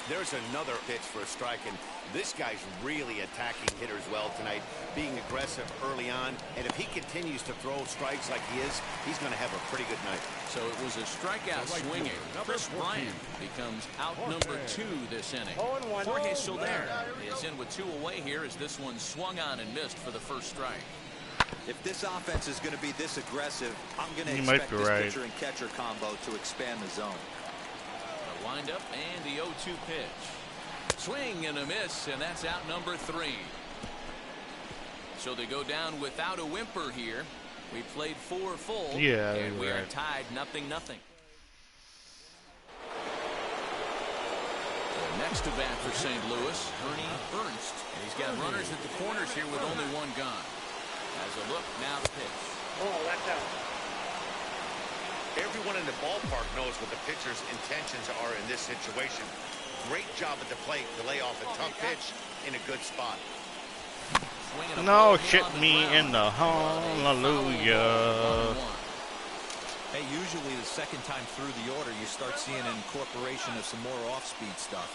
There's another pitch for a strike, and this guy's really attacking hitters well tonight, being aggressive early on. And if he continues to throw strikes like he is, he's going to have a pretty good night. So it was a strikeout swinging. Chris Bryant becomes out number 2 this inning. Jorge Soler is in with 2 away here as this one swung on and missed for the first strike. If this offense is going to be this aggressive, I'm going to expect this pitcher and catcher combo to expand the zone. The windup and the 0-2 pitch. Swing and a miss, and that's out number 3. So they go down without a whimper here. We played 4 full, and we are tied 0-0. Next to bat for St. Louis, Jorge Ernst. And he's got runners at the corners here with only 1 gone. As a look, now the pitch. Oh, that's out. Everyone in the ballpark knows what the pitcher's intentions are in this situation. Great job at the plate to lay off a tough pitch in a good spot. No, shit me in the hallelujah. Hey, usually the second time through the order, you start seeing an incorporation of some more off-speed stuff.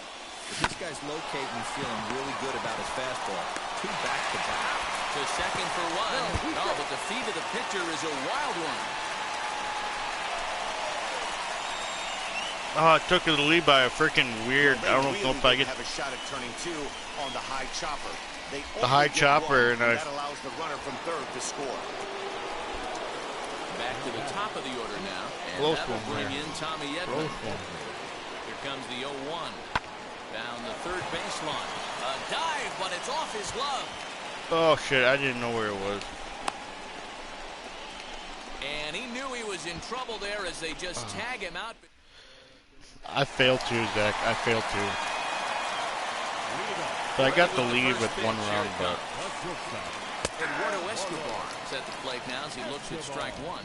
But this guy's locating and feeling really good about his fastball. 2 back-to-back. To second for 1. Oh, but the feed of the pitcher is a wild one. Oh, it took the lead by a freaking weird. I don't know if I get have a shot at turning 2 on the high chopper. The high chopper, and that allows the runner from third to score. Back to the top of the order now, and that'll bring in Tommy Edman. Here comes the 0-1 down the third baseline. A dive, but it's off his glove. Oh shit! I didn't know where it was. And he knew he was in trouble there as they just tag him out. I failed to, Zach. I failed to. But I got the lead with 1 run, but. Eduardo Escobar is at the plate now as he looks at strike 1.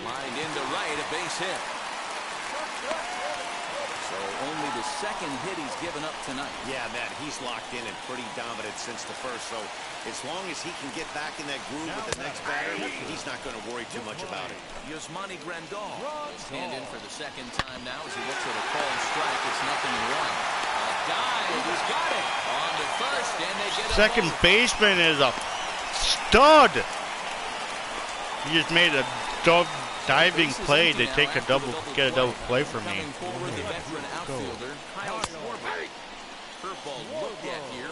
Lined into right, a base hit. So only the second hit he's given up tonight. Yeah, Matt, he's locked in and pretty dominant since the first. So as long as he can get back in that groove with the next batter, he's not going to worry too much about it. Yasmani Grandal will stand in for the second time now as he looks at a called strike. It's 0-1. A dive, he's got it on to first, and they get second baseman is a stud. He just made a diving play to take a double, get a double play for me.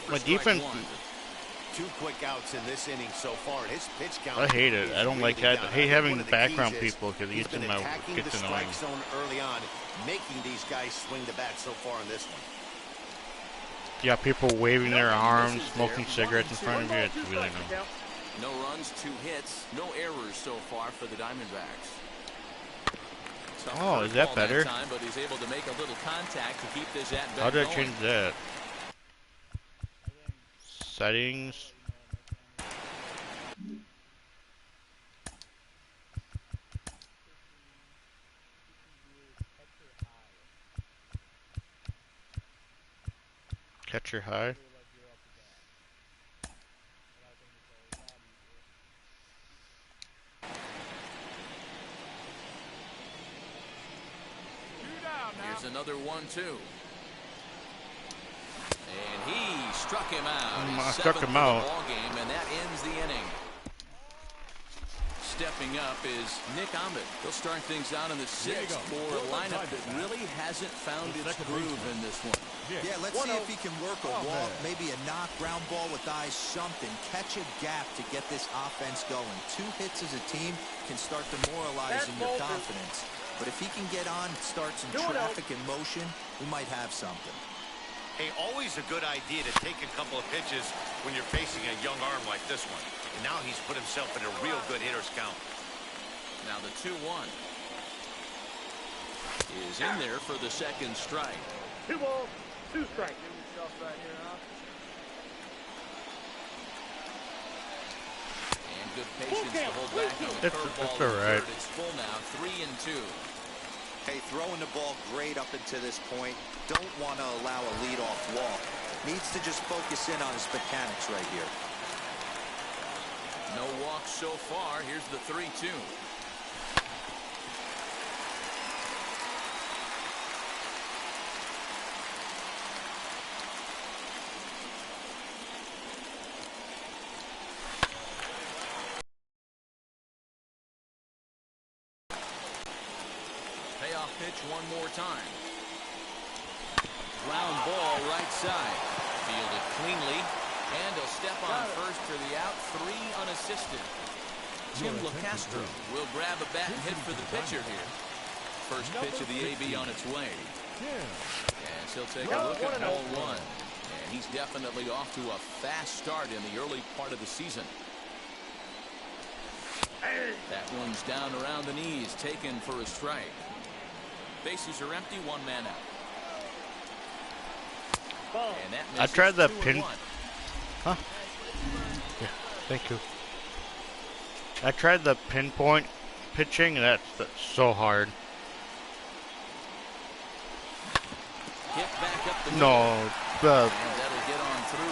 My defense. 2 quick outs in this inning so far. His pitch count. I hate it. I don't like that. I hate having background people because it gets in my gets annoying. Zone early on, making these guys swing the bat so far in this one. Yeah, people waving their arms, smoking cigarettes in front of you. It's really annoying. No runs, 2 hits, no errors so far for the Diamondbacks. Oh, is that better? Time, but he's able to make a little contact to keep this at bat. How did I change that? Settings. Catcher high. Here's another 1-2. And he struck him out. I struck him out. Ball game, and that ends the inning. Stepping up is Nick Ahmed. He'll start things out in the 6th for a lineup that really hasn't found its groove in this one. Yeah, let's see if he can work a walk, maybe a knock, ground ball with eyes, something. Catch a gap to get this offense going. 2 hits as a team can start demoralizing your confidence. But if he can get on, start some traffic in motion, we might have something. Hey, always a good idea to take a couple of pitches when you're facing a young arm like this one. And now he's put himself in a real good hitter's count. Now the 2-1 is in there for the second strike. 2 balls, 2 strikes. Give yourself right here, huh? And good patience to hold back on the curveball. It's all right. It's full now, 3-2. Hey, throwing the ball great up until this point. Don't want to allow a leadoff walk. Needs to just focus in on his mechanics right here. No walks so far. Here's the 3-2. Payoff pitch one more time. Ground ball right side. Fielded cleanly. And he'll step on first for the out. 3 unassisted. Jim LeCastro will grab a bat and hit for the pitcher here. First pitch of the AB on its way. And he'll take a look at ball 1. And he's definitely off to a fast start in the early part of the season. That one's down around the knees, taken for a strike. Bases are empty, 1 man out. And that I tried the 2-1. pin. Huh? Yeah, thank you. I tried the pinpoint pitching, and that's so hard. Get back up the No, the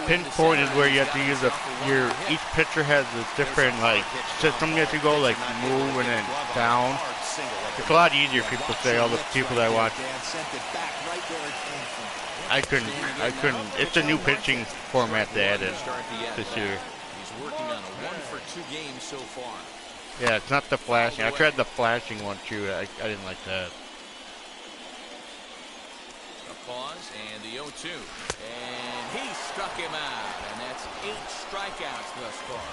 pinpoint is where you have to use each pitcher has a different like system you have to go, like move and then down. It's a lot easier, people say, all the people that I watch. I couldn't. It's a new pitching format they added this year. He's working on a 1-for-2 game so far. Yeah, it's not the flashing. I tried the flashing one too. I didn't like that. A pause and the 0-2. And he struck him out. And that's 8 strikeouts thus far.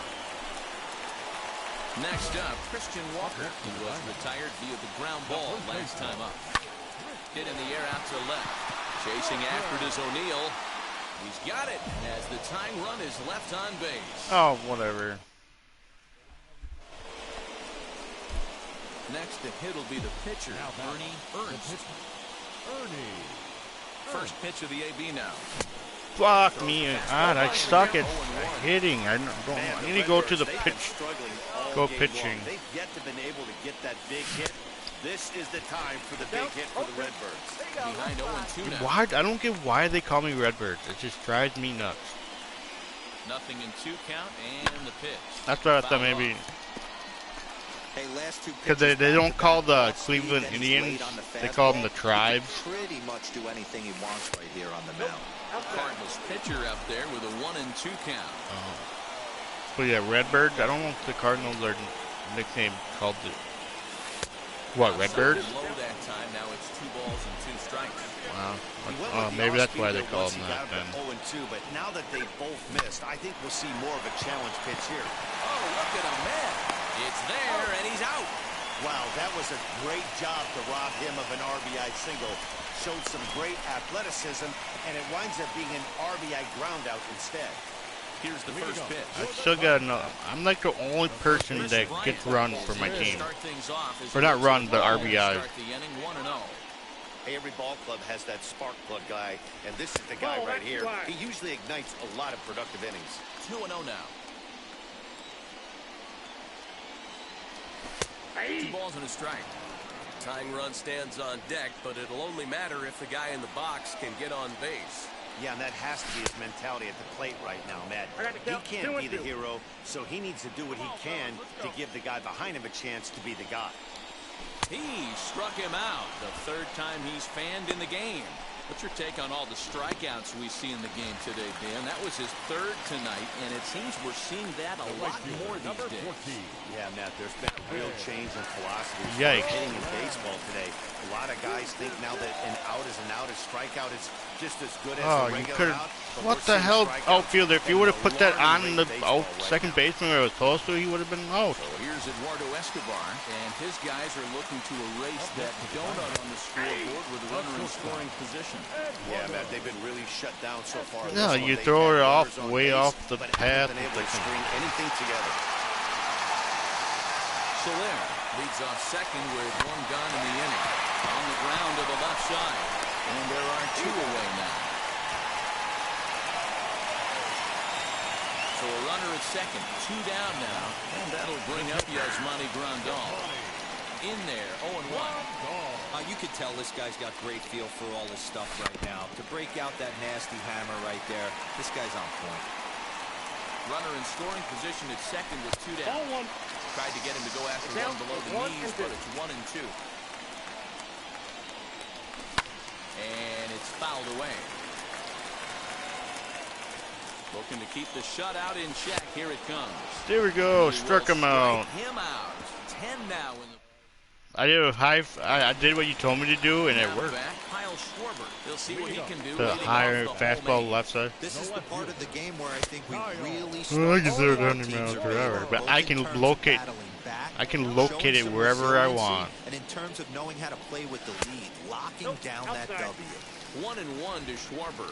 Next up, Christian Walker, who was retired via the ground ball last time up. Hit in the air out to left. Chasing after it is O'Neill. He's got it as the tying run is left on base. Oh, whatever. Next to hit will be the pitcher, Jorge Ernst. First pitch of the AB now. Fuck me. God, I suck at hitting. I need to go to the pitch. Go pitching. They've yet to been able to get that big hit. This is the time for the big hit for the Redbirds. Behind 0-2 now. Why? I don't get why they call me Redbirds. It just drives me nuts. Nothing in 2 count and the pitch. That's what I thought maybe. Hey, last 2 Because they don't call the Cleveland Indians, they call them the Tribes. Pretty much do anything he wants right here on the mound. Cardinals pitcher up there with a 1-2 count. Oh. But yeah, Redbirds. I don't know if the Cardinals are nickname called the. What, Redbirds? Low that time. Now it's 2 balls and 2 strikes. Wow. Maybe that's why they call them that then. 0-2, but now that they both missed, I think we'll see more of a challenge pitch here. Oh, look at him, man. It's there, and he's out. Wow, that was a great job to rob him of an RBI single. Showed some great athleticism, and it winds up being an RBI groundout instead. Here's the first pitch. I still got no. I'm like the only person that gets run for my team. Or not run, but RBI. Hey, every ball club has that spark plug guy, and this is the guy right here. He usually ignites a lot of productive innings. 2-0 now. 2 balls and a strike. Tying run stands on deck, but it'll only matter if the guy in the box can get on base. Yeah, and that has to be his mentality at the plate right now, Matt. He can't be the hero, so he needs to do what he can to give the guy behind him a chance to be the guy. He struck him out. The 3rd time he's fanned in the game. What's your take on all the strikeouts we see in the game today, Dan? That was his 3rd tonight, and it seems we're seeing that a lot more these days. Yeah, Matt, there's been a real change in philosophy. Yikes. Hitting in baseball today. A lot of guys think now that an out is an out, a strikeout is just as good as a regular out. What the hell, outfielder? If you would have put that on the second baseman where it was supposed to, he would have been out. So here's Eduardo Escobar, and his guys are looking to erase that donut on the scoreboard with a runner in scoring position. Yeah, Matt, they've been really shut down so far. Yeah, you throw it off, way off the path. Been able to string anything together. Soler leads off second with 1 gone in the inning. On the ground to the left side, and there are 2 away now. So So a runner at second, 2 down now, and that'll bring up Yasmani Grandal. In there, 0-1. You could tell this guy's got great feel for all this stuff right now. To break out that nasty hammer right there, this guy's on point. Runner in scoring position at second with 2 down. Tried to get him to go after one below the knees, but it's 1 and 2. And it's fouled away. Looking to keep the shutout in check. Here it comes. There we go. Struck him out. Him out. 10 now in the. I did a I did what you told me to do, and it worked. He'll see what he can do. The higher fastball left side. This is the part of the game where I think we really I can throw it 100 miles per hour, but I can locate. I can locate it wherever I want. And in terms of knowing how to play with the lead, locking down that W. 1-1 to Schwarber.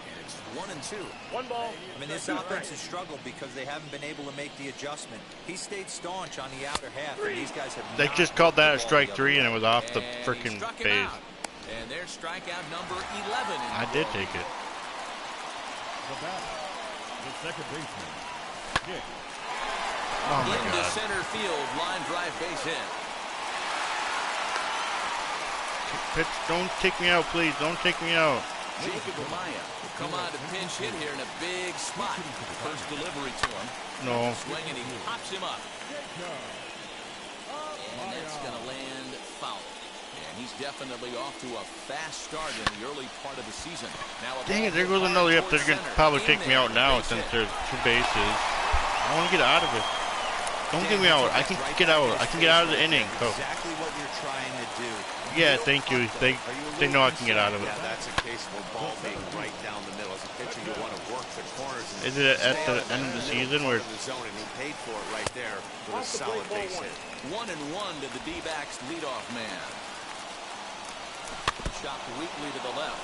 And it's 1-2. 1 ball. I mean, this offense has struggled because they haven't been able to make the adjustment. He stayed staunch on the outer half, and these guys have. They just called that a strike 3, and it was off the freaking base. And their strikeout number 11. I did take it. The batter, the second baseman, Dick. Oh my Into God. center field, line drive base hit. Pitch, don't take me out, please. Don't take me out. Jacob Amaya will come on to pinch hit here in a big spot. First delivery to him. No. Swing and he pops him up. And that's going to land foul. And he's definitely off to a fast start in the early part of the season. Now, Dang it, there goes another. Yep, they're going to probably take me out now since there's 2 bases. I want to get out of it. Don't get me out. I can get out. I can get out of the inning. Oh. Exactly what you're trying to do. Yeah, thank you. They know I can get out of it. Yeah, that's a case of a ball being right down the middle. As a pitcher, you want to work the corners. Is it at the end of the season where? The zone, and he paid for it right there with a solid base hit. 1-1 to the D-backs leadoff man. Chopped weakly to the left.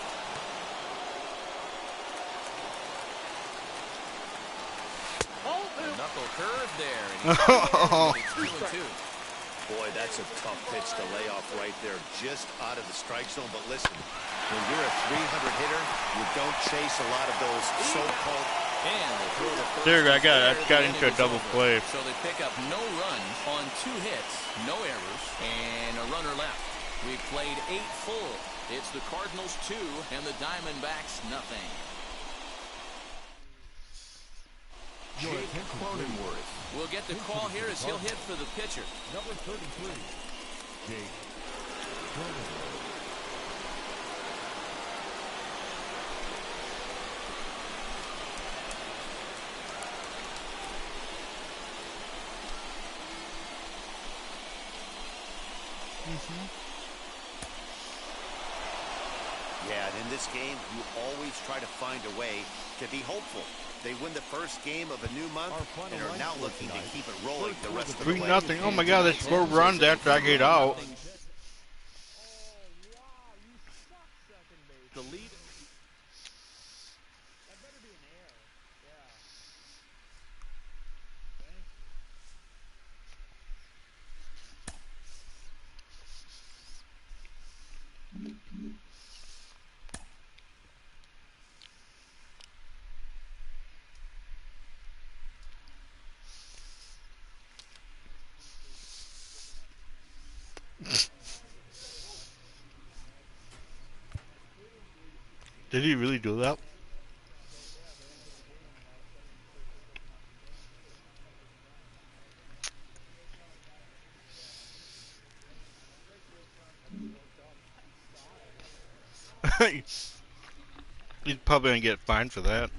A knuckle curve there. And he's 2-2. Boy, that's a tough pitch to lay off right there, just out of the strike zone. But listen, when you're a 300 hitter, you don't chase a lot of those so-called. And they throw the first. There, I got into a double play. So they pick up no runs on 2 hits, no errors, and a runner left. We've played 8 full. It's the Cardinals 2 and the Diamondbacks nothing. Jake Cronenworth will get the call here as he'll hit for the pitcher. Number 33, Jake Cronenworth. Yeah, and in this game, you always try to find a way to be hopeful. They win the first game of a new month and are now looking to keep it rolling the rest of the way. 3-0. Oh my God, that's 4 runs after I get out. The lead. Did he really do that? He'd probably gonna get fined for that.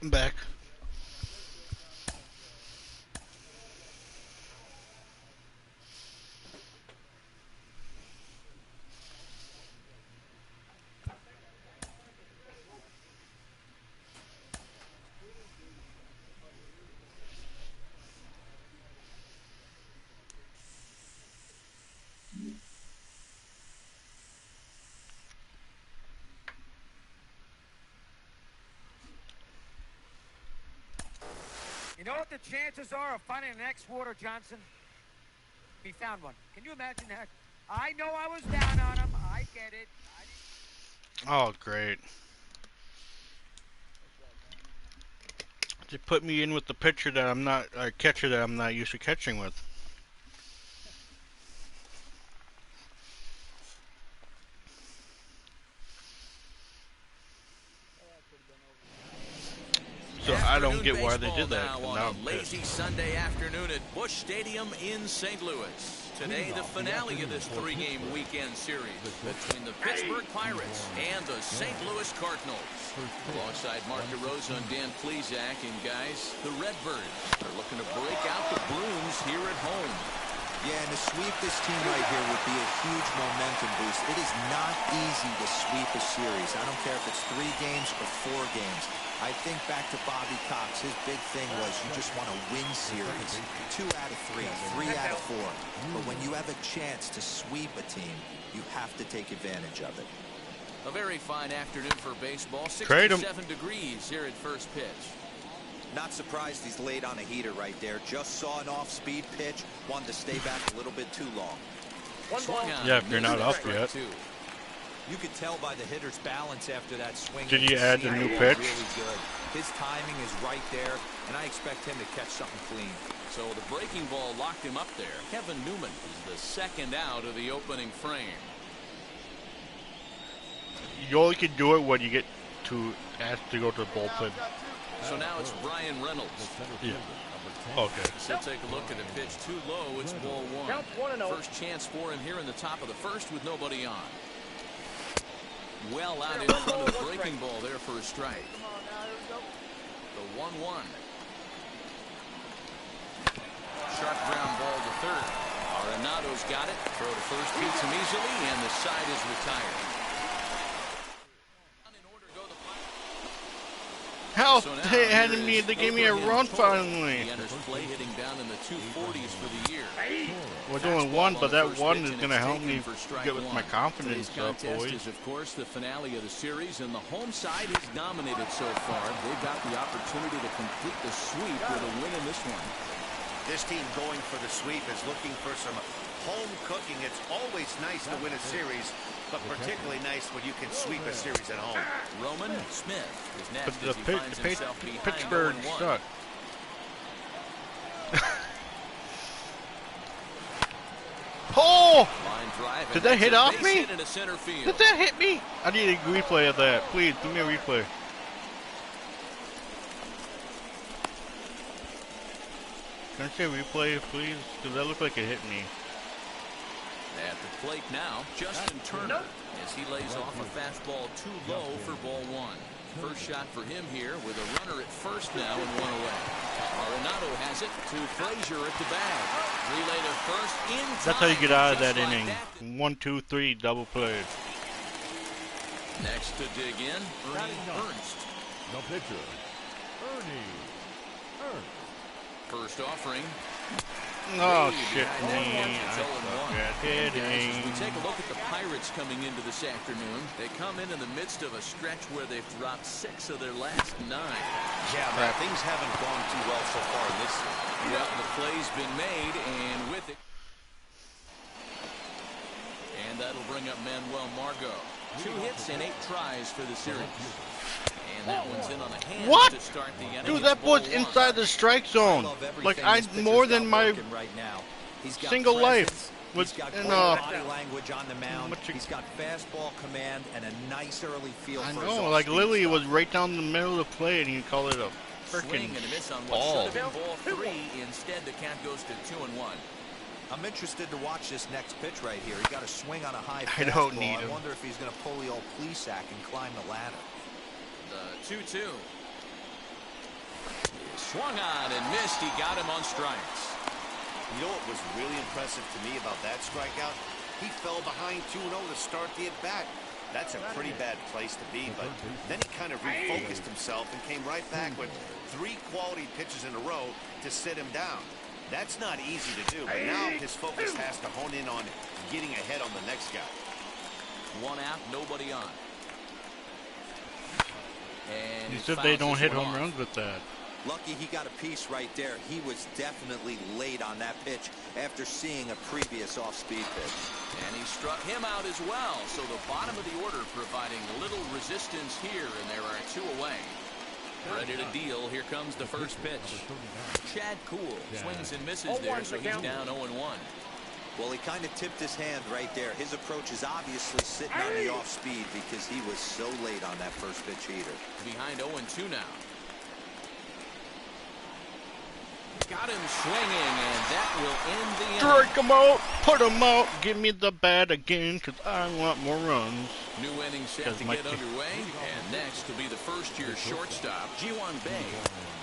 I'm back. You know what the chances are of finding an ex-Warder Johnson? We found one. Can you imagine that? I know I was down on him. I get it. Oh, great. Just put me in with the pitcher that I'm not, or catcher that I'm not used to catching with. So I don't get why they did that. Now on a lazy Sunday afternoon at Busch Stadium in St. Louis. Today, the finale of this three-game weekend series between the Pittsburgh Pirates and the St. Louis Cardinals. Alongside Mark DeRosa and Dan Plesac, and guys, the Redbirds are looking to break out the brooms here at home. Yeah, and to sweep this team right here would be a huge momentum boost. It is not easy to sweep a series. I don't care if it's 3 games or 4 games. I think back to Bobby Cox. His big thing was you just want to win series. 2 out of 3, 3 out of 4. But when you have a chance to sweep a team, you have to take advantage of it. A very fine afternoon for baseball. 67 degrees here at first pitch. Not surprised he's laid on a heater right there. Just saw an off-speed pitch. Wanted to stay back a little bit too long. Yeah, if you're not up yet. You could tell by the hitter's balance after that swing. Did you add the new pitch? Really good. His timing is right there, and I expect him to catch something clean. So the breaking ball locked him up there. Kevin Newman is the second out of the opening frame. You only can do it when you get to ask to go to the bullpen. So now it's Brian Reynolds. Yeah. Okay. So take a look at a pitch too low. It's ball 1. First chance for him here in the top of the first with nobody on. Well out in front of the breaking ball there for a strike. The 1-1. Sharp ground ball to third. Arenado's got it. Throw to first beats him easily, and the side is retired. Hell, they gave me a run finally. He enters play hitting down in the 240s for the year. We're doing 1, but that 1 is going to help me get with my confidence up, boys. Is, of course, the finale of the series, and the home side has dominated so far. They've got the opportunity to complete the sweep with a win in this one. This team going for the sweep is looking for some home cooking. It's always nice to win a series, but particularly nice when you can sweep a series at home. Roman Smith is next But as he finds himself behind Pittsburgh 0-1. suck. Oh! Did that hit off me? Did that hit me? I need a replay of that. Please, give me a replay. Can I see a replay, please? Because that looked like it hit me. At the plate now, Justin Turner, as he lays off a fastball too low for ball 1. First shot for him here with a runner at first now and 1 away. Arenado has it to Frazier at the bag. Relay to first in time. That's how you get out of that inning. 1, 2, 3, double play. Next to dig in, Ernst. No pitcher, Ernie Ernst. First offering. Oh, shit, me. As we take a look at the Pirates coming into this afternoon, they come in the midst of a stretch where they've dropped 6 of their last 9. Yeah, but things haven't gone too well so far in this season. Well, the play's been made, and with it. And that'll bring up Manuel Margot. 2 hits and 8 tries for the series. And that one's in on the hand. What? To start the inning. Dude, that was inside the strike zone. Like, more than my single life. He's got great body language on the mound. He's got fastball command and a nice early feel for his I know, like Lily was right down the middle of the play and you call it a freaking ball. Ball 3. Instead, the count goes to 2-1. I'm interested to watch this next pitch right here. He got a swing on a high fastball. I don't need him. I wonder if he's going to pull the old Plesac and climb the ladder. The 2-2. Swung on and missed. He got him on strikes. You know what was really impressive to me about that strikeout? He fell behind 2-0 to start the at-bat. That's a pretty bad place to be, but then he kind of refocused himself and came right back with 3 quality pitches in a row to sit him down. That's not easy to do, but now his focus has to hone in on getting ahead on the next guy. 1 out, nobody on. And you said they don't hit home runs with that. Lucky he got a piece right there. He was definitely late on that pitch after seeing a previous off-speed pitch. And he struck him out as well. So the bottom of the order providing little resistance here, and there are 2 away. Ready to deal. Here comes the first pitch. Chad Cool swings and misses there, so he's down 0-1. Well, he kind of tipped his hand right there. His approach is obviously sitting on the off-speed because he was so late on that first pitch heater. Behind 0-2 now. Got him swinging, and that will end the inning. Strike him out, put him out, give me the bat again, because I want more runs. New inning set to get underway, and next will be the first-year shortstop, Ji-Hwan Bae.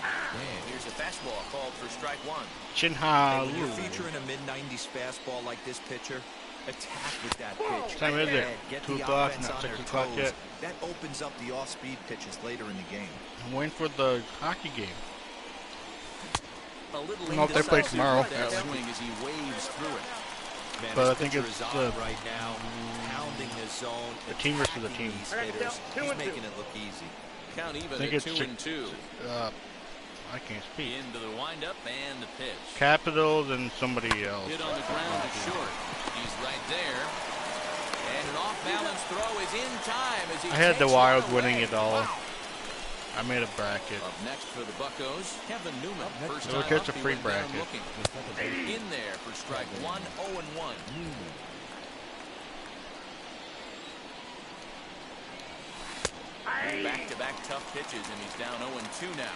And here's a fastball called for strike 1. Hey, when you're featuring a mid-90s fastball like this pitcher, attack with that pitch. What time is it? Get 2 the o'clock, offense not on 6 their o'clock toes. yet. That opens up the off-speed pitches later in the game. I'm waiting for the hockey game. A little I don't know if they play tomorrow. That swing as he waves through it. Man, but I think it's right now, pounding his zone. The team versus the team. He's making it look easy. Count even I think at it's 2-2. I can't speak. Into the windup and the pitch. Capitals and somebody else. Hit on the ground to short. He's right there. And an off-balance throw is in time as he I had the Wild away. winning it all. Wow. I made a bracket. Up next for the Buccos, Kevin Newman. First Look, time it's a up, he free went down bracket. looking. In there for strike 1, 0-1. Back-to-back tough pitches, and he's down 0-2 now.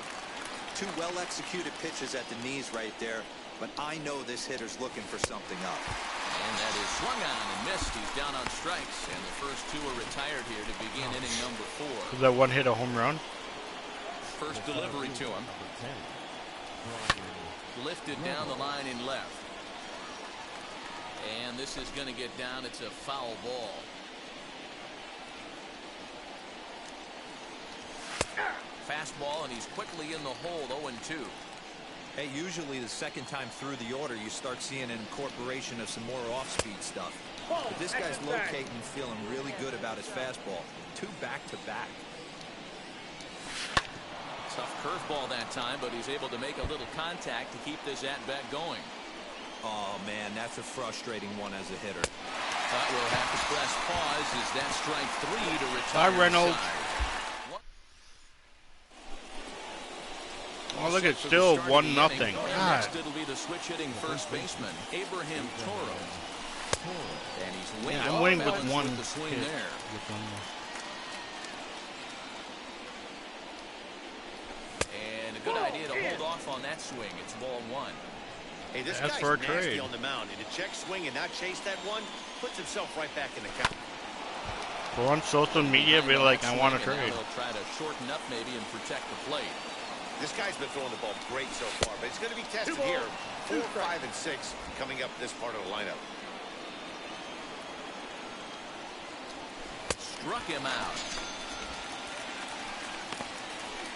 2 well-executed pitches at the knees right there, but I know this hitter's looking for something up. And that is swung on and missed. He's down on strikes, and the first 2 are retired here to begin inning number 4. Was that one hit a home run? First delivery to him. Lifted down the line in left. And this is going to get down. It's a foul ball. Fastball, and he's quickly in the hole, 0-2. Hey, usually the second time through the order, you start seeing an incorporation of some more off-speed stuff. But this guy's locating and feeling really good about his fastball. 2 back-to-back. Tough curveball that time, but he's able to make a little contact to keep this at-bat going. Oh, man, that's a frustrating one as a hitter. But we'll have to press pause as that strike 3 to retire. Bye, Reynolds. Oh, look, it's still 1-0. Next, it'll be the switch-hitting first baseman, Abraham Toro. And he's winning. I'm winning with 1 the swing hit. there. And a good idea to hold off on that swing. It's ball 1. Hey, this That's guy's for a nasty trade. on the mound, and to check swing and not chase that one puts himself right back in the count. Go on social media, be like, I want to trade. He'll try to shorten up maybe and protect the plate. This guy's been throwing the ball great so far, but it's going to be tested here. 4, 5, and 6 coming up this part of the lineup. Struck him out.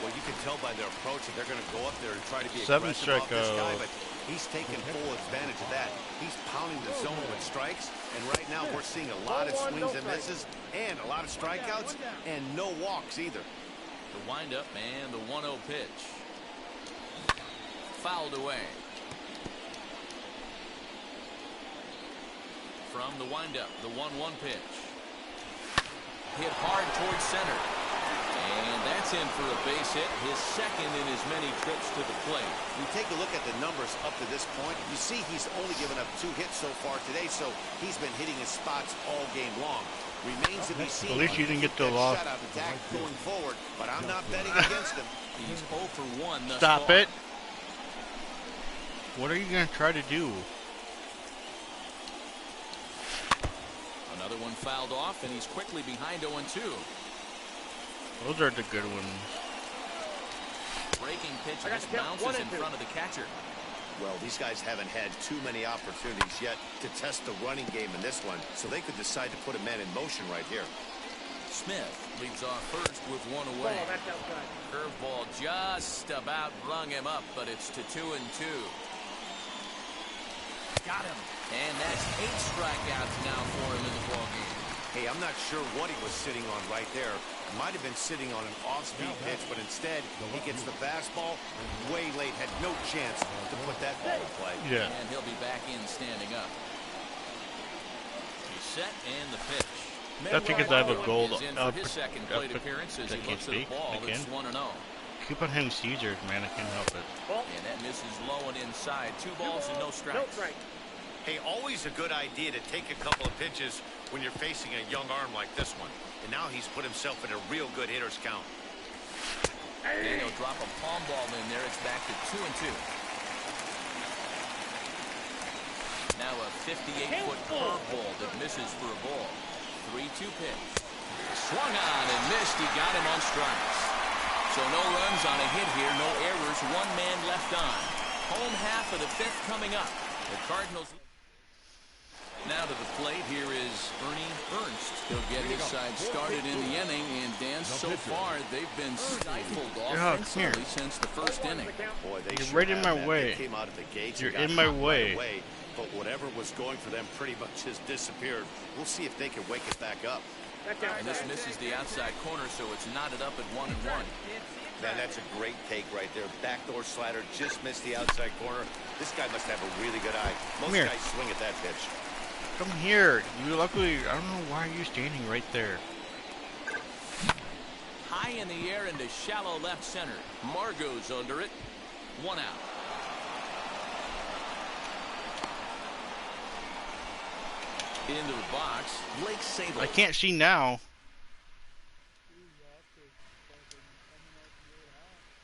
Well, you can tell by their approach that they're going to go up there and try to be 7 aggressive off this guy, strikeouts. but he's taking full advantage of that. He's pounding the zone with strikes, and right now we're seeing a lot of swings and misses and a lot of strikeouts and no walks either. The windup and the 1-0 pitch. Fouled away. From the windup, the 1-1 pitch. Hit hard towards center. And that's in for a base hit, his second in as many trips to the plate. You take a look at the numbers up to this point, you see he's only given up 2 hits so far today, so he's been hitting his spots all game long. Remains to be seen. At least you didn't get the loss. Shutout attack going forward, but I'm not betting against him. He's 0 for 1 thus Stop far. it. What are you going to try to do? Another one fouled off, and he's quickly behind 0-2. Those are the good ones. breaking pitch I got just the count. bounces 1 in and 2. front of the catcher. Well, these guys haven't had too many opportunities yet to test the running game in this one, so they could decide to put a man in motion right here. Smith leads off first with 1 away. Ball, that's outside. Curveball just about rung him up, but it's to 2-2. Got him. And that's 8 strikeouts now for him in the ballgame. Hey, I'm not sure what he was sitting on right there. Might have been sitting on an off-speed pitch, but instead he gets the fastball way late. Had no chance to put that ball in play. Yeah. And he'll be back in standing up. He's set and the pitch. That's because I have a gold. Is in for his second plate appearance as he looks at the ball. It's 1-0. Keep on hitting Caesars, man. I can't help it. And that misses low and inside. 2 balls and no strikes. No strike. Hey, always a good idea to take a couple of pitches when you're facing a young arm like this one. And now he's put himself in a real good hitter's count. And he'll drop a palm ball in there. It's back to 2-2. Now a 58-foot curveball that misses for a ball. 3-2 pitch. Swung on and missed. He got him on strikes. So no runs on a hit here. No errors. 1 man left on. Home half of the 5th coming up. The Cardinals. Now to the plate, here is Ernst. He'll get his side started in the inning, and Dan, so far, they've been stifled offensively since the first inning. Boy, they You're sure right in my have, way. They came out of the gates. You're and got in my hot way. right away, but whatever was going for them pretty much has disappeared. We'll see if they can wake it back up. And this misses the outside corner, so it's knotted up at 1-1. Man, that's a great take right there. Backdoor slider just missed the outside corner. This guy must have a really good eye. Most guys swing at that pitch. Come here. You luckily, I don't know why you're standing right there. High in the air into shallow left center. Margot's under it. 1 out. Into the box, Blake Sabol. I can't see now.